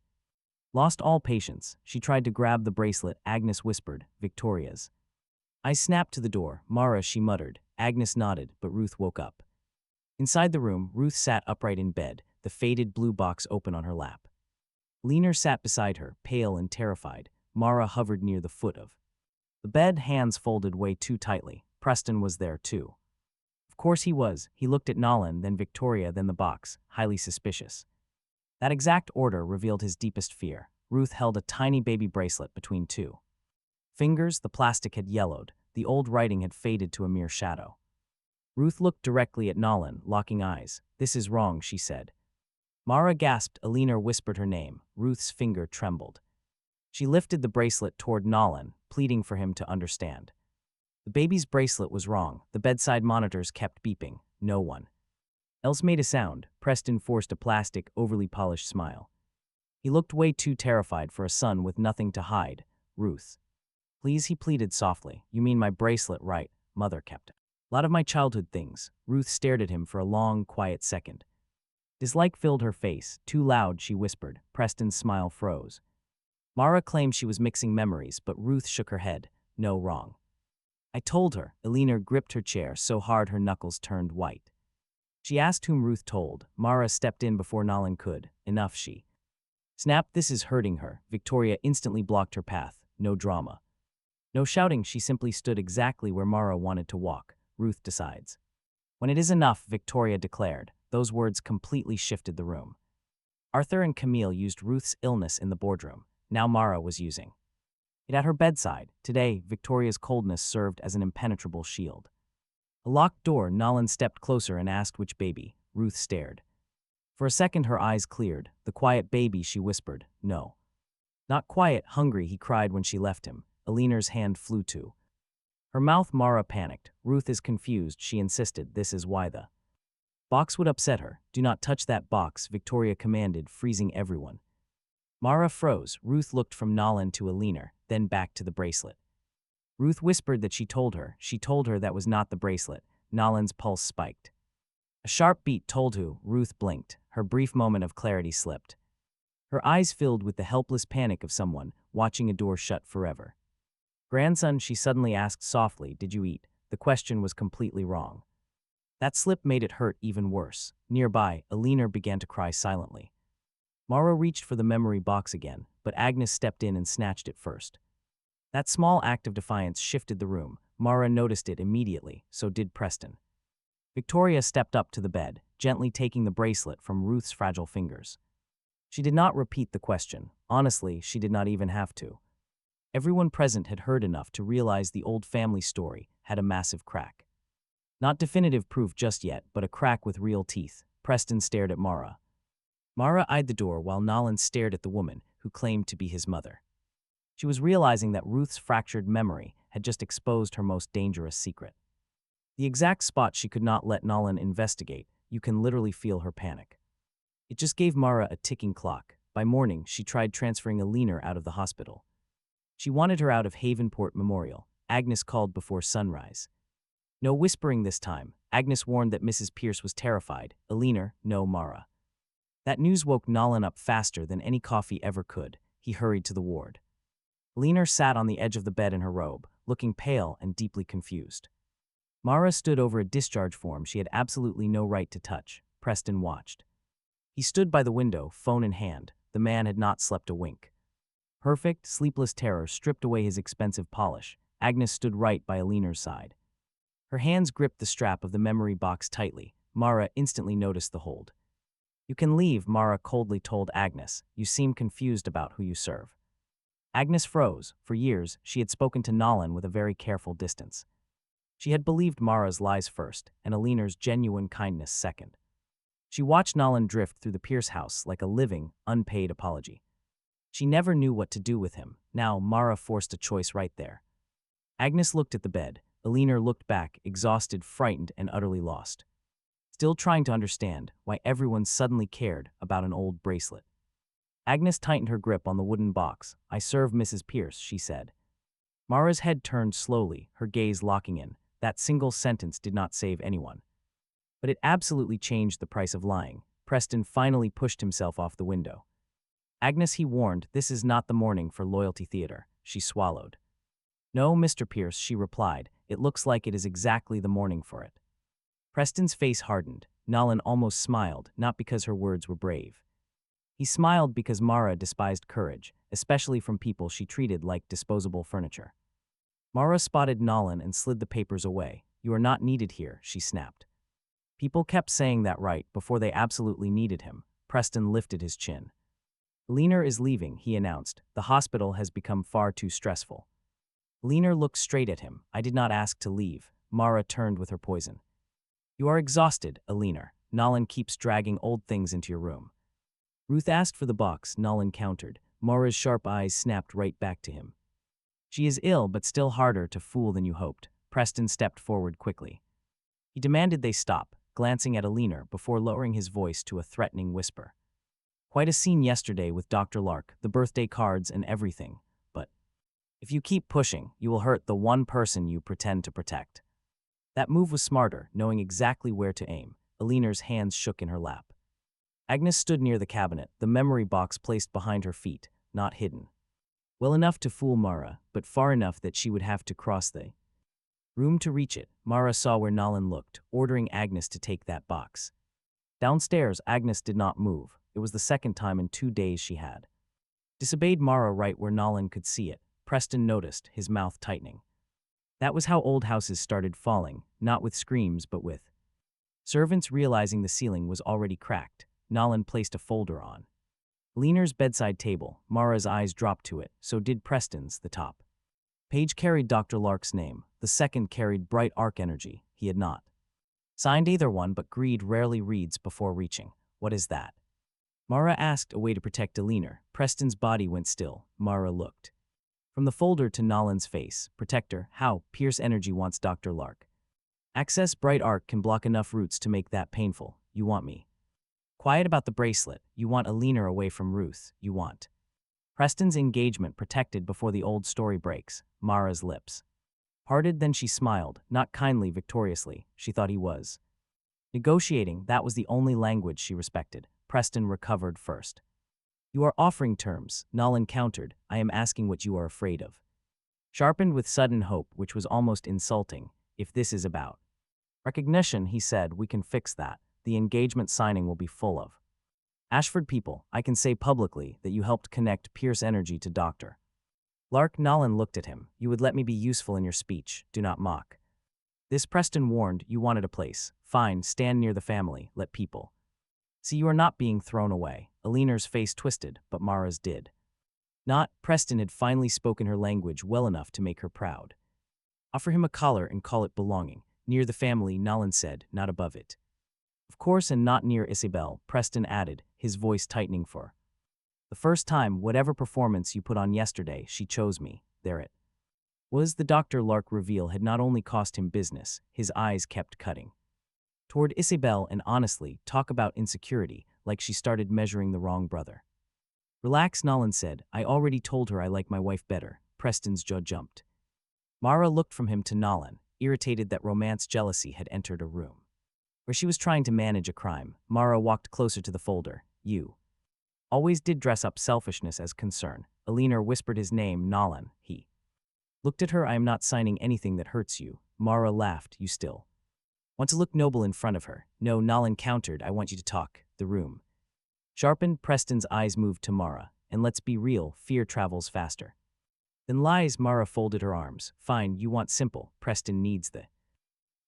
lost all patience. She tried to grab the bracelet. Agnes whispered, Victoria's eyes snapped to the door. Mara, she muttered. Agnes nodded, but Ruth woke up. Inside the room, Ruth sat upright in bed, the faded blue box open on her lap. Leaner sat beside her, pale and terrified. Mara hovered near the foot of the bed, hands folded way too tightly. Preston was there too. Of course he was. He looked at Nolan, then Victoria, then the box, highly suspicious. That exact order revealed his deepest fear. Ruth held a tiny baby bracelet between two fingers. The plastic had yellowed. The old writing had faded to a mere shadow. Ruth looked directly at Nolan, locking eyes. This is wrong, she said. Mara gasped. Alina whispered her name. Ruth's finger trembled. She lifted the bracelet toward Nolan, pleading for him to understand. The baby's bracelet was wrong. The bedside monitors kept beeping. No one else made a sound. Preston forced a plastic, overly polished smile. He looked way too terrified for a son with nothing to hide. Ruth. Please, he pleaded softly. You mean my bracelet, right? Mother kept it. A lot of my childhood things. Ruth stared at him for a long, quiet second. Dislike filled her face. Too loud, she whispered. Preston's smile froze. Mara claimed she was mixing memories, but Ruth shook her head. No, wrong. I told her. Alina gripped her chair so hard her knuckles turned white. She asked whom Ruth told. Mara stepped in before Nolan could. Enough, she snapped. This is hurting her. Victoria instantly blocked her path. No drama. No shouting, she simply stood exactly where Mara wanted to walk. Ruth decides. When it is enough, Victoria declared. Those words completely shifted the room. Arthur and Camille used Ruth's illness in the boardroom. Now Mara was using it at her bedside. Today, Victoria's coldness served as an impenetrable shield. A locked door. Nolan stepped closer and asked which baby. Ruth stared. For a second her eyes cleared. The quiet baby, she whispered. No. Not quiet, hungry, he cried when she left him. Alina's hand flew to her mouth. Mara panicked. Ruth is confused, she insisted. This is why the box would upset her. Do not touch that box, Victoria commanded, freezing everyone. Mara froze. Ruth looked from Nolan to Alina, then back to the bracelet. Ruth whispered that she told her that was not the bracelet. Nolan's pulse spiked. A sharp beat told who. Ruth blinked. Her brief moment of clarity slipped. Her eyes filled with the helpless panic of someone watching a door shut forever. Grandson, she suddenly asked softly, did you eat? The question was completely wrong. That slip made it hurt even worse. Nearby, Alina began to cry silently. Mara reached for the memory box again, but Agnes stepped in and snatched it first. That small act of defiance shifted the room. Mara noticed it immediately, so did Preston. Victoria stepped up to the bed, gently taking the bracelet from Ruth's fragile fingers. She did not repeat the question. Honestly, she did not even have to. Everyone present had heard enough to realize the old family story had a massive crack. Not definitive proof just yet, but a crack with real teeth. Preston stared at Mara. Mara eyed the door while Nolan stared at the woman who claimed to be his mother. She was realizing that Ruth's fractured memory had just exposed her most dangerous secret. The exact spot she could not let Nolan investigate. You can literally feel her panic. It just gave Mara a ticking clock. By morning, she tried transferring Alina out of the hospital. She wanted her out of Havenport Memorial. Agnes called before sunrise. No whispering this time. Agnes warned that Mrs. Pierce was terrified. Eleanor, no Mara. That news woke Nolan up faster than any coffee ever could. He hurried to the ward. Eleanor sat on the edge of the bed in her robe, looking pale and deeply confused. Mara stood over a discharge form she had absolutely no right to touch. Preston watched. He stood by the window, phone in hand. The man had not slept a wink. Perfect, sleepless terror stripped away his expensive polish. Agnes stood right by Eleanor's side. Her hands gripped the strap of the memory box tightly. Mara instantly noticed the hold. "You can leave," Mara coldly told Agnes. "You seem confused about who you serve." Agnes froze. For years, she had spoken to Nolan with a very careful distance. She had believed Mara's lies first, and Eleanor's genuine kindness second. She watched Nolan drift through the Pierce house like a living, unpaid apology. She never knew what to do with him. Now Mara forced a choice right there. Agnes looked at the bed. Eleanor looked back, exhausted, frightened, and utterly lost. Still trying to understand why everyone suddenly cared about an old bracelet. Agnes tightened her grip on the wooden box. "I serve Mrs. Pierce," she said. Mara's head turned slowly, her gaze locking in. That single sentence did not save anyone. But it absolutely changed the price of lying. Preston finally pushed himself off the window. "Agnes," he warned, "this is not the morning for loyalty theater." She swallowed. "No, Mr. Pierce," she replied. "It looks like it is exactly the morning for it." Preston's face hardened. Nolan almost smiled, not because her words were brave. He smiled because Mara despised courage, especially from people she treated like disposable furniture. Mara spotted Nolan and slid the papers away. "You are not needed here," she snapped. People kept saying that right before they absolutely needed him. Preston lifted his chin. "Eleanor is leaving," he announced. "The hospital has become far too stressful." Eleanor looked straight at him. "I did not ask to leave." Mara turned with her poison. "You are exhausted, Eleanor. Nolan keeps dragging old things into your room." "Ruth asked for the box," Nolan countered. Mara's sharp eyes snapped right back to him. "She is ill, but still harder to fool than you hoped." Preston stepped forward quickly. He demanded they stop, glancing at Eleanor before lowering his voice to a threatening whisper. "Quite a scene yesterday with Dr. Lark, the birthday cards and everything. But if you keep pushing, you will hurt the one person you pretend to protect." That move was smarter, knowing exactly where to aim. Eleanor's hands shook in her lap. Agnes stood near the cabinet, the memory box placed behind her feet, not hidden. Well enough to fool Mara, but far enough that she would have to cross the room to reach it. Mara saw where Nolan looked, ordering Agnes to take that box. Downstairs, Agnes did not move. It was the second time in 2 days she had disobeyed Mara right where Nolan could see it. Preston noticed, his mouth tightening. That was how old houses started falling, not with screams but with servants realizing the ceiling was already cracked. Nolan placed a folder on Eleanor's bedside table. Mara's eyes dropped to it, so did Preston's. The top page carried Dr. Lark's name. The second carried Bright Arc Energy. He had not signed either one, but greed rarely reads before reaching. "What is that?" Mara asked, a way to protect Eleanor. Preston's body went still. Mara looked from the folder to Nolan's face. "Protector, how? Pierce Energy wants Dr. Lark. Access Bright Arc can block enough roots to make that painful. You want me quiet about the bracelet. You want Eleanor away from Ruth. You want Preston's engagement protected before the old story breaks." Mara's lips parted, then she smiled, not kindly, victoriously. She thought he was negotiating. That was the only language she respected. Preston recovered first. "You are offering terms," Nolan countered. "I am asking what you are afraid of." Sharpened with sudden hope, which was almost insulting. "If this is about recognition," he said, "we can fix that. The engagement signing will be full of Ashford people. I can say publicly that you helped connect Pierce Energy to Dr. Lark." Nolan looked at him. "You would let me be useful in your speech. Do not mock this." Preston warned. "You wanted a place. Fine, stand near the family. Let people see you are not being thrown away." Eleanor's face twisted, but Mara's did not. Preston had finally spoken her language well enough to make her proud. "Offer him a collar and call it belonging. Near the family," Nolan said, "not above it." "Of course, and not near Isabel," Preston added, his voice tightening. "For the first time, whatever performance you put on yesterday, she chose me." There it was. The Dr. Lark reveal had not only cost him business, his eyes kept cutting toward Isabel, and honestly, talk about insecurity, like she started measuring the wrong brother. "Relax," Nolan said. "I already told her I like my wife better." Preston's jaw jumped. Mara looked from him to Nolan, irritated that romance jealousy had entered a room. Where she was trying to manage a crime, Mara walked closer to the folder. You always did dress up selfishness as concern. Alina whispered his name, Nolan. He looked at her. I am not signing anything that hurts you. Mara laughed. You still want to look noble in front of her. No, Nolan countered. I want you to talk. The room sharpened. Preston's eyes moved to Mara. And let's be real, fear travels faster than lies. Mara folded her arms. Fine, you want simple. Preston needs the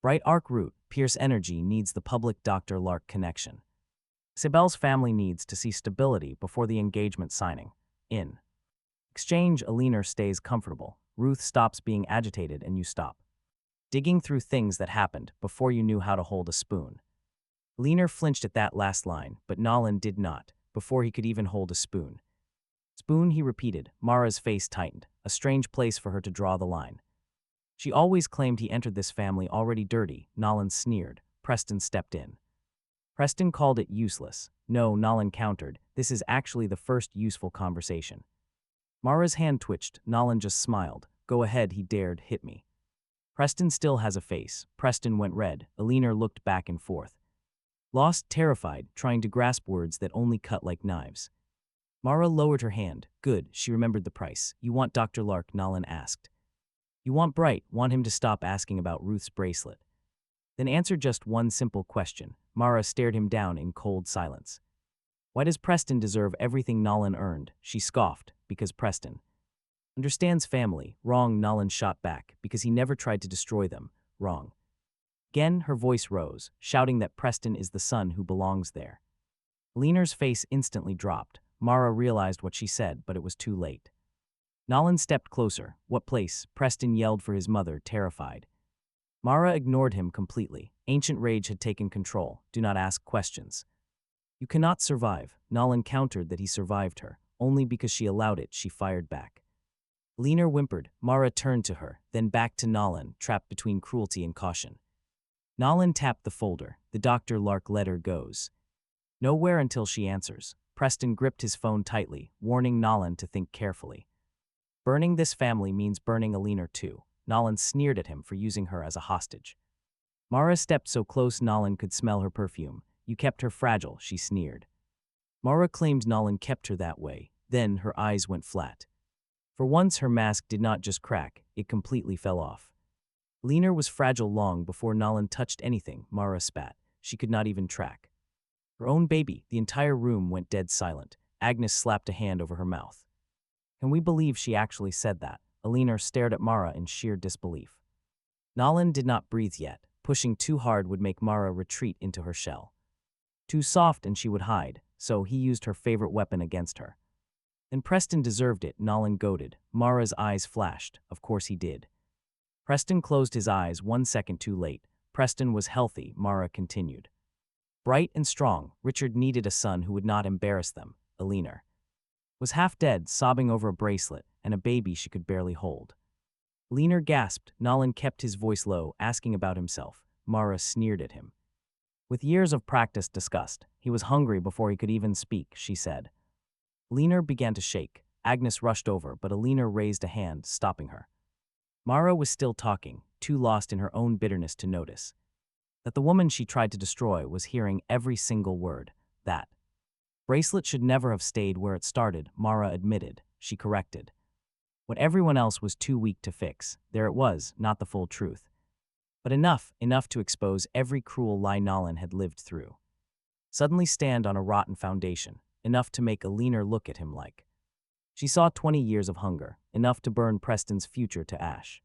bright arc route. Pierce Energy needs the public Dr. Lark connection. Sibel's family needs to see stability before the engagement signing. In exchange, Alina stays comfortable. Ruth stops being agitated and you stop digging through things that happened before you knew how to hold a spoon. Alina flinched at that last line, but Nolan did not, before he could even hold a spoon. Spoon, he repeated. Mara's face tightened, a strange place for her to draw the line. She always claimed he entered this family already dirty. Nolan sneered. Preston stepped in. Preston called it useless. No, Nolan countered. This is actually the first useful conversation. Mara's hand twitched. Nolan just smiled. Go ahead, he dared. Hit me. Preston still has a face. Preston went red. Alina looked back and forth. Lost, terrified, trying to grasp words that only cut like knives. Mara lowered her hand. Good, she remembered the price. You want Dr. Lark? Nolan asked. You want Bright, want him to stop asking about Ruth's bracelet. Then answer just one simple question. Mara stared him down in cold silence. Why does Preston deserve everything Nolan earned? She scoffed. Because Preston understands family. Wrong, Nolan shot back. Because he never tried to destroy them. Wrong. Again, her voice rose, shouting that Preston is the son who belongs there. Alina's face instantly dropped. Mara realized what she said, but it was too late. Nolan stepped closer. What place? Preston yelled for his mother, terrified. Mara ignored him completely. Ancient rage had taken control. Do not ask questions. You cannot survive. Nolan countered that he survived her. Only because she allowed it, she fired back. Alina whimpered. Mara turned to her, then back to Nolan, trapped between cruelty and caution. Nolan tapped the folder. The Dr. Lark letter goes nowhere until she answers. Preston gripped his phone tightly, warning Nolan to think carefully. Burning this family means burning Alina too. Nolan sneered at him for using her as a hostage. Mara stepped so close Nolan could smell her perfume. You kept her fragile, she sneered. Mara claimed Nolan kept her that way. Then her eyes went flat. For once her mask did not just crack, it completely fell off. Alina was fragile long before Nolan touched anything. Mara spat. She could not even track her own baby. The entire room went dead silent. Agnes slapped a hand over her mouth. Can we believe she actually said that? Alina stared at Mara in sheer disbelief. Nolan did not breathe yet. Pushing too hard would make Mara retreat into her shell. Too soft and she would hide, so he used her favorite weapon against her. And Preston deserved it, Nolan goaded. Mara's eyes flashed. Of course he did. Preston closed his eyes 1 second too late. Preston was healthy, Mara continued. Bright and strong, Richard needed a son who would not embarrass them. Alina was half dead, sobbing over a bracelet and a baby she could barely hold. Alina gasped. Nolan kept his voice low, asking about himself. Mara sneered at him. With years of practice discussed, he was hungry before he could even speak, she said. Alina began to shake. Agnes rushed over, but Alina raised a hand, stopping her. Mara was still talking, too lost in her own bitterness to notice that the woman she tried to destroy was hearing every single word. That bracelet should never have stayed where it started, Mara admitted. She corrected. What everyone else was too weak to fix, there it was, not the full truth. But enough to expose every cruel lie Nolan had lived through. Suddenly stand on a rotten foundation, enough to make Alina look at him like she saw 20 years of hunger, enough to burn Preston's future to ash.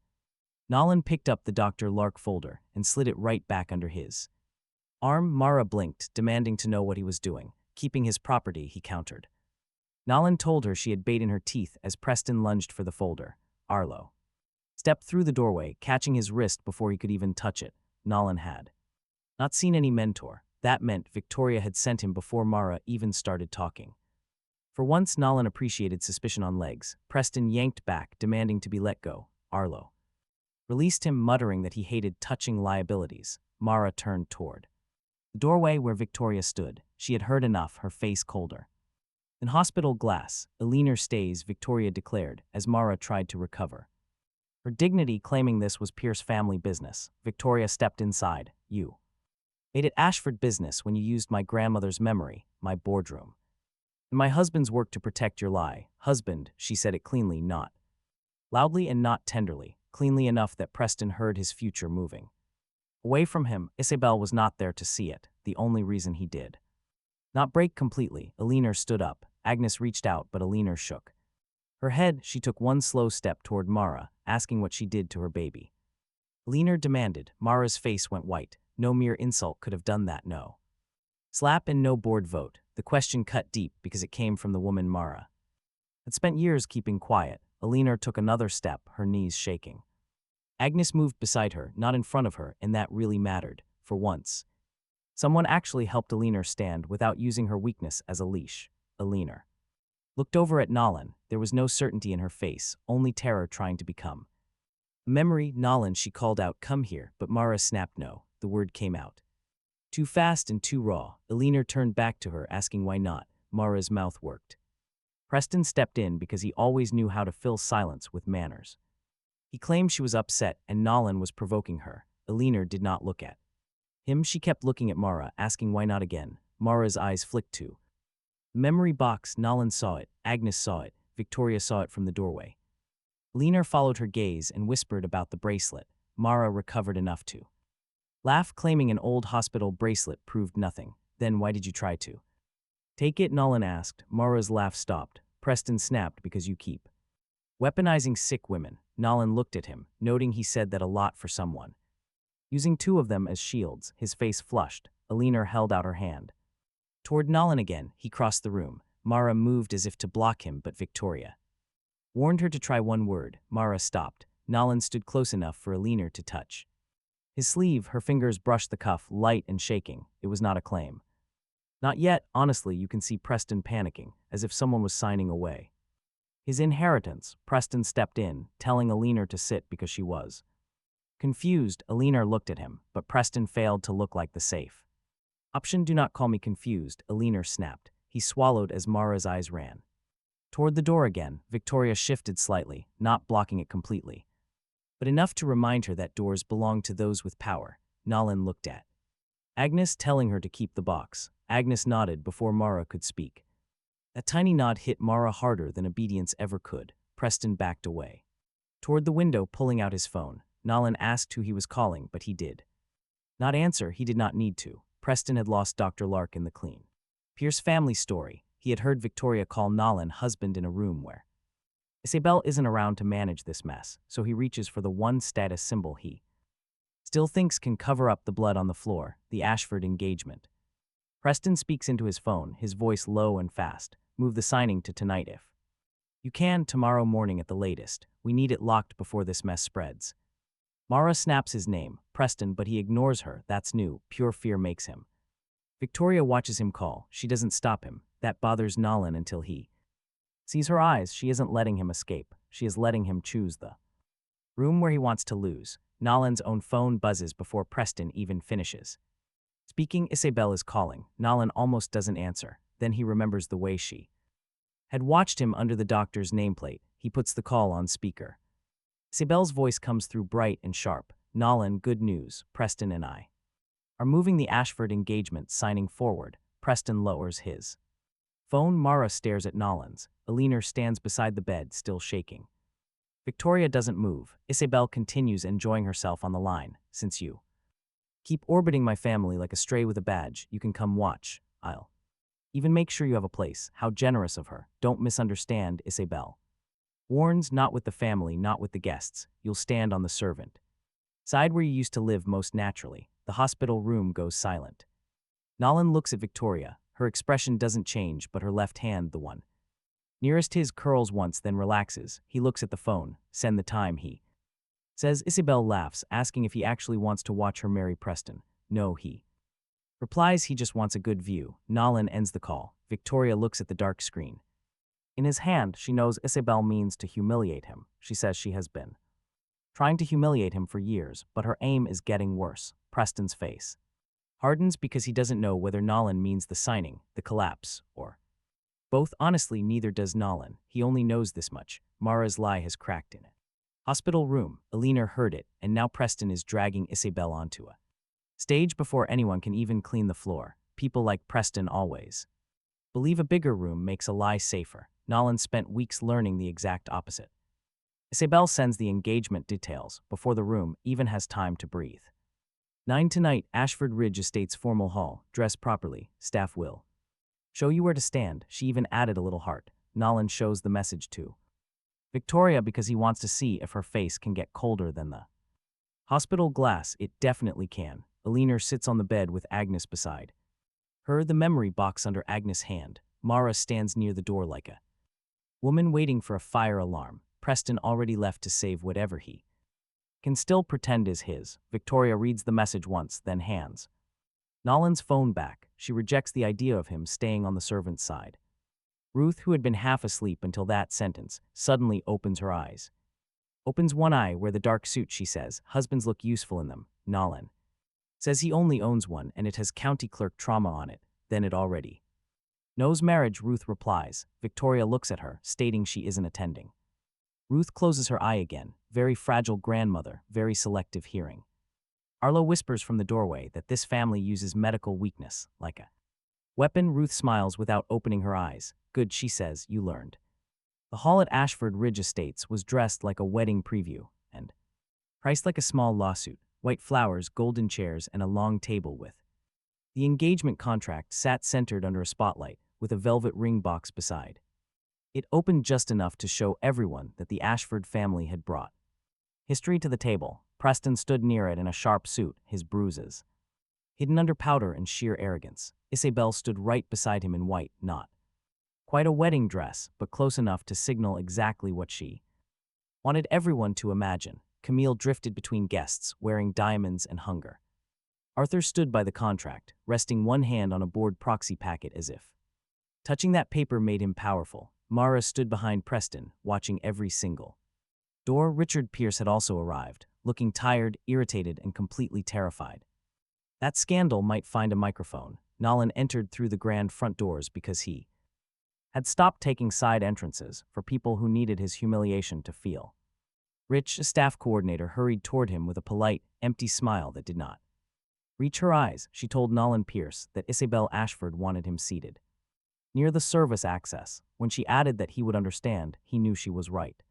Nolan picked up the Dr. Lark folder and slid it right back under his arm. Mara blinked, demanding to know what he was doing. Keeping his property, he countered. Nolan told her she had bait in her teeth as Preston lunged for the folder. Arlo stepped through the doorway, catching his wrist before he could even touch it. Nolan had not seen any mentor. That meant Victoria had sent him before Mara even started talking. For once, Nolan appreciated suspicion on legs. Preston yanked back, demanding to be let go. Arlo released him, muttering that he hated touching liabilities. Mara turned toward the doorway where Victoria stood. She had heard enough, her face colder. In hospital glass, a leaner stays, Victoria declared, as Mara tried to recover. Her dignity claiming this was Pierce's family business. Victoria stepped inside. You made it Ashford business when you used my grandmother's memory, my boardroom. And my husband's work to protect your lie. Husband, she said it cleanly, not loudly and not tenderly, cleanly enough that Preston heard his future moving. Away from him, Isabel was not there to see it, the only reason he did not break completely. Eleanor stood up. Agnes reached out, but Eleanor shook her head. She took one slow step toward Mara, asking what she did to her baby. Eleanor demanded. Mara's face went white. No mere insult could have done that, no slap and no board vote. The question cut deep because it came from the woman Mara had spent years keeping quiet. Eleanor took another step, her knees shaking. Agnes moved beside her, not in front of her, and that really mattered. For once, someone actually helped Eleanor stand without using her weakness as a leash. Eleanor looked over at Nolan. There was no certainty in her face, only terror trying to become memory. Nolan, she called out, come here, but Mara snapped no. The word came out too fast and too raw. Eleanor turned back to her, asking why not. Mara's mouth worked. Preston stepped in because he always knew how to fill silence with manners. He claimed she was upset and Nolan was provoking her. Eleanor did not look at him. She kept looking at Mara, asking why not again. Mara's eyes flicked to memory box. Nolan saw it. Agnes saw it. Victoria saw it from the doorway. Eleanor followed her gaze and whispered about the bracelet. Mara recovered enough to laugh, claiming an old hospital bracelet proved nothing. Then why did you try to take it? Nolan asked. Mara's laugh stopped. Preston snapped, because you keep weaponizing sick women. Nolan looked at him, noting he said that a lot for someone using two of them as shields. His face flushed. Eleanor held out her hand toward Nolan again. He crossed the room. Mara moved as if to block him, but Victoria warned her to try one word. Mara stopped. Nolan stood close enough for Eleanor to touch his sleeve. Her fingers brushed the cuff, light and shaking. It was not a claim. Not yet. Honestly, you can see Preston panicking, as if someone was signing away his inheritance. Preston stepped in, telling Eleanor to sit because she was confused. Eleanor looked at him, but Preston failed to look like the safe option. Do not call me confused, Eleanor snapped. He swallowed as Mara's eyes ran toward the door again. Victoria shifted slightly, not blocking it completely, but enough to remind her that doors belong to those with power. Nolan looked at Agnes, telling her to keep the box. Agnes nodded before Mara could speak. That tiny nod hit Mara harder than obedience ever could. Preston backed away toward the window, pulling out his phone. Nolan asked who he was calling, but he did not answer. He did not need to. Preston had lost Dr. Lark in the clean Pierce family story. He had heard Victoria call Nolan husband in a room where Isabel isn't around to manage this mess, so he reaches for the one status symbol he still thinks can cover up the blood on the floor, the Ashford engagement. Preston speaks into his phone, his voice low and fast. Move the signing to tonight if you can, tomorrow morning at the latest. We need it locked before this mess spreads. Mara snaps his name, Preston, but he ignores her. That's new. Pure fear makes him. Victoria watches him call. She doesn't stop him. That bothers Nolan until he sees her eyes. She isn't letting him escape. She is letting him choose the room where he wants to lose. Nolan's own phone buzzes before Preston even finishes speaking. Isabel is calling. Nolan almost doesn't answer. Then he remembers the way she had watched him under the doctor's nameplate. He puts the call on speaker. Isabel's voice comes through bright and sharp. Nolan, good news. Preston and I are moving the Ashford engagement, signing forward. Preston lowers his phone. Mara stares at Nolan's. Eleanor stands beside the bed, still shaking. Victoria doesn't move. Isabel continues, enjoying herself on the line. Since you keep orbiting my family like a stray with a badge, you can come watch. I'll even make sure you have a place. How generous of her. Don't misunderstand, Isabel warns. Not with the family, not with the guests. You'll stand on the servant side where you used to live most naturally. The hospital room goes silent. Nolan looks at Victoria. Her expression doesn't change, but her left hand, the one nearest his, curls once, then relaxes. He looks at the phone. Send the time, he says. Isabel laughs, asking if he actually wants to watch her marry Preston. No, he replies he just wants a good view. Nolan ends the call. Victoria looks at the dark screen in his hand. She knows Isabel means to humiliate him. She says she has been trying to humiliate him for years, but her aim is getting worse. Preston's face hardens because he doesn't know whether Nolan means the signing, the collapse, or Both honestly, neither does Nolan. He only knows this much. Mara's lie has cracked in it. Hospital room. Alina heard it, and now Preston is dragging Isabel onto a stage before anyone can even clean the floor. People like Preston always believe a bigger room makes a lie safer. Nolan spent weeks learning the exact opposite. Isabel sends the engagement details before the room even has time to breathe. 9 tonight, Ashford Ridge Estates formal hall. Dress properly. Staff will show you where to stand. She even added a little heart. Nolan shows the message to Victoria because he wants to see if her face can get colder than the hospital glass. It definitely can. Alina sits on the bed with Agnes beside her, the memory box under Agnes' hand. Mara stands near the door like a woman waiting for a fire alarm. Preston already left to save whatever he can still pretend is his. Victoria reads the message once, then hands Nolan's phone back. She rejects the idea of him staying on the servant's side. Ruth, who had been half asleep until that sentence, suddenly opens her eyes. Opens one eye. Wear the dark suit, she says. Husbands look useful in them. Nolan says he only owns one and it has county clerk trauma on it. Then it already knows marriage, Ruth replies. Victoria looks at her, stating she isn't attending. Ruth closes her eye again. Very fragile grandmother, very selective hearing. Arlo whispers from the doorway that this family uses medical weakness like a weapon. Ruth smiles without opening her eyes. Good, she says, you learned. The hall at Ashford Ridge Estates was dressed like a wedding preview and priced like a small lawsuit. White flowers, golden chairs, and a long table with the engagement contract sat centered under a spotlight with a velvet ring box beside. It opened just enough to show everyone that the Ashford family had brought history to the table. Preston stood near it in a sharp suit, his bruises hidden under powder and sheer arrogance. Isabel stood right beside him in white, not quite a wedding dress, but close enough to signal exactly what she wanted everyone to imagine. Camille drifted between guests, wearing diamonds and hunger. Arthur stood by the contract, resting one hand on a board proxy packet as if touching that paper made him powerful. Mara stood behind Preston, watching every single door. Richard Pierce had also arrived, looking tired, irritated, and completely terrified. That scandal might find a microphone. Nolan entered through the grand front doors because he had stopped taking side entrances for people who needed his humiliation to feel. Rich, a staff coordinator, hurried toward him with a polite, empty smile that did not reach her eyes. She told Nolan Pierce that Isabel Ashford wanted him seated near the service access. When she added that he would understand, he knew she was right.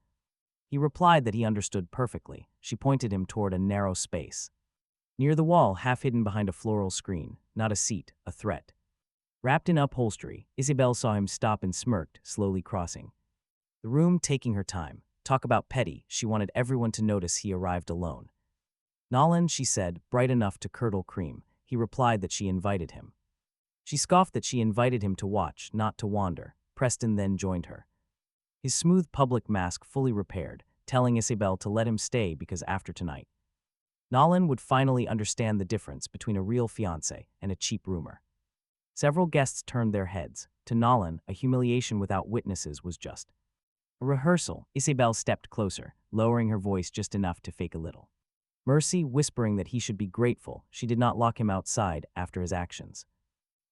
He replied that he understood perfectly. She pointed him toward a narrow space near the wall, half hidden behind a floral screen. Not a seat, a threat. Wrapped in upholstery, Isabel saw him stop and smirked, slowly crossing the room, taking her time. Talk about petty. She wanted everyone to notice he arrived alone. Nolan, she said, bright enough to curdle cream. He replied that she invited him. She scoffed that she invited him to watch, not to wander. Preston then joined her, his smooth public mask fully repaired, telling Isabel to let him stay because after tonight, Nolan would finally understand the difference between a real fiancé and a cheap rumor. Several guests turned their heads. To Nolan, a humiliation without witnesses was just a rehearsal. Isabel stepped closer, lowering her voice just enough to fake a little mercy, whispering that he should be grateful she did not lock him outside after his actions.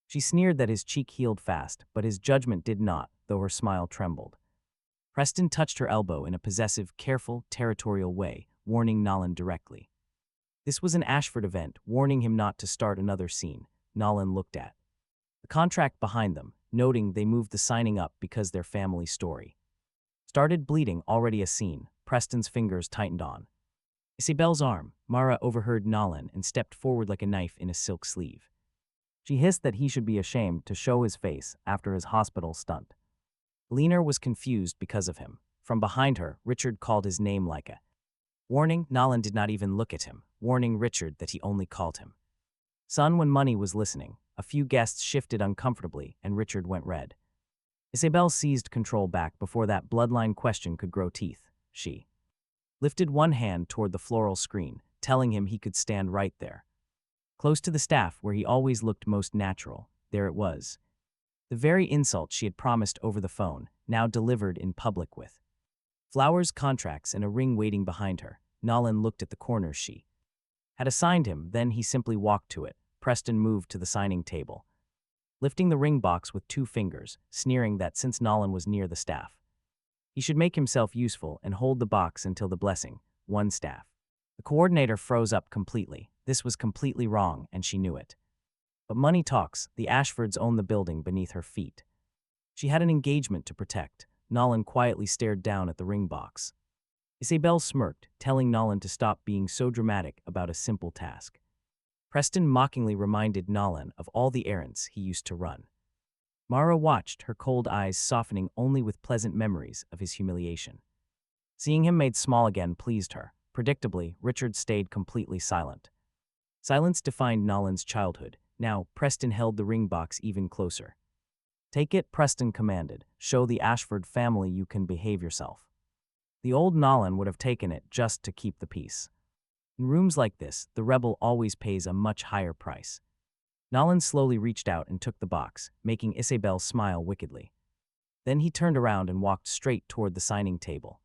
She sneered that his cheek healed fast, but his judgment did not, though her smile trembled. Preston touched her elbow in a possessive, careful, territorial way, warning Nolan directly. This was an Ashford event, warning him not to start another scene. Nolan looked at the contract behind them, noting they moved the signing up because their family story started bleeding. Already a scene. Preston's fingers tightened on Isabel's arm. Mara overheard Nolan and stepped forward like a knife in a silk sleeve. She hissed that he should be ashamed to show his face after his hospital stunt. Alina was confused because of him. From behind her, Richard called his name like a warning. Nolan did not even look at him, warning Richard that he only called him son when money was listening. A few guests shifted uncomfortably, and Richard went red. Isabel seized control back before that bloodline question could grow teeth. She lifted one hand toward the floral screen, telling him he could stand right there, close to the staff where he always looked most natural. There it was. The very insult she had promised over the phone, now delivered in public with flowers, contracts, and a ring waiting behind her. Nolan looked at the corners she had assigned him, then he simply walked to it. Preston moved to the signing table. lifting the ring box with 2 fingers, sneering that since Nolan was near the staff, he should make himself useful and hold the box until the blessing, one staff. The coordinator froze up completely. This was completely wrong, and she knew it. But money talks. The Ashfords owned the building beneath her feet. She had an engagement to protect. Nolan quietly stared down at the ring box. Isabel smirked, telling Nolan to stop being so dramatic about a simple task. Preston mockingly reminded Nolan of all the errands he used to run. Mara watched, her cold eyes softening only with pleasant memories of his humiliation. Seeing him made small again pleased her. Predictably, Richard stayed completely silent. Silence defined Nolan's childhood. Now, Preston held the ring box even closer. "Take it," Preston commanded. "Show the Ashford family you can behave yourself." The old Nolan would have taken it just to keep the peace. In rooms like this, the rebel always pays a much higher price. Nolan slowly reached out and took the box, making Isabel smile wickedly. Then he turned around and walked straight toward the signing table.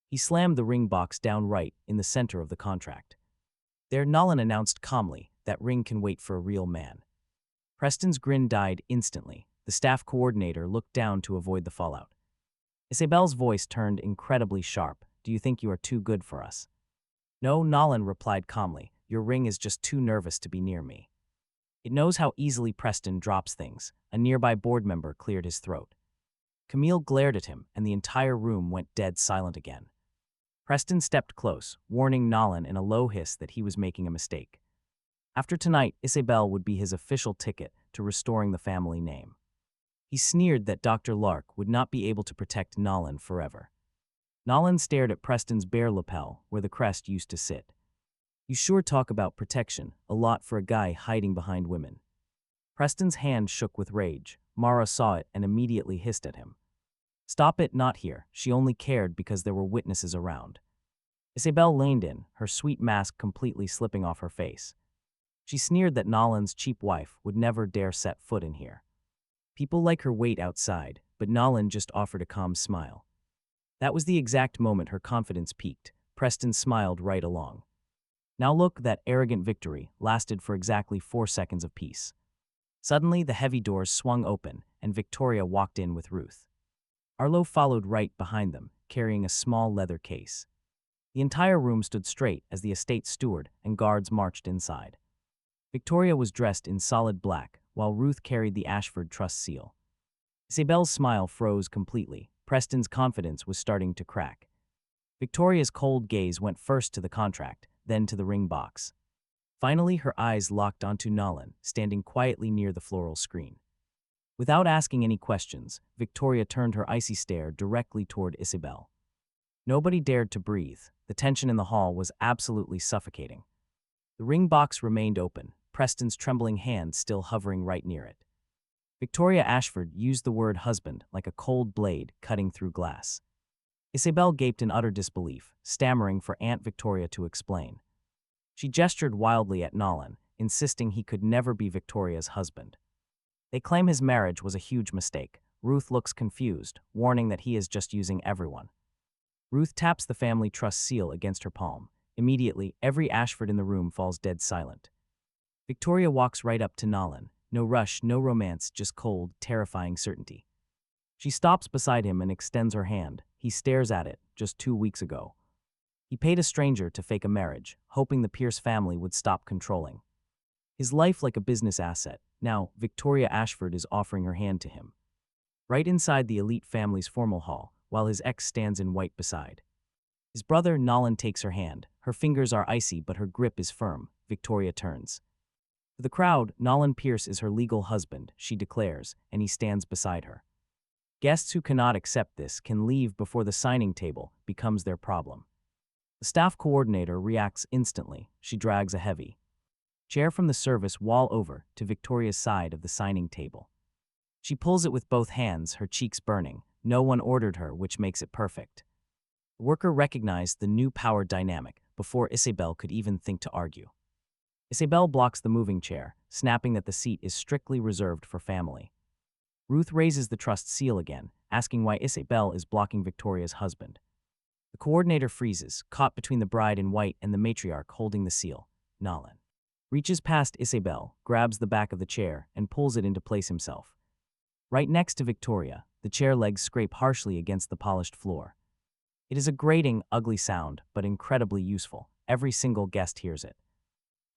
He slammed the ring box down right in the center of the contract. There, Nolan announced calmly, "That ring can wait for a real man." Preston's grin died instantly. The staff coordinator looked down to avoid the fallout. Isabel's voice turned incredibly sharp. "Do you think you are too good for us?" "No," Nolan replied calmly. "Your ring is just too nervous to be near me." It knows how easily Preston drops things. A nearby board member cleared his throat. Camille glared at him, and the entire room went dead silent again. Preston stepped close, warning Nolan in a low hiss that he was making a mistake. After tonight, Isabel would be his official ticket to restoring the family name. He sneered that Dr. Lark would not be able to protect Nolan forever. Nolan stared at Preston's bare lapel, where the crest used to sit. "You sure talk about protection, a lot for a guy hiding behind women." Preston's hand shook with rage. Mara saw it and immediately hissed at him. "Stop it, not here." She only cared because there were witnesses around. Isabel leaned in, her sweet mask completely slipping off her face. She sneered that Nolan's cheap wife would never dare set foot in here. People like her wait outside, but Nolan just offered a calm smile. That was the exact moment her confidence peaked. Preston smiled right along. Now look, that arrogant victory lasted for exactly 4 seconds of peace. Suddenly, the heavy doors swung open, and Victoria walked in with Ruth. Arlo followed right behind them, carrying a small leather case. The entire room stood straight as the estate steward and guards marched inside. Victoria was dressed in solid black, while Ruth carried the Ashford Trust seal. Isabel's smile froze completely. Preston's confidence was starting to crack. Victoria's cold gaze went first to the contract, then to the ring box. Finally, her eyes locked onto Nolan, standing quietly near the floral screen. Without asking any questions, Victoria turned her icy stare directly toward Isabel. Nobody dared to breathe. The tension in the hall was absolutely suffocating. The ring box remained open, Preston's trembling hand still hovering right near it. Victoria Ashford used the word husband like a cold blade cutting through glass. Isabel gaped in utter disbelief, stammering for Aunt Victoria to explain. She gestured wildly at Nolan, insisting he could never be Victoria's husband. They claim his marriage was a huge mistake. Ruth looks confused, warning that he is just using everyone. Ruth taps the family trust seal against her palm. Immediately, every Ashford in the room falls dead silent. Victoria walks right up to Nolan. No rush, no romance, just cold, terrifying certainty. She stops beside him and extends her hand. He stares at it, just 2 weeks ago. He paid a stranger to fake a marriage, hoping the Pierce family would stop controlling his life like a business asset. Now, Victoria Ashford is offering her hand to him. Right inside the elite family's formal hall, while his ex stands in white beside. His brother, Nolan, takes her hand. Her fingers are icy, but her grip is firm. Victoria turns. To the crowd, Nolan Pierce is her legal husband, she declares, and he stands beside her. Guests who cannot accept this can leave before the signing table becomes their problem. The staff coordinator reacts instantly. She drags a heavy chair from the service wall over to Victoria's side of the signing table. She pulls it with both hands, her cheeks burning. No one ordered her, which makes it perfect. The worker recognized the new power dynamic before Isabel could even think to argue. Isabel blocks the moving chair, snapping that the seat is strictly reserved for family. Ruth raises the trust seal again, asking why Isabel is blocking Victoria's husband. The coordinator freezes, caught between the bride in white and the matriarch holding the seal, Nolan. reaches past Isabel, grabs the back of the chair, and pulls it into place himself. Right next to Victoria, the chair legs scrape harshly against the polished floor. It is a grating, ugly sound, but incredibly useful. Every single guest hears it.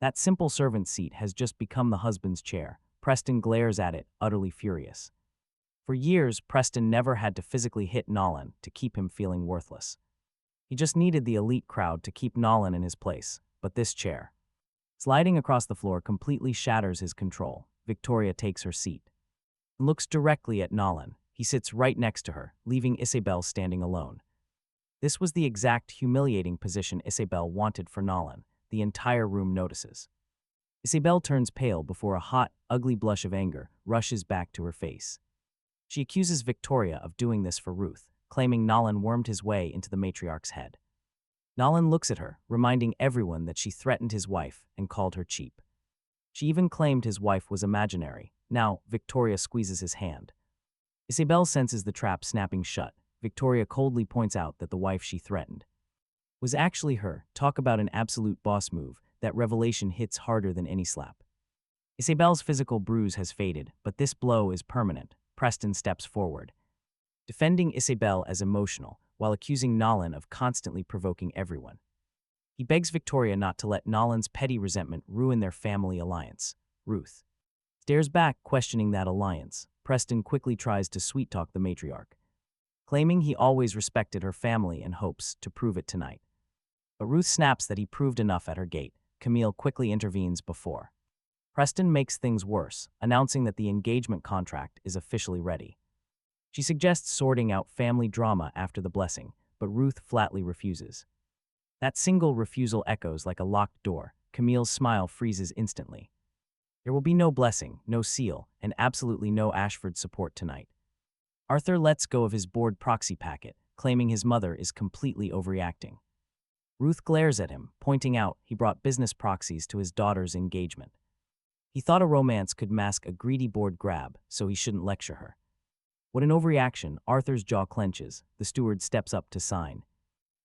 That simple servant seat has just become the husband's chair. Preston glares at it, utterly furious. For years, Preston never had to physically hit Nolan to keep him feeling worthless. He just needed the elite crowd to keep Nolan in his place, but this chair, sliding across the floor, completely shatters his control. Victoria takes her seat and looks directly at Nolan. He sits right next to her, leaving Isabel standing alone. This was the exact humiliating position Isabel wanted for Nolan. The entire room notices. Isabel turns pale before a hot, ugly blush of anger rushes back to her face. She accuses Victoria of doing this for Ruth, claiming Nolan wormed his way into the matriarch's head. Nolan looks at her, reminding everyone that she threatened his wife and called her cheap. She even claimed his wife was imaginary. Now, Victoria squeezes his hand. Isabel senses the trap snapping shut. Victoria coldly points out that the wife she threatened was actually her. Talk about an absolute boss move. That revelation hits harder than any slap. Isabel's physical bruise has faded, but this blow is permanent. Preston steps forward, defending Isabel as emotional, while accusing Nolan of constantly provoking everyone. He begs Victoria not to let Nolan's petty resentment ruin their family alliance. Ruth stares back, questioning that alliance. Preston quickly tries to sweet-talk the matriarch, claiming he always respected her family and hopes to prove it tonight. But Ruth snaps that he proved enough at her gate. Camille quickly intervenes before Preston makes things worse, announcing that the engagement contract is officially ready. She suggests sorting out family drama after the blessing, but Ruth flatly refuses. That single refusal echoes like a locked door. Camille's smile freezes instantly. There will be no blessing, no seal, and absolutely no Ashford support tonight. Arthur lets go of his board proxy packet, claiming his mother is completely overreacting. Ruth glares at him, pointing out he brought business proxies to his daughter's engagement. He thought a romance could mask a greedy board grab, so he shouldn't lecture her. What an overreaction. Arthur's jaw clenches. The steward steps up to sign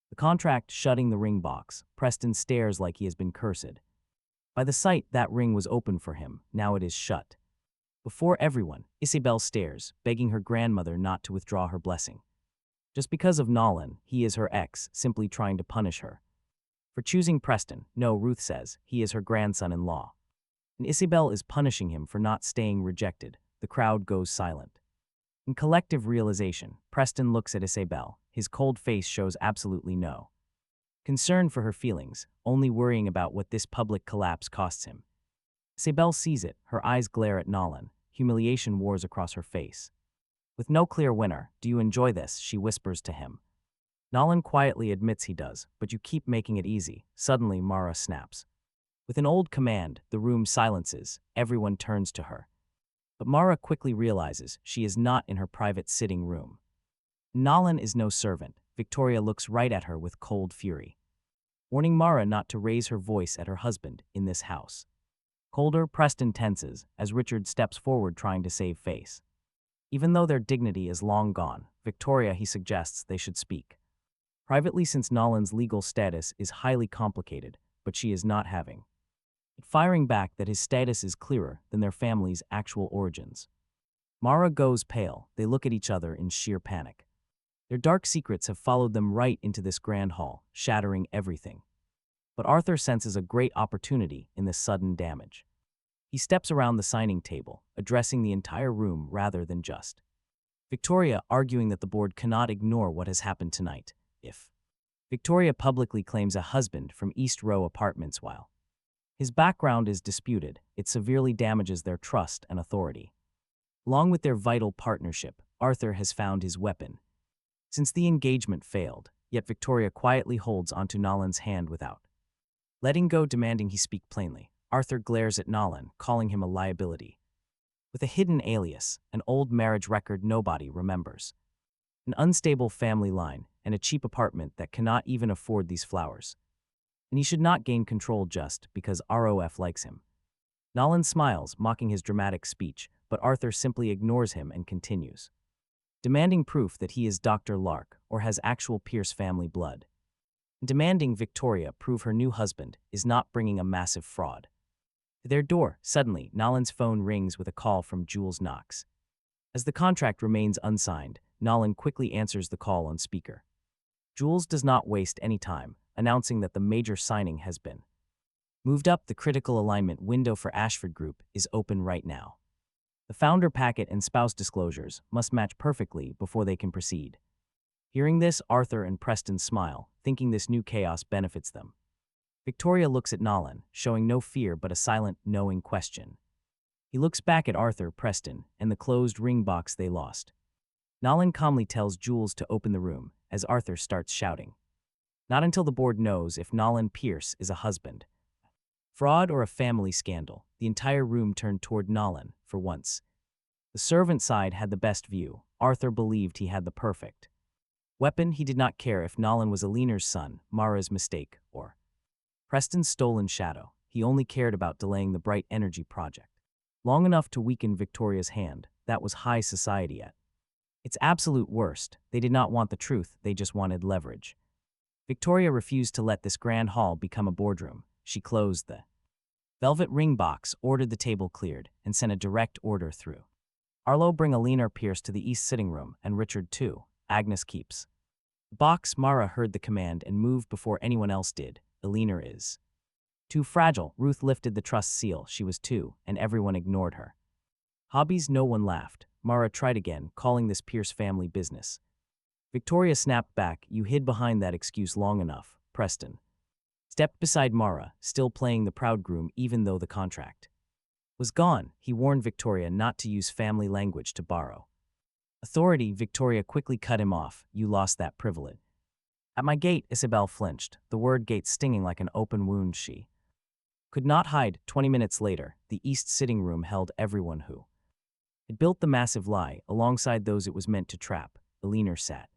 the contract, shutting the ring box. Preston stares like he has been cursed. By the sight, that ring was open for him. Now it is shut. Before everyone, Isabel stares, begging her grandmother not to withdraw her blessing. Just because of Nolan, he is her ex, simply trying to punish her for choosing Preston. No, Ruth says, he is her grandson-in-law. And Isabel is punishing him for not staying rejected. The crowd goes silent. In collective realization, Preston looks at Isabel. His cold face shows absolutely no concern for her feelings, only worrying about what this public collapse costs him. Isabel sees it. Her eyes glare at Nolan. Humiliation wars across her face. With no clear winner, "Do you enjoy this?" she whispers to him. Nolan quietly admits he does, "But you keep making it easy." Suddenly, Mara snaps. With an old command, the room silences. Everyone turns to her. But Mara quickly realizes she is not in her private sitting room. Nolan is no servant. Victoria looks right at her with cold fury, warning Mara not to raise her voice at her husband in this house. Colder, Preston tenses as Richard steps forward, trying to save face. Even though their dignity is long gone, Victoria, he suggests they should speak privately, since Nolan's legal status is highly complicated, but she is not having it, firing back that his status is clearer than their family's actual origins. Mara goes pale. They look at each other in sheer panic. Their dark secrets have followed them right into this grand hall, shattering everything. But Arthur senses a great opportunity in this sudden damage. He steps around the signing table, addressing the entire room rather than just Victoria, arguing that the board cannot ignore what has happened tonight. If Victoria publicly claims a husband from East Row Apartments while his background is disputed, it severely damages their trust and authority. Along with their vital partnership, Arthur has found his weapon. Since the engagement failed, yet Victoria quietly holds onto Nolan's hand without letting go, demanding he speak plainly. Arthur glares at Nolan, calling him a liability with a hidden alias, an old marriage record nobody remembers, an unstable family line, and a cheap apartment that cannot even afford these flowers. And he should not gain control just because ROF likes him. Nolan smiles, mocking his dramatic speech, but Arthur simply ignores him and continues, demanding proof that he is Dr. Lark or has actual Pierce family blood, and demanding Victoria prove her new husband is not bringing a massive fraud. Their door, suddenly, Nolan's phone rings with a call from Jules Knox. As the contract remains unsigned, Nolan quickly answers the call on speaker. Jules does not waste any time, announcing that the major signing has been moved up. The critical alignment window for Ashford Group is open right now. The founder packet and spouse disclosures must match perfectly before they can proceed. Hearing this, Arthur and Preston smile, thinking this new chaos benefits them. Victoria looks at Nolan, showing no fear but a silent, knowing question. He looks back at Arthur, Preston, and the closed ring box they lost. Nolan calmly tells Jules to open the room, as Arthur starts shouting. Not until the board knows if Nolan Pierce is a husband, fraud, or a family scandal, the entire room turned toward Nolan, for once. The servant side had the best view. Arthur believed he had the perfect weapon. He did not care if Nolan was Alina's son, Mara's mistake, or Preston's stolen shadow. He only cared about delaying the bright energy project long enough to weaken Victoria's hand. That was high society at its absolute worst. They did not want the truth, they just wanted leverage. Victoria refused to let this grand hall become a boardroom. She closed the velvet ring box, ordered the table cleared, and sent a direct order through. Arlo, bring Alina Pierce to the east sitting room, and Richard too. Agnes keeps the box. Mara heard the command and moved before anyone else did. Alina is too fragile. Ruth lifted the trust seal. She was too, and everyone ignored her. Hobbies, no one laughed. Mara tried again, calling this Pierce family business. Victoria snapped back. You hid behind that excuse long enough. Preston stepped beside Mara, still playing the proud groom even though the contract was gone. He warned Victoria not to use family language to borrow authority. Victoria quickly cut him off. You lost that privilege. At my gate, Isabel flinched, the word gate stinging like an open wound she could not hide. 20 minutes later, the east sitting room held everyone who had built the massive lie, alongside those it was meant to trap. Alina sat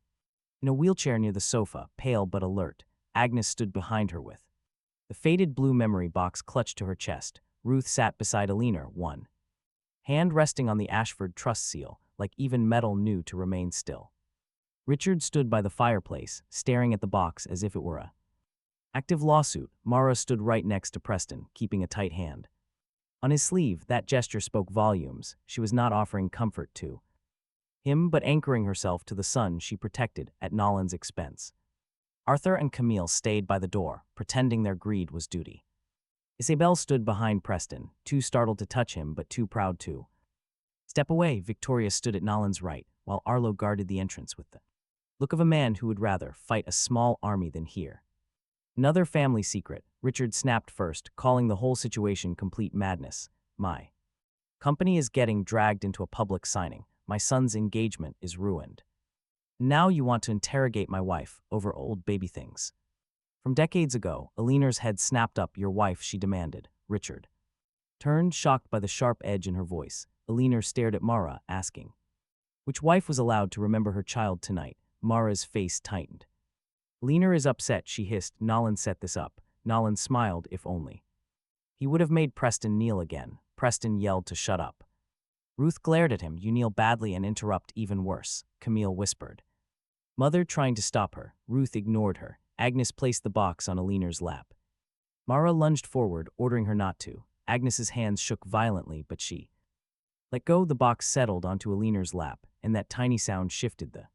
in a wheelchair near the sofa, pale but alert. Agnes stood behind her with the faded blue memory box clutched to her chest. Ruth sat beside Alina, one hand resting on the Ashford trust seal, like even metal knew to remain still. Richard stood by the fireplace, staring at the box as if it were a active lawsuit. Mara stood right next to Preston, keeping a tight hand on his sleeve. That gesture spoke volumes. She was not offering comfort to him, but anchoring herself to the son she protected at Nolan's expense. Arthur and Camille stayed by the door, pretending their greed was duty. Isabel stood behind Preston, too startled to touch him but too proud to step away. Victoria stood at Nolan's right, while Arlo guarded the entrance with the look of a man who would rather fight a small army than hear another family secret. Richard snapped first, calling the whole situation complete madness. My company is getting dragged into a public signing. My son's engagement is ruined. Now you want to interrogate my wife over old baby things. From decades ago, Alina's head snapped up. Your wife, she demanded. Richard turned, shocked by the sharp edge in her voice. Alina stared at Mara, asking which wife was allowed to remember her child tonight. Mara's face tightened. Alina is upset, she hissed. Nolan set this up. Nolan smiled. If only he would have made Preston kneel again. Preston yelled to shut up. Ruth glared at him. You kneel badly and interrupt even worse, Camille whispered. Mother trying to stop her. Ruth ignored her. Agnes placed the box on Alina's lap. Mara lunged forward, ordering her not to. Agnes's hands shook violently, but she let go. The box settled onto Alina's lap, and that tiny sound shifted the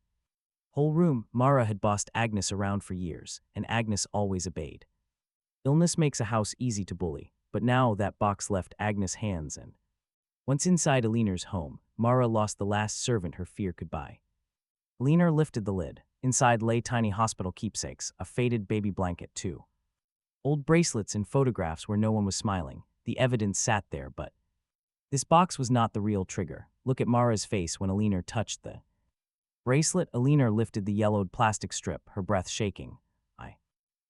whole room. Mara had bossed Agnes around for years, and Agnes always obeyed. Illness makes a house easy to bully, but now that box left Agnes' hands, and once inside Alina's home, Mara lost the last servant her fear could buy. Alina lifted the lid. Inside lay tiny hospital keepsakes, a faded baby blanket too. Old bracelets and photographs where no one was smiling. The evidence sat there, but this box was not the real trigger. Look at Mara's face when Alina touched the bracelet. Alina lifted the yellowed plastic strip, her breath shaking. I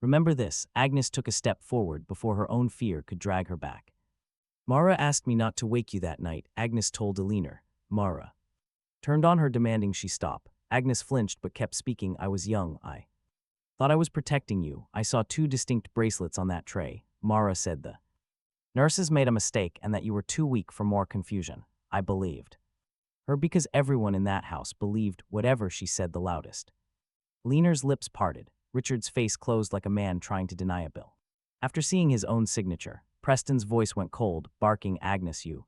remember this. Agnes took a step forward before her own fear could drag her back. Mara asked me not to wake you that night, Agnes told Alina. Mara turned on her, demanding she stop. Agnes flinched but kept speaking. I was young. I thought I was protecting you. I saw 2 distinct bracelets on that tray. Mara said the nurses made a mistake and that you were too weak for more confusion. I believed her because everyone in that house believed whatever she said the loudest. Alina's lips parted. Richard's face closed like a man trying to deny a bill. After seeing his own signature, Preston's voice went cold, barking, Agnes, you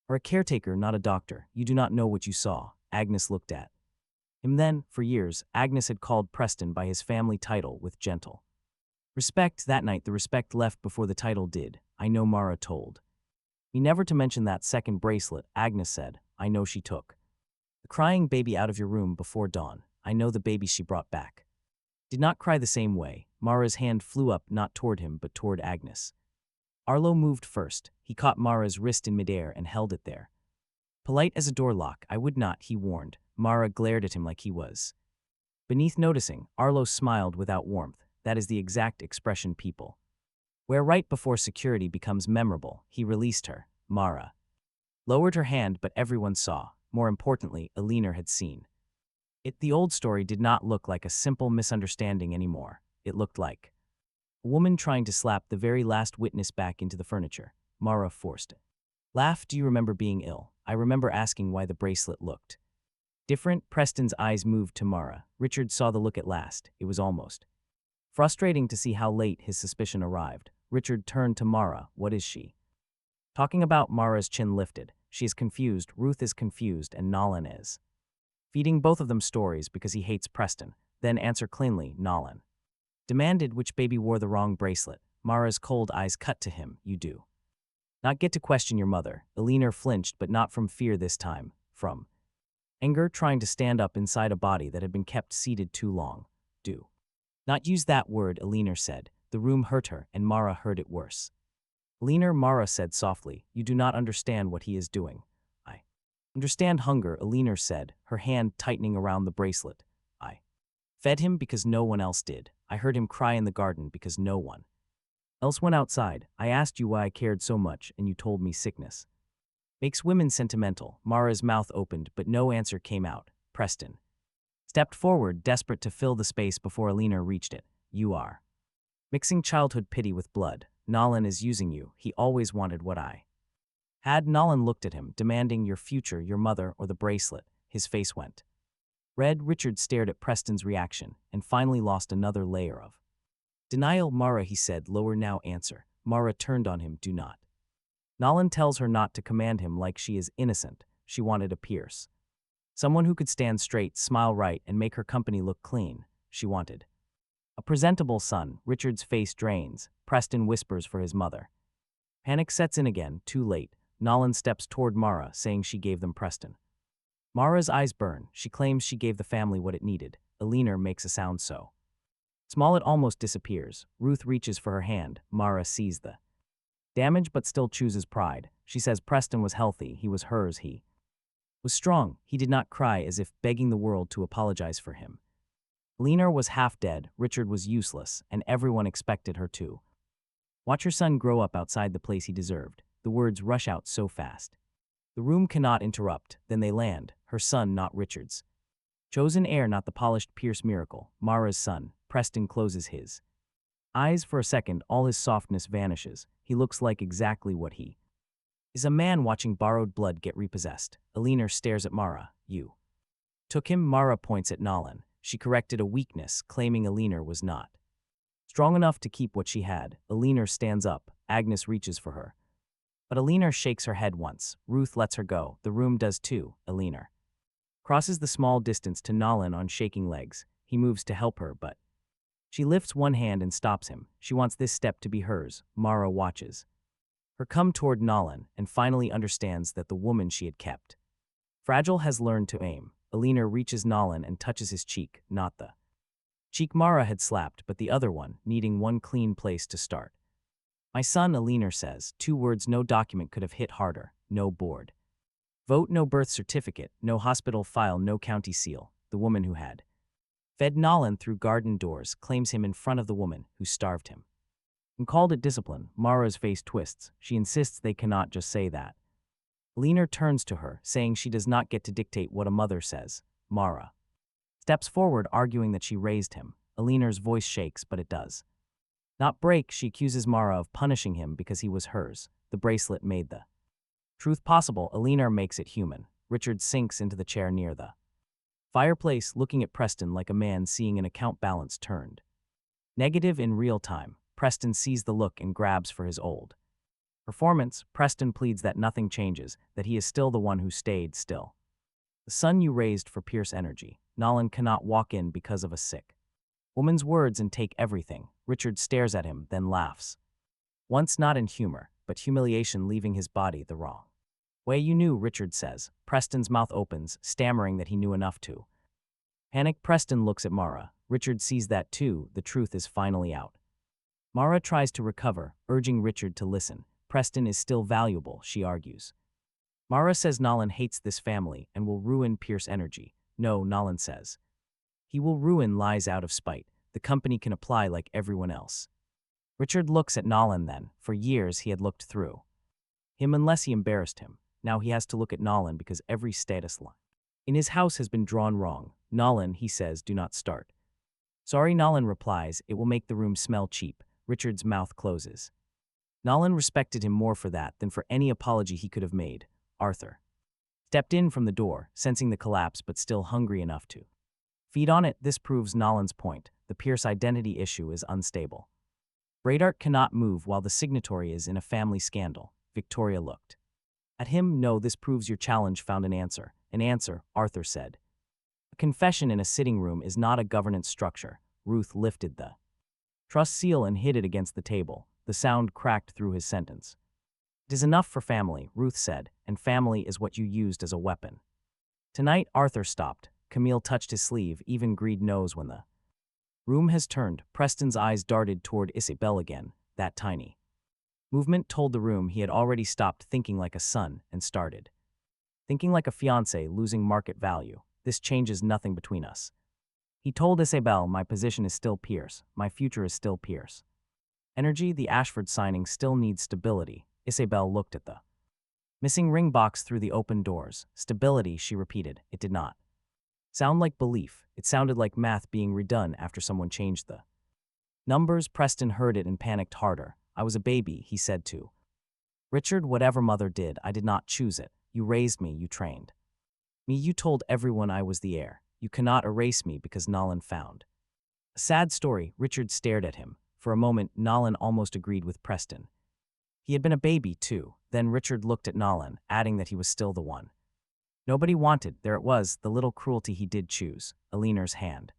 are a caretaker, not a doctor. You do not know what you saw. Agnes looked at him then. For years, Agnes had called Preston by his family title with gentle respect. That night, the respect left before the title did. I know Mara told me never to mention that second bracelet, Agnes said. I know she took the crying baby out of your room before dawn. I know the baby she brought back did not cry the same way. Mara's hand flew up, not toward him, but toward Agnes. Arlo moved first. He caught Mara's wrist in midair and held it there. Polite as a door lock. I would not, he warned. Mara glared at him like he was beneath noticing. Arlo smiled without warmth. That is the exact expression people wear right before security becomes memorable. He released her. Mara lowered her hand, but everyone saw. More importantly, Alina had seen it. The old story did not look like a simple misunderstanding anymore. It looked like a woman trying to slap the very last witness back into the furniture. Mara forced it. Laugh. Do you remember being ill? I remember asking why the bracelet looked different. Preston's eyes moved to Mara. Richard saw the look at last. It was almost frustrating to see how late his suspicion arrived. Richard turned to Mara. What is she talking about? Mara's chin lifted. She is confused, Ruth is confused, and Nolan is feeding both of them stories because he hates Preston. Then answer cleanly, Nolan demanded. Which baby wore the wrong bracelet? Mara's cold eyes cut to him. You do not get to question your mother. Alina flinched, but not from fear this time, from anger, trying to stand up inside a body that had been kept seated too long. Do not use that word, Alina said. The room hurt her, and Mara heard it worse. Alina, Mara said softly, you do not understand what he is doing. I understand hunger, Alina said, her hand tightening around the bracelet. I fed him because no one else did. I heard him cry in the garden because no one else went outside. I asked you why I cared so much, and you told me sickness makes women sentimental. Mara's mouth opened, but no answer came out. Preston stepped forward, desperate to fill the space before Alina reached it. You are mixing childhood pity with blood. Nolan is using you. He always wanted what I had. Nolan looked at him, demanding your future, your mother, or the bracelet. His face went red. Richard stared at Preston's reaction and finally lost another layer of denial. Mara, he said, lower now. Answer. Mara turned on him. Do not. Nolan tells her not to command him like she is innocent. She wanted a Pierce. Someone who could stand straight, smile right, and make her company look clean. She wanted a presentable son. Richard's face drains. Preston whispers for his mother. Panic sets in again. Too late. Nolan steps toward Mara, saying she gave them Preston. Mara's eyes burn. She claims she gave the family what it needed. Alina makes a sound so small it almost disappears. Ruth reaches for her hand. Mara sees the damage but still chooses pride. She says Preston was healthy. He was hers. He was strong. He did not cry, as if begging the world to apologize for him. Alina was half dead. Richard was useless, and everyone expected her to watch her son grow up outside the place he deserved. The words rush out so fast. The room cannot interrupt. Then they land. Her son, not Richard's chosen heir, not the polished Pierce miracle. Mara's son. Preston closes his eyes for a second. All his softness vanishes. He looks like exactly what he is, a man watching borrowed blood get repossessed. Alina stares at Mara. You took him. Mara points at Nolan. She corrected a weakness, claiming Alina was not strong enough to keep what she had. Alina stands up. Agnes reaches for her, but Alina shakes her head once. Ruth lets her go. The room does too. Alina crosses the small distance to Nolan on shaking legs. He moves to help her, but she lifts one hand and stops him. She wants this step to be hers. Mara watches her come toward Nolan and finally understands that the woman she had kept fragile has learned to aim. Alina reaches Nolan and touches his cheek, not the cheek Mara had slapped, but the other one, needing one clean place to start. My son, Alina says, 2 words no document could have hit harder. No board vote, no birth certificate, no hospital file, no county seal. The woman who had fed Nolan through garden doors claims him in front of the woman who starved him and called it discipline. Mara's face twists. She insists they cannot just say that. Alina turns to her, saying she does not get to dictate what a mother says. Mara steps forward, arguing that she raised him. Alina's voice shakes, but it does not break. She accuses Mara of punishing him because he was hers. The bracelet made the truth possible. Alina makes it human. Richard sinks into the chair near the fireplace, looking at Preston like a man seeing an account balance turned negative in real time. Preston sees the look and grabs for his old Performance, Preston pleads that nothing changes, that he is still the one who stayed still. The son you raised for Pierce energy. Nolan cannot walk in because of a sick woman's words and take everything. Richard stares at him, then laughs. Once not in humor, but humiliation leaving his body the wrong way. You knew, Richard says. Preston's mouth opens, stammering that he knew enough to. Panicked, Preston looks at Mara. Richard sees that too. The truth is finally out. Mara tries to recover, urging Richard to listen. Preston is still valuable, she argues. Mara says Nolan hates this family and will ruin Pierce energy. No, Nolan says. He will ruin lies out of spite. The company can apply like everyone else. Richard looks at Nolan then. For years he had looked through him unless he embarrassed him. Now he has to look at Nolan because every status line in his house has been drawn wrong. Nolan, he says, do not start. Sorry, Nolan replies, it will make the room smell cheap. Richard's mouth closes. Nolan respected him more for that than for any apology he could have made. Arthur stepped in from the door, sensing the collapse but still hungry enough to feed on it. This proves Nolan's point. The Pierce identity issue is unstable. Bradart cannot move while the signatory is in a family scandal. Victoria looked at him. No, this proves your challenge found an answer. An answer, Arthur said. A confession in a sitting room is not a governance structure. Ruth lifted the trust seal and hid it against the table. The sound cracked through his sentence. It is enough for family, Ruth said, and family is what you used as a weapon. Tonight, Arthur stopped. Camille touched his sleeve. Even Greed knows when the room has turned. Preston's eyes darted toward Isabel again. That tiny movement told the room he had already stopped thinking like a son and started thinking like a fiancé, losing market value. This changes nothing between us. He told Isabel, my position is still Pierce. My future is still Pierce. Energy, the Ashford signing still needs stability. Isabel looked at the missing ring box through the open doors. Stability, she repeated. It did not sound like belief. It sounded like math being redone after someone changed the numbers. Preston heard it and panicked harder. I was a baby, he said to Richard. Whatever mother did, I did not choose it. You raised me, you trained me, you told everyone I was the heir. You cannot erase me because Nolan found a sad story. Richard stared at him. For a moment, Nolan almost agreed with Preston. He had been a baby too. Then Richard looked at Nolan, adding that he was still the one nobody wanted. There it was, the little cruelty he did choose. Eleanor's hand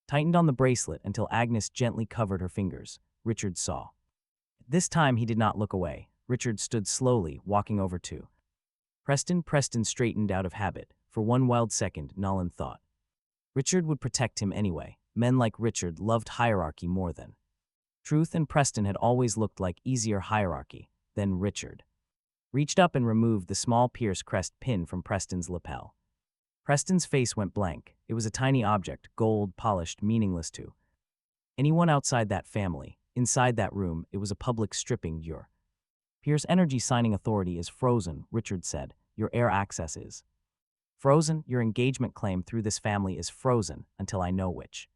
tightened on the bracelet until Agnes gently covered her fingers. Richard saw. This time he did not look away. Richard stood slowly, walking over to Preston. Preston straightened out of habit. For one wild second, Nolan thought Richard would protect him anyway. Men like Richard loved hierarchy more than truth, and Preston had always looked like easier hierarchy. Then Richard reached up and removed the small Pierce crest pin from Preston's lapel. Preston's face went blank. It was a tiny object, gold, polished, meaningless to anyone outside that family. Inside that room, it was a public stripping. Your Pierce energy signing authority is frozen, Richard said. Your heir access is frozen. Your engagement claim through this family is frozen until I know which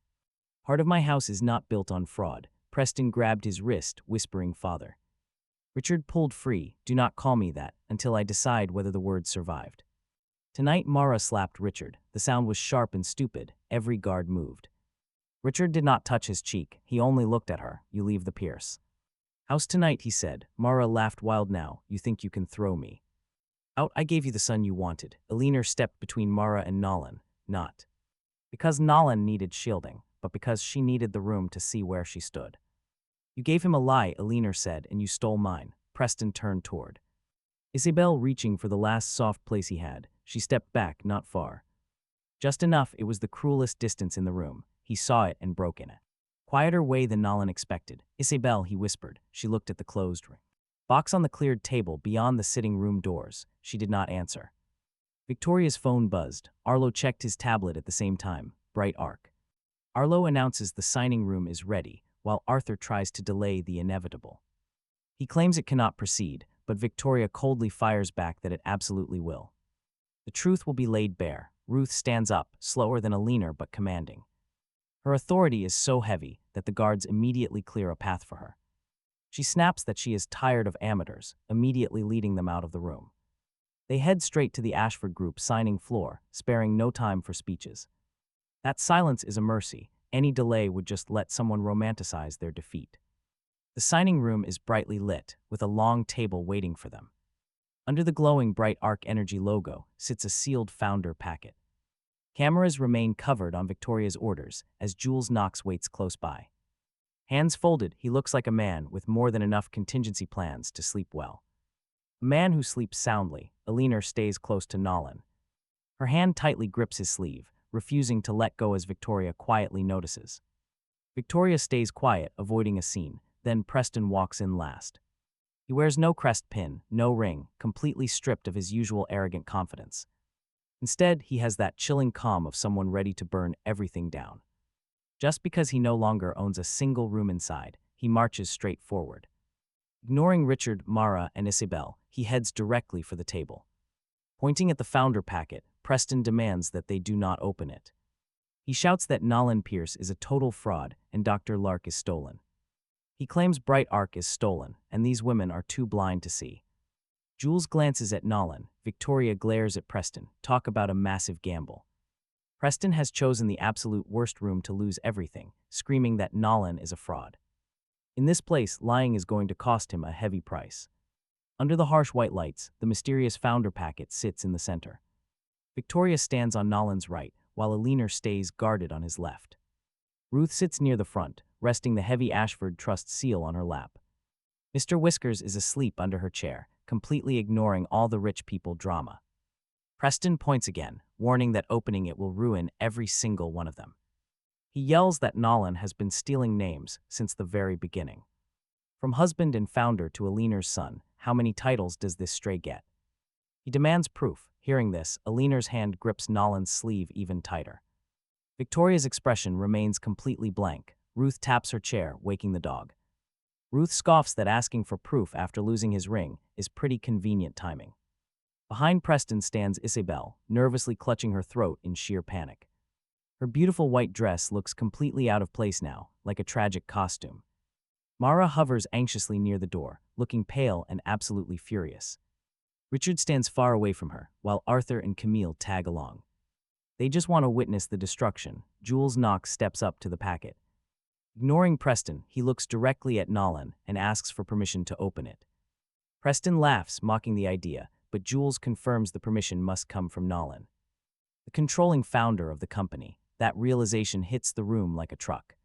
part of my house is not built on fraud. Preston grabbed his wrist, whispering, Father. Richard pulled free. Do not call me that until I decide whether the words survived. Tonight, Mara slapped Richard. The sound was sharp and stupid. Every guard moved. Richard did not touch his cheek. He only looked at her. You leave the Pierce house tonight, he said. Mara laughed wild now. You think you can throw me out? I gave you the son you wanted. Eleanor stepped between Mara and Nolan. Not because Nolan needed shielding, but because she needed the room to see where she stood. You gave him a lie, Eleanor said, and you stole mine. Preston turned toward Isabel, reaching for the last soft place he had. She stepped back, not far. Just enough. It was the cruelest distance in the room. He saw it and broke in it. Quieter way than Nolan expected. Isabel, he whispered. She looked at the closed ring box on the cleared table beyond the sitting room doors. She did not answer. Victoria's phone buzzed. Arlo checked his tablet at the same time. Bright arc. Arlo announces the signing room is ready, while Arthur tries to delay the inevitable. He claims it cannot proceed, but Victoria coldly fires back that it absolutely will. The truth will be laid bare. Ruth stands up, slower than Eleanor but commanding. Her authority is so heavy that the guards immediately clear a path for her. She snaps that she is tired of amateurs, immediately leading them out of the room. They head straight to the Ashford group signing floor, sparing no time for speeches. That silence is a mercy. Any delay would just let someone romanticize their defeat. The signing room is brightly lit, with a long table waiting for them. Under the glowing Bright Arc Energy logo sits a sealed founder packet. Cameras remain covered on Victoria's orders as Jules Knox waits close by. Hands folded, he looks like a man with more than enough contingency plans to sleep well. A man who sleeps soundly, Eleanor stays close to Nolan. Her hand tightly grips his sleeve, refusing to let go as Victoria quietly notices. Victoria stays quiet, avoiding a scene, then Preston walks in last. He wears no crest pin, no ring, completely stripped of his usual arrogant confidence. Instead, he has that chilling calm of someone ready to burn everything down. Just because he no longer owns a single room inside, he marches straight forward. Ignoring Richard, Mara, and Isabel, he heads directly for the table. Pointing at the founder packet, Preston demands that they do not open it. He shouts that Nolan Pierce is a total fraud and Dr. Lark is stolen. He claims Bright Arc is stolen, and these women are too blind to see. Jules glances at Nolan, Victoria glares at Preston. Talk about a massive gamble. Preston has chosen the absolute worst room to lose everything, screaming that Nolan is a fraud. In this place, lying is going to cost him a heavy price. Under the harsh white lights, the mysterious founder packet sits in the center. Victoria stands on Nolan's right, while Eleanor stays guarded on his left. Ruth sits near the front, resting the heavy Ashford Trust seal on her lap. Mr. Whiskers is asleep under her chair, completely ignoring all the rich people drama. Preston points again, warning that opening it will ruin every single one of them. He yells that Nolan has been stealing names since the very beginning. From husband and founder to Eleanor's son, how many titles does this stray get? He demands proof. Hearing this, Eleanor's hand grips Nolan's sleeve even tighter. Victoria's expression remains completely blank. Ruth taps her chair, waking the dog. Ruth scoffs that asking for proof after losing his ring is pretty convenient timing. Behind Preston stands Isabel, nervously clutching her throat in sheer panic. Her beautiful white dress looks completely out of place now, like a tragic costume. Mara hovers anxiously near the door, looking pale and absolutely furious. Richard stands far away from her, while Arthur and Camille tag along. They just want to witness the destruction. Jules Knox steps up to the packet. Ignoring Preston, he looks directly at Nolan and asks for permission to open it. Preston laughs, mocking the idea, but Jules confirms the permission must come from Nolan. The controlling founder of the company, that realization hits the room like a truck.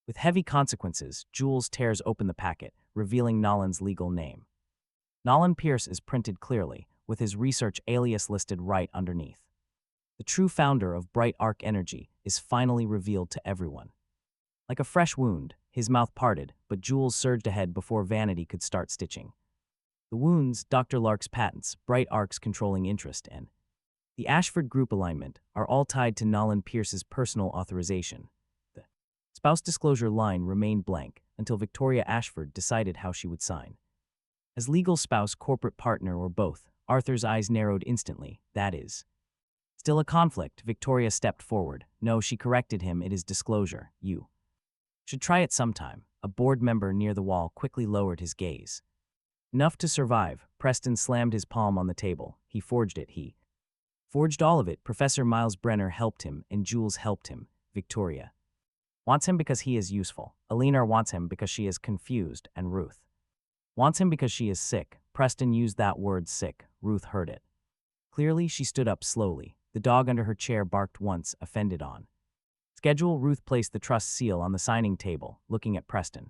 With heavy consequences, Jules tears open the packet, revealing Nolan's legal name. Nolan Pierce is printed clearly, with his research alias listed right underneath. The true founder of Bright Arc Energy is finally revealed to everyone. Like a fresh wound, his mouth parted, but Jules surged ahead before vanity could start stitching. The wounds, Dr. Lark's patents, Bright Arc's controlling interest, and the Ashford Group alignment are all tied to Nolan Pierce's personal authorization. The spouse disclosure line remained blank until Victoria Ashford decided how she would sign. As legal spouse, corporate partner, or both, Arthur's eyes narrowed instantly, that is. Still a conflict, Victoria stepped forward. No, she corrected him, it is disclosure, you should try it sometime. A board member near the wall quickly lowered his gaze. Enough to survive, Preston slammed his palm on the table. He forged it, he forged all of it. Professor Miles Brenner helped him, and Jules helped him. Victoria wants him because he is useful. Eleanor wants him because she is confused, and Ruth wants him because she is sick. Preston used that word sick. Ruth heard it. Clearly, she stood up slowly. The dog under her chair barked once, offended on schedule. Ruth placed the trust seal on the signing table, looking at Preston.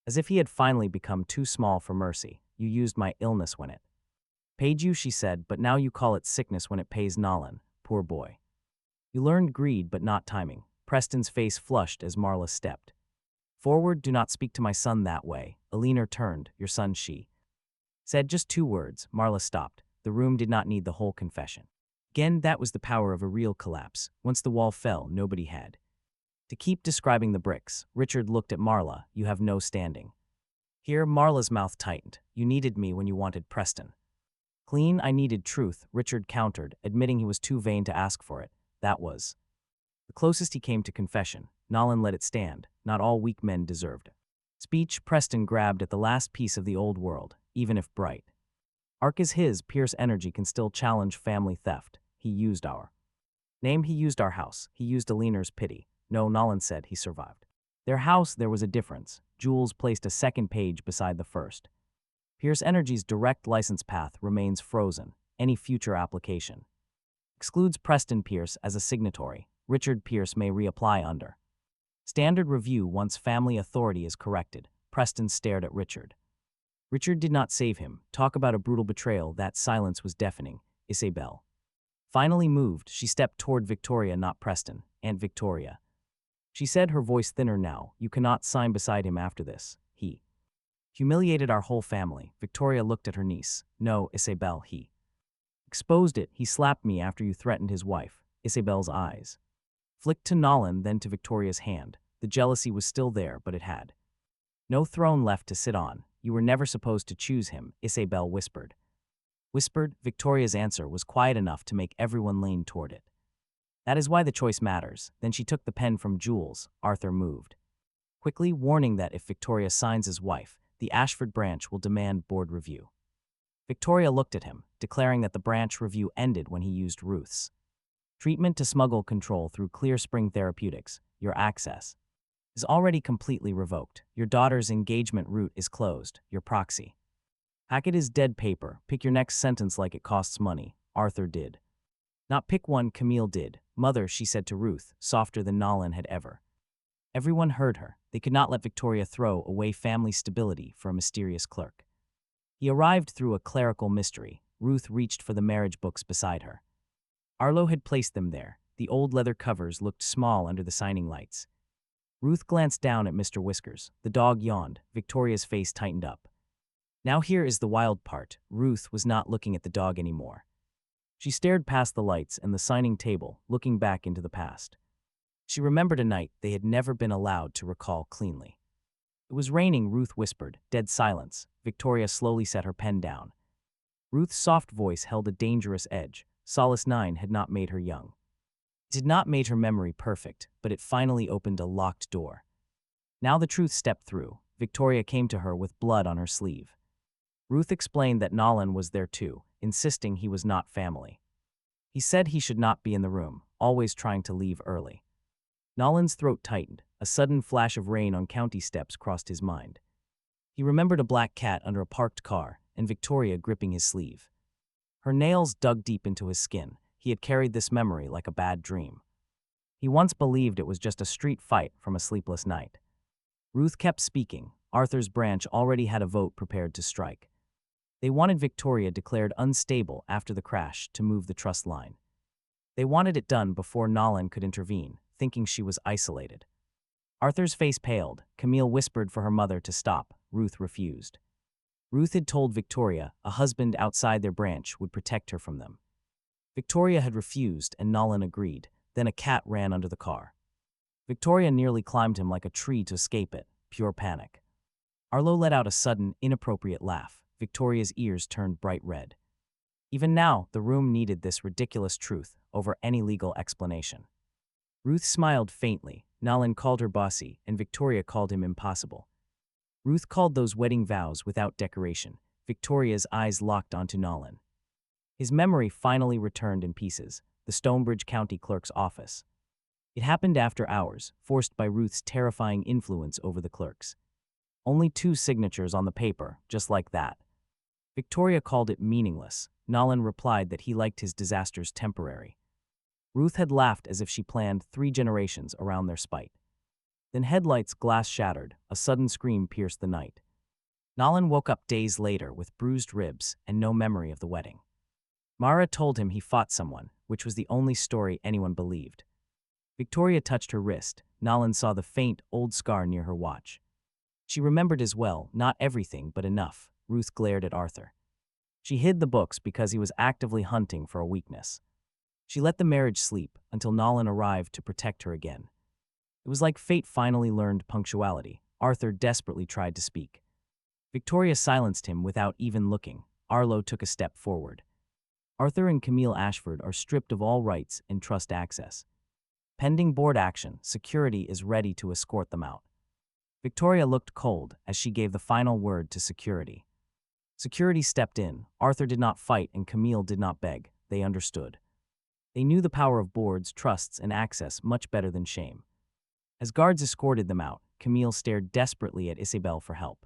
As if he had finally become too small for mercy. You used my illness when it paid you, she said, but now you call it sickness when it pays Nolan. Poor boy. You learned greed but not timing. Preston's face flushed as Marla stepped forward. Do not speak to my son that way. Eleanor turned. Your son, she said just 2 words. Marla stopped. The room did not need the whole confession. Again, that was the power of a real collapse. Once the wall fell, nobody had to keep describing the bricks. Richard looked at Marla. You have no standing here. Marla's mouth tightened. You needed me when you wanted Preston clean. I needed truth, Richard countered, admitting he was too vain to ask for it. That was the closest he came to confession. Nolan let it stand. Not all weak men deserved speech. Preston grabbed at the last piece of the old world, even if Bright Arc is his. Pierce Energy can still challenge family theft. He used our name, he used our house, he used Eleanor's pity. No, Nolan said, he survived their house. There was a difference. Jules placed a second page beside the first. Pierce Energy's direct license path remains frozen. Any future application excludes Preston Pierce as a signatory. Richard Pierce may reapply under standard review once family authority is corrected. Preston stared at Richard. Richard did not save him. Talk about a brutal betrayal. That silence was deafening. Isabel finally moved. She stepped toward Victoria, not Preston. Aunt Victoria, she said, her voice thinner now. You cannot sign beside him after this. He humiliated our whole family. Victoria looked at her niece. No, Isabel, he exposed it. He slapped me after you threatened his wife. Isabel's eyes flicked to Nolan, then to Victoria's hand. The jealousy was still there, but it had no throne left to sit on. You were never supposed to choose him, Isabel whispered. Victoria's answer was quiet enough to make everyone lean toward it. That is why the choice matters. Then she took the pen from Jules. Arthur moved quickly, warning that if Victoria signs as wife, the Ashford branch will demand board review. Victoria looked at him, declaring that the branch review ended when he used Ruth's treatment to smuggle control through Clear Spring Therapeutics. Your access is already completely revoked. Your daughter's engagement route is closed. Your proxy packet is dead paper. Pick your next sentence like it costs money. Arthur did not pick one. Camille did. Mother, she said to Ruth, softer than Nolan had ever. Everyone heard her. They could not let Victoria throw away family stability for a mysterious clerk. He arrived through a clerical mystery. Ruth reached for the marriage books beside her. Arlo had placed them there. The old leather covers looked small under the signing lights. Ruth glanced down at Mr. Whiskers. The dog yawned. Victoria's face tightened up. Now here is the wild part. Ruth was not looking at the dog anymore. She stared past the lights and the signing table, looking back into the past. She remembered a night they had never been allowed to recall cleanly. It was raining, Ruth whispered. Dead silence. Victoria slowly set her pen down. Ruth's soft voice held a dangerous edge. Solace 9 had not made her young. It had not made her memory perfect, but it finally opened a locked door. Now the truth stepped through. Victoria came to her with blood on her sleeve. Ruth explained that Nolan was there too, insisting he was not family. He said he should not be in the room, always trying to leave early. Nolan's throat tightened. A sudden flash of rain on county steps crossed his mind. He remembered a black cat under a parked car and Victoria gripping his sleeve. Her nails dug deep into his skin. He had carried this memory like a bad dream. He once believed it was just a street fight from a sleepless night. Ruth kept speaking. Arthur's branch already had a vote prepared to strike. They wanted Victoria declared unstable after the crash to move the trust line. They wanted it done before Nolan could intervene, thinking she was isolated. Arthur's face paled. Camille whispered for her mother to stop. Ruth refused. Ruth had told Victoria a husband outside their branch would protect her from them. Victoria had refused, and Nolan agreed. Then a cat ran under the car. Victoria nearly climbed him like a tree to escape it. Pure panic. Arlo let out a sudden, inappropriate laugh. Victoria's ears turned bright red. Even now, the room needed this ridiculous truth over any legal explanation. Ruth smiled faintly. Nolan called her bossy, and Victoria called him impossible. Ruth called those wedding vows without decoration. Victoria's eyes locked onto Nolan. His memory finally returned in pieces. The Stonebridge County Clerk's office. It happened after hours, forced by Ruth's terrifying influence over the clerks. Only 2 signatures on the paper, just like that. Victoria called it meaningless. Nolan replied that he liked his disasters temporary. Ruth had laughed as if she planned 3 generations around their spite. Then headlights glass shattered. A sudden scream pierced the night. Nolan woke up days later with bruised ribs and no memory of the wedding. Mara told him he fought someone, which was the only story anyone believed. Victoria touched her wrist. Nolan saw the faint, old scar near her watch. She remembered as well, not everything, but enough. Ruth glared at Arthur. She hid the books because he was actively hunting for a weakness. She let the marriage sleep until Nolan arrived to protect her again. It was like fate finally learned punctuality. Arthur desperately tried to speak. Victoria silenced him without even looking. Arlo took a step forward. Arthur and Camille Ashford are stripped of all rights and trust access. Pending board action, security is ready to escort them out. Victoria looked cold as she gave the final word to security. Security stepped in. Arthur did not fight and Camille did not beg. They understood. They knew the power of boards, trusts, and access much better than shame. As guards escorted them out, Camille stared desperately at Isabel for help.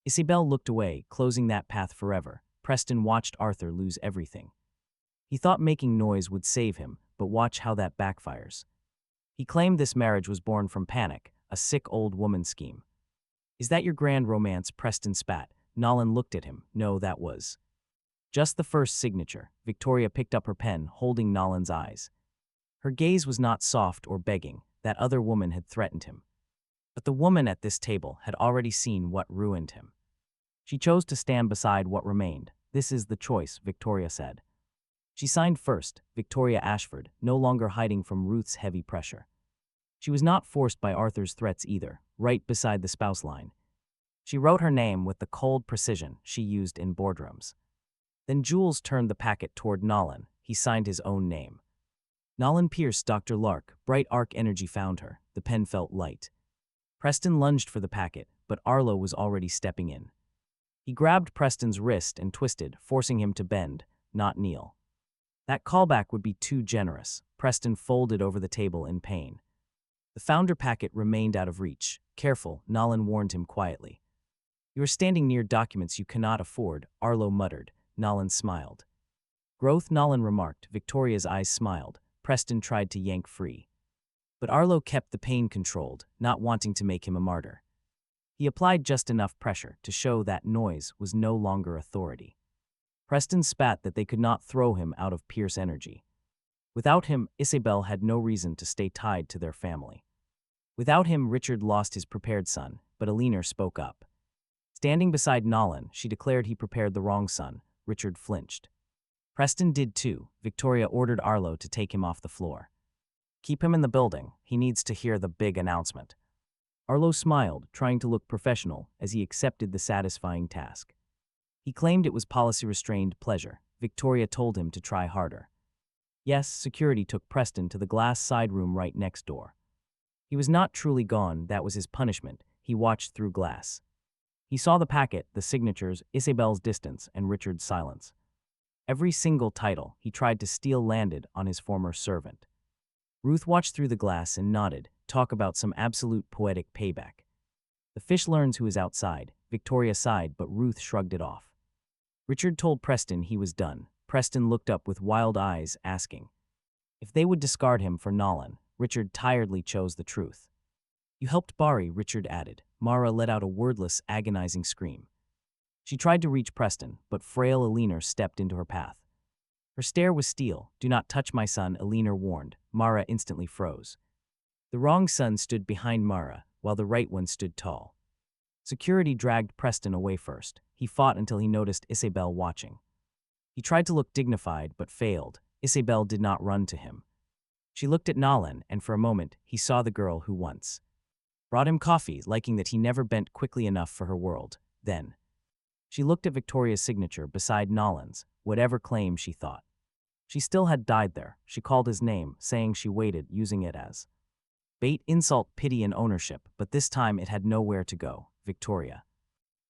Isabel looked away, closing that path forever. Preston watched Arthur lose everything. He thought making noise would save him, but watch how that backfires. He claimed this marriage was born from panic, a sick old woman scheme. Is that your grand romance? Preston spat. Nolan looked at him. No, that was just the first signature. Victoria picked up her pen, holding Nolan's eyes. Her gaze was not soft or begging. That other woman had threatened him. But the woman at this table had already seen what ruined him. She chose to stand beside what remained. This is the choice, Victoria said. She signed first, Victoria Ashford, no longer hiding from Ruth's heavy pressure. She was not forced by Arthur's threats either, right beside the spouse line. She wrote her name with the cold precision she used in boardrooms. Then Jules turned the packet toward Nolan. He signed his own name. Nolan Pierce, Dr. Lark, bright arc energy found her. The pen felt light. Preston lunged for the packet, but Arlo was already stepping in. He grabbed Preston's wrist and twisted, forcing him to bend, not kneel. That callback would be too generous. Preston folded over the table in pain. The founder packet remained out of reach. Careful, Nolan warned him quietly. You are standing near documents you cannot afford, Arlo muttered. Nolan smiled. Growth, Nolan remarked. Victoria's eyes smiled. Preston tried to yank free. But Arlo kept the pain controlled, not wanting to make him a martyr. He applied just enough pressure to show that noise was no longer authority. Preston spat that they could not throw him out of Pierce energy. Without him, Isabel had no reason to stay tied to their family. Without him, Richard lost his prepared son, but Eleanor spoke up. Standing beside Nolan, she declared he prepared the wrong son. Richard flinched. Preston did too. Victoria ordered Arlo to take him off the floor. Keep him in the building. He needs to hear the big announcement. Arlo smiled, trying to look professional as he accepted the satisfying task. He claimed it was policy-restrained pleasure. Victoria told him to try harder. Yes, security took Preston to the glass side room right next door. He was not truly gone, that was his punishment. He watched through glass. He saw the packet, the signatures, Isabel's distance, and Richard's silence. Every single title he tried to steal landed on his former servant. Ruth watched through the glass and nodded. Talk about some absolute poetic payback. The fish learns who is outside. Victoria sighed, but Ruth shrugged it off. Richard told Preston he was done. Preston looked up with wild eyes, asking if they would discard him for Nolan. Richard tiredly chose the truth. You helped Bari, Richard added. Mara let out a wordless, agonizing scream. She tried to reach Preston, but frail Eleanor stepped into her path. Her stare was steel. Do not touch my son, Eleanor warned. Mara instantly froze. The wrong son stood behind Mara, while the right one stood tall. Security dragged Preston away first. He fought until he noticed Isabel watching. He tried to look dignified, but failed. Isabel did not run to him. She looked at Nolan, and for a moment, he saw the girl who once brought him coffee, liking that he never bent quickly enough for her world. Then she looked at Victoria's signature beside Nolan's, whatever claim she thought. She still had died there. She called his name, saying she waited, using it as bait, insult, pity, and ownership, but this time it had nowhere to go. Victoria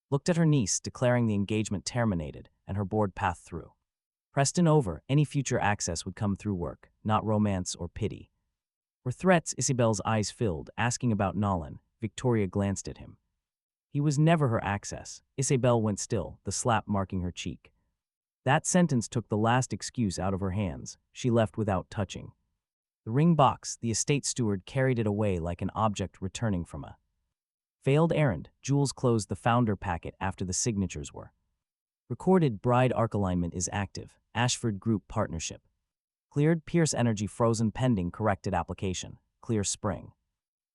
looked at her niece, declaring the engagement terminated and her board path through. Preston over, any future access would come through work, not romance or pity. Were threats? Isabel's eyes filled, asking about Nolan. Victoria glanced at him. He was never her access. Isabel went still, the slap marking her cheek. That sentence took the last excuse out of her hands. She left without touching the ring box. The estate steward carried it away like an object returning from a failed errand. Jules closed the founder packet after the signatures were recorded. Bride arc alignment is active. Ashford Group Partnership cleared. Pierce Energy frozen pending corrected application. Clear Spring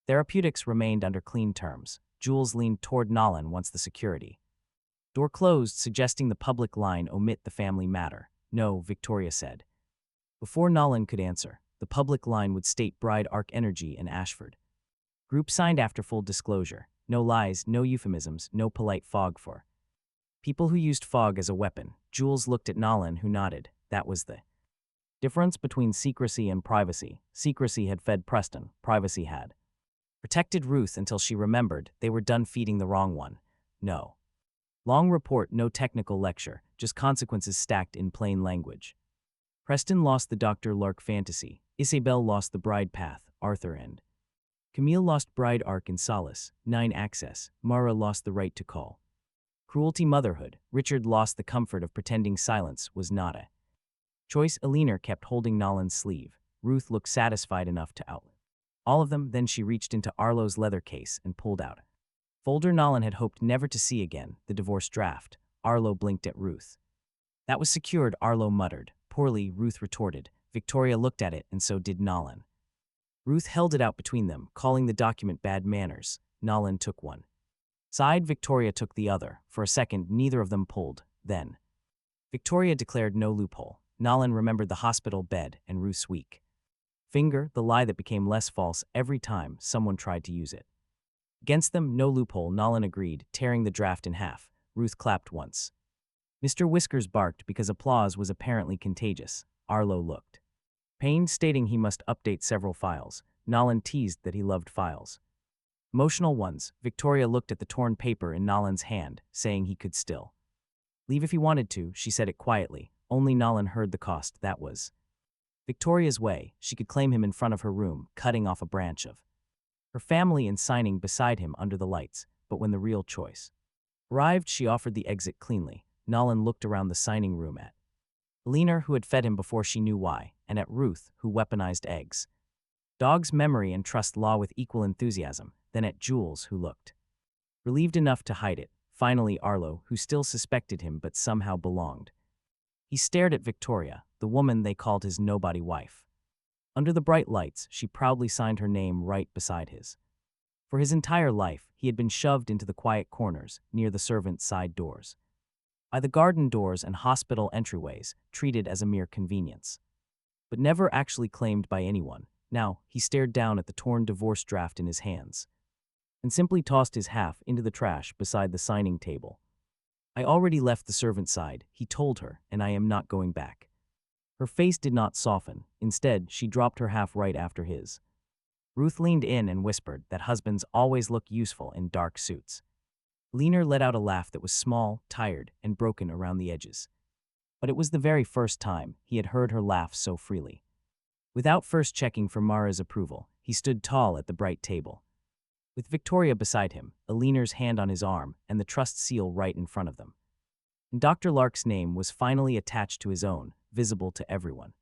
Therapeutics remained under clean terms. Jules leaned toward Nolan once the security door closed, suggesting the public line omit the family matter. No, Victoria said. Before Nolan could answer, the public line would state Bride Arc Energy and Ashford Group signed after full disclosure. No lies, no euphemisms, no polite fog for people who used fog as a weapon. Jules looked at Nolan, who nodded. That was the difference between secrecy and privacy. Secrecy had fed Preston, privacy had protected Ruth until she remembered they were done feeding the wrong one. No long report, no technical lecture, just consequences stacked in plain language. Preston lost the Dr. Lark fantasy. Isabel lost the bride path. Arthur and Camille lost bride arc in solace, 9 access, Mara lost the right to call. Cruelty motherhood, Richard lost the comfort of pretending silence was nada. Choice Eleanor kept holding Nolan's sleeve. Ruth looked satisfied enough to out. All of them, then she reached into Arlo's leather case and pulled out. Folder Nolan had hoped never to see again, the divorce draft. Arlo blinked at Ruth. That was secured, Arlo muttered. Poorly, Ruth retorted. Victoria looked at it, and so did Nolan. Ruth held it out between them, calling the document bad manners. Nolan took one. Sighed, Victoria took the other. For a second, neither of them pulled. Then Victoria declared no loophole. Nolan remembered the hospital bed and Ruth's weak finger, the lie that became less false every time someone tried to use it. Against them, no loophole, Nolan agreed, tearing the draft in half. Ruth clapped once. Mr. Whiskers barked because applause was apparently contagious. Arlo looked pained, stating he must update several files. Nolan teased that he loved files. Emotional ones. Victoria looked at the torn paper in Nolan's hand, saying he could still leave if he wanted to. She said it quietly. Only Nolan heard the cost. That was Victoria's way. She could claim him in front of her room, cutting off a branch of her family and signing beside him under the lights. But when the real choice arrived, she offered the exit cleanly. Nolan looked around the signing room at Eleanor, who had fed him before she knew why, and at Ruth, who weaponized eggs, dogs, memory, and trust law with equal enthusiasm, then at Jules, who looked relieved enough to hide it. Finally, Arlo, who still suspected him but somehow belonged. He stared at Victoria, the woman they called his nobody wife. Under the bright lights, she proudly signed her name right beside his. For his entire life, he had been shoved into the quiet corners, near the servants' side doors, by the garden doors and hospital entryways, treated as a mere convenience, but never actually claimed by anyone. Now, he stared down at the torn divorce draft in his hands, and simply tossed his half into the trash beside the signing table. I already left the servant side, he told her, and I am not going back. Her face did not soften. Instead, she dropped her half right after his. Ruth leaned in and whispered that husbands always look useful in dark suits. Leaner let out a laugh that was small, tired, and broken around the edges. But it was the very first time he had heard her laugh so freely. Without first checking for Mara's approval, he stood tall at the bright table, with Victoria beside him, Eleanor's hand on his arm, and the trust seal right in front of them. And Dr. Lark's name was finally attached to his own, visible to everyone.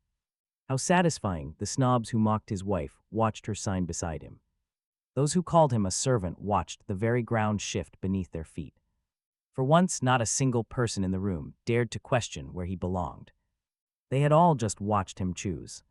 How satisfying! The snobs who mocked his wife watched her sign beside him. Those who called him a servant watched the very ground shift beneath their feet. For once, not a single person in the room dared to question where he belonged. They had all just watched him choose.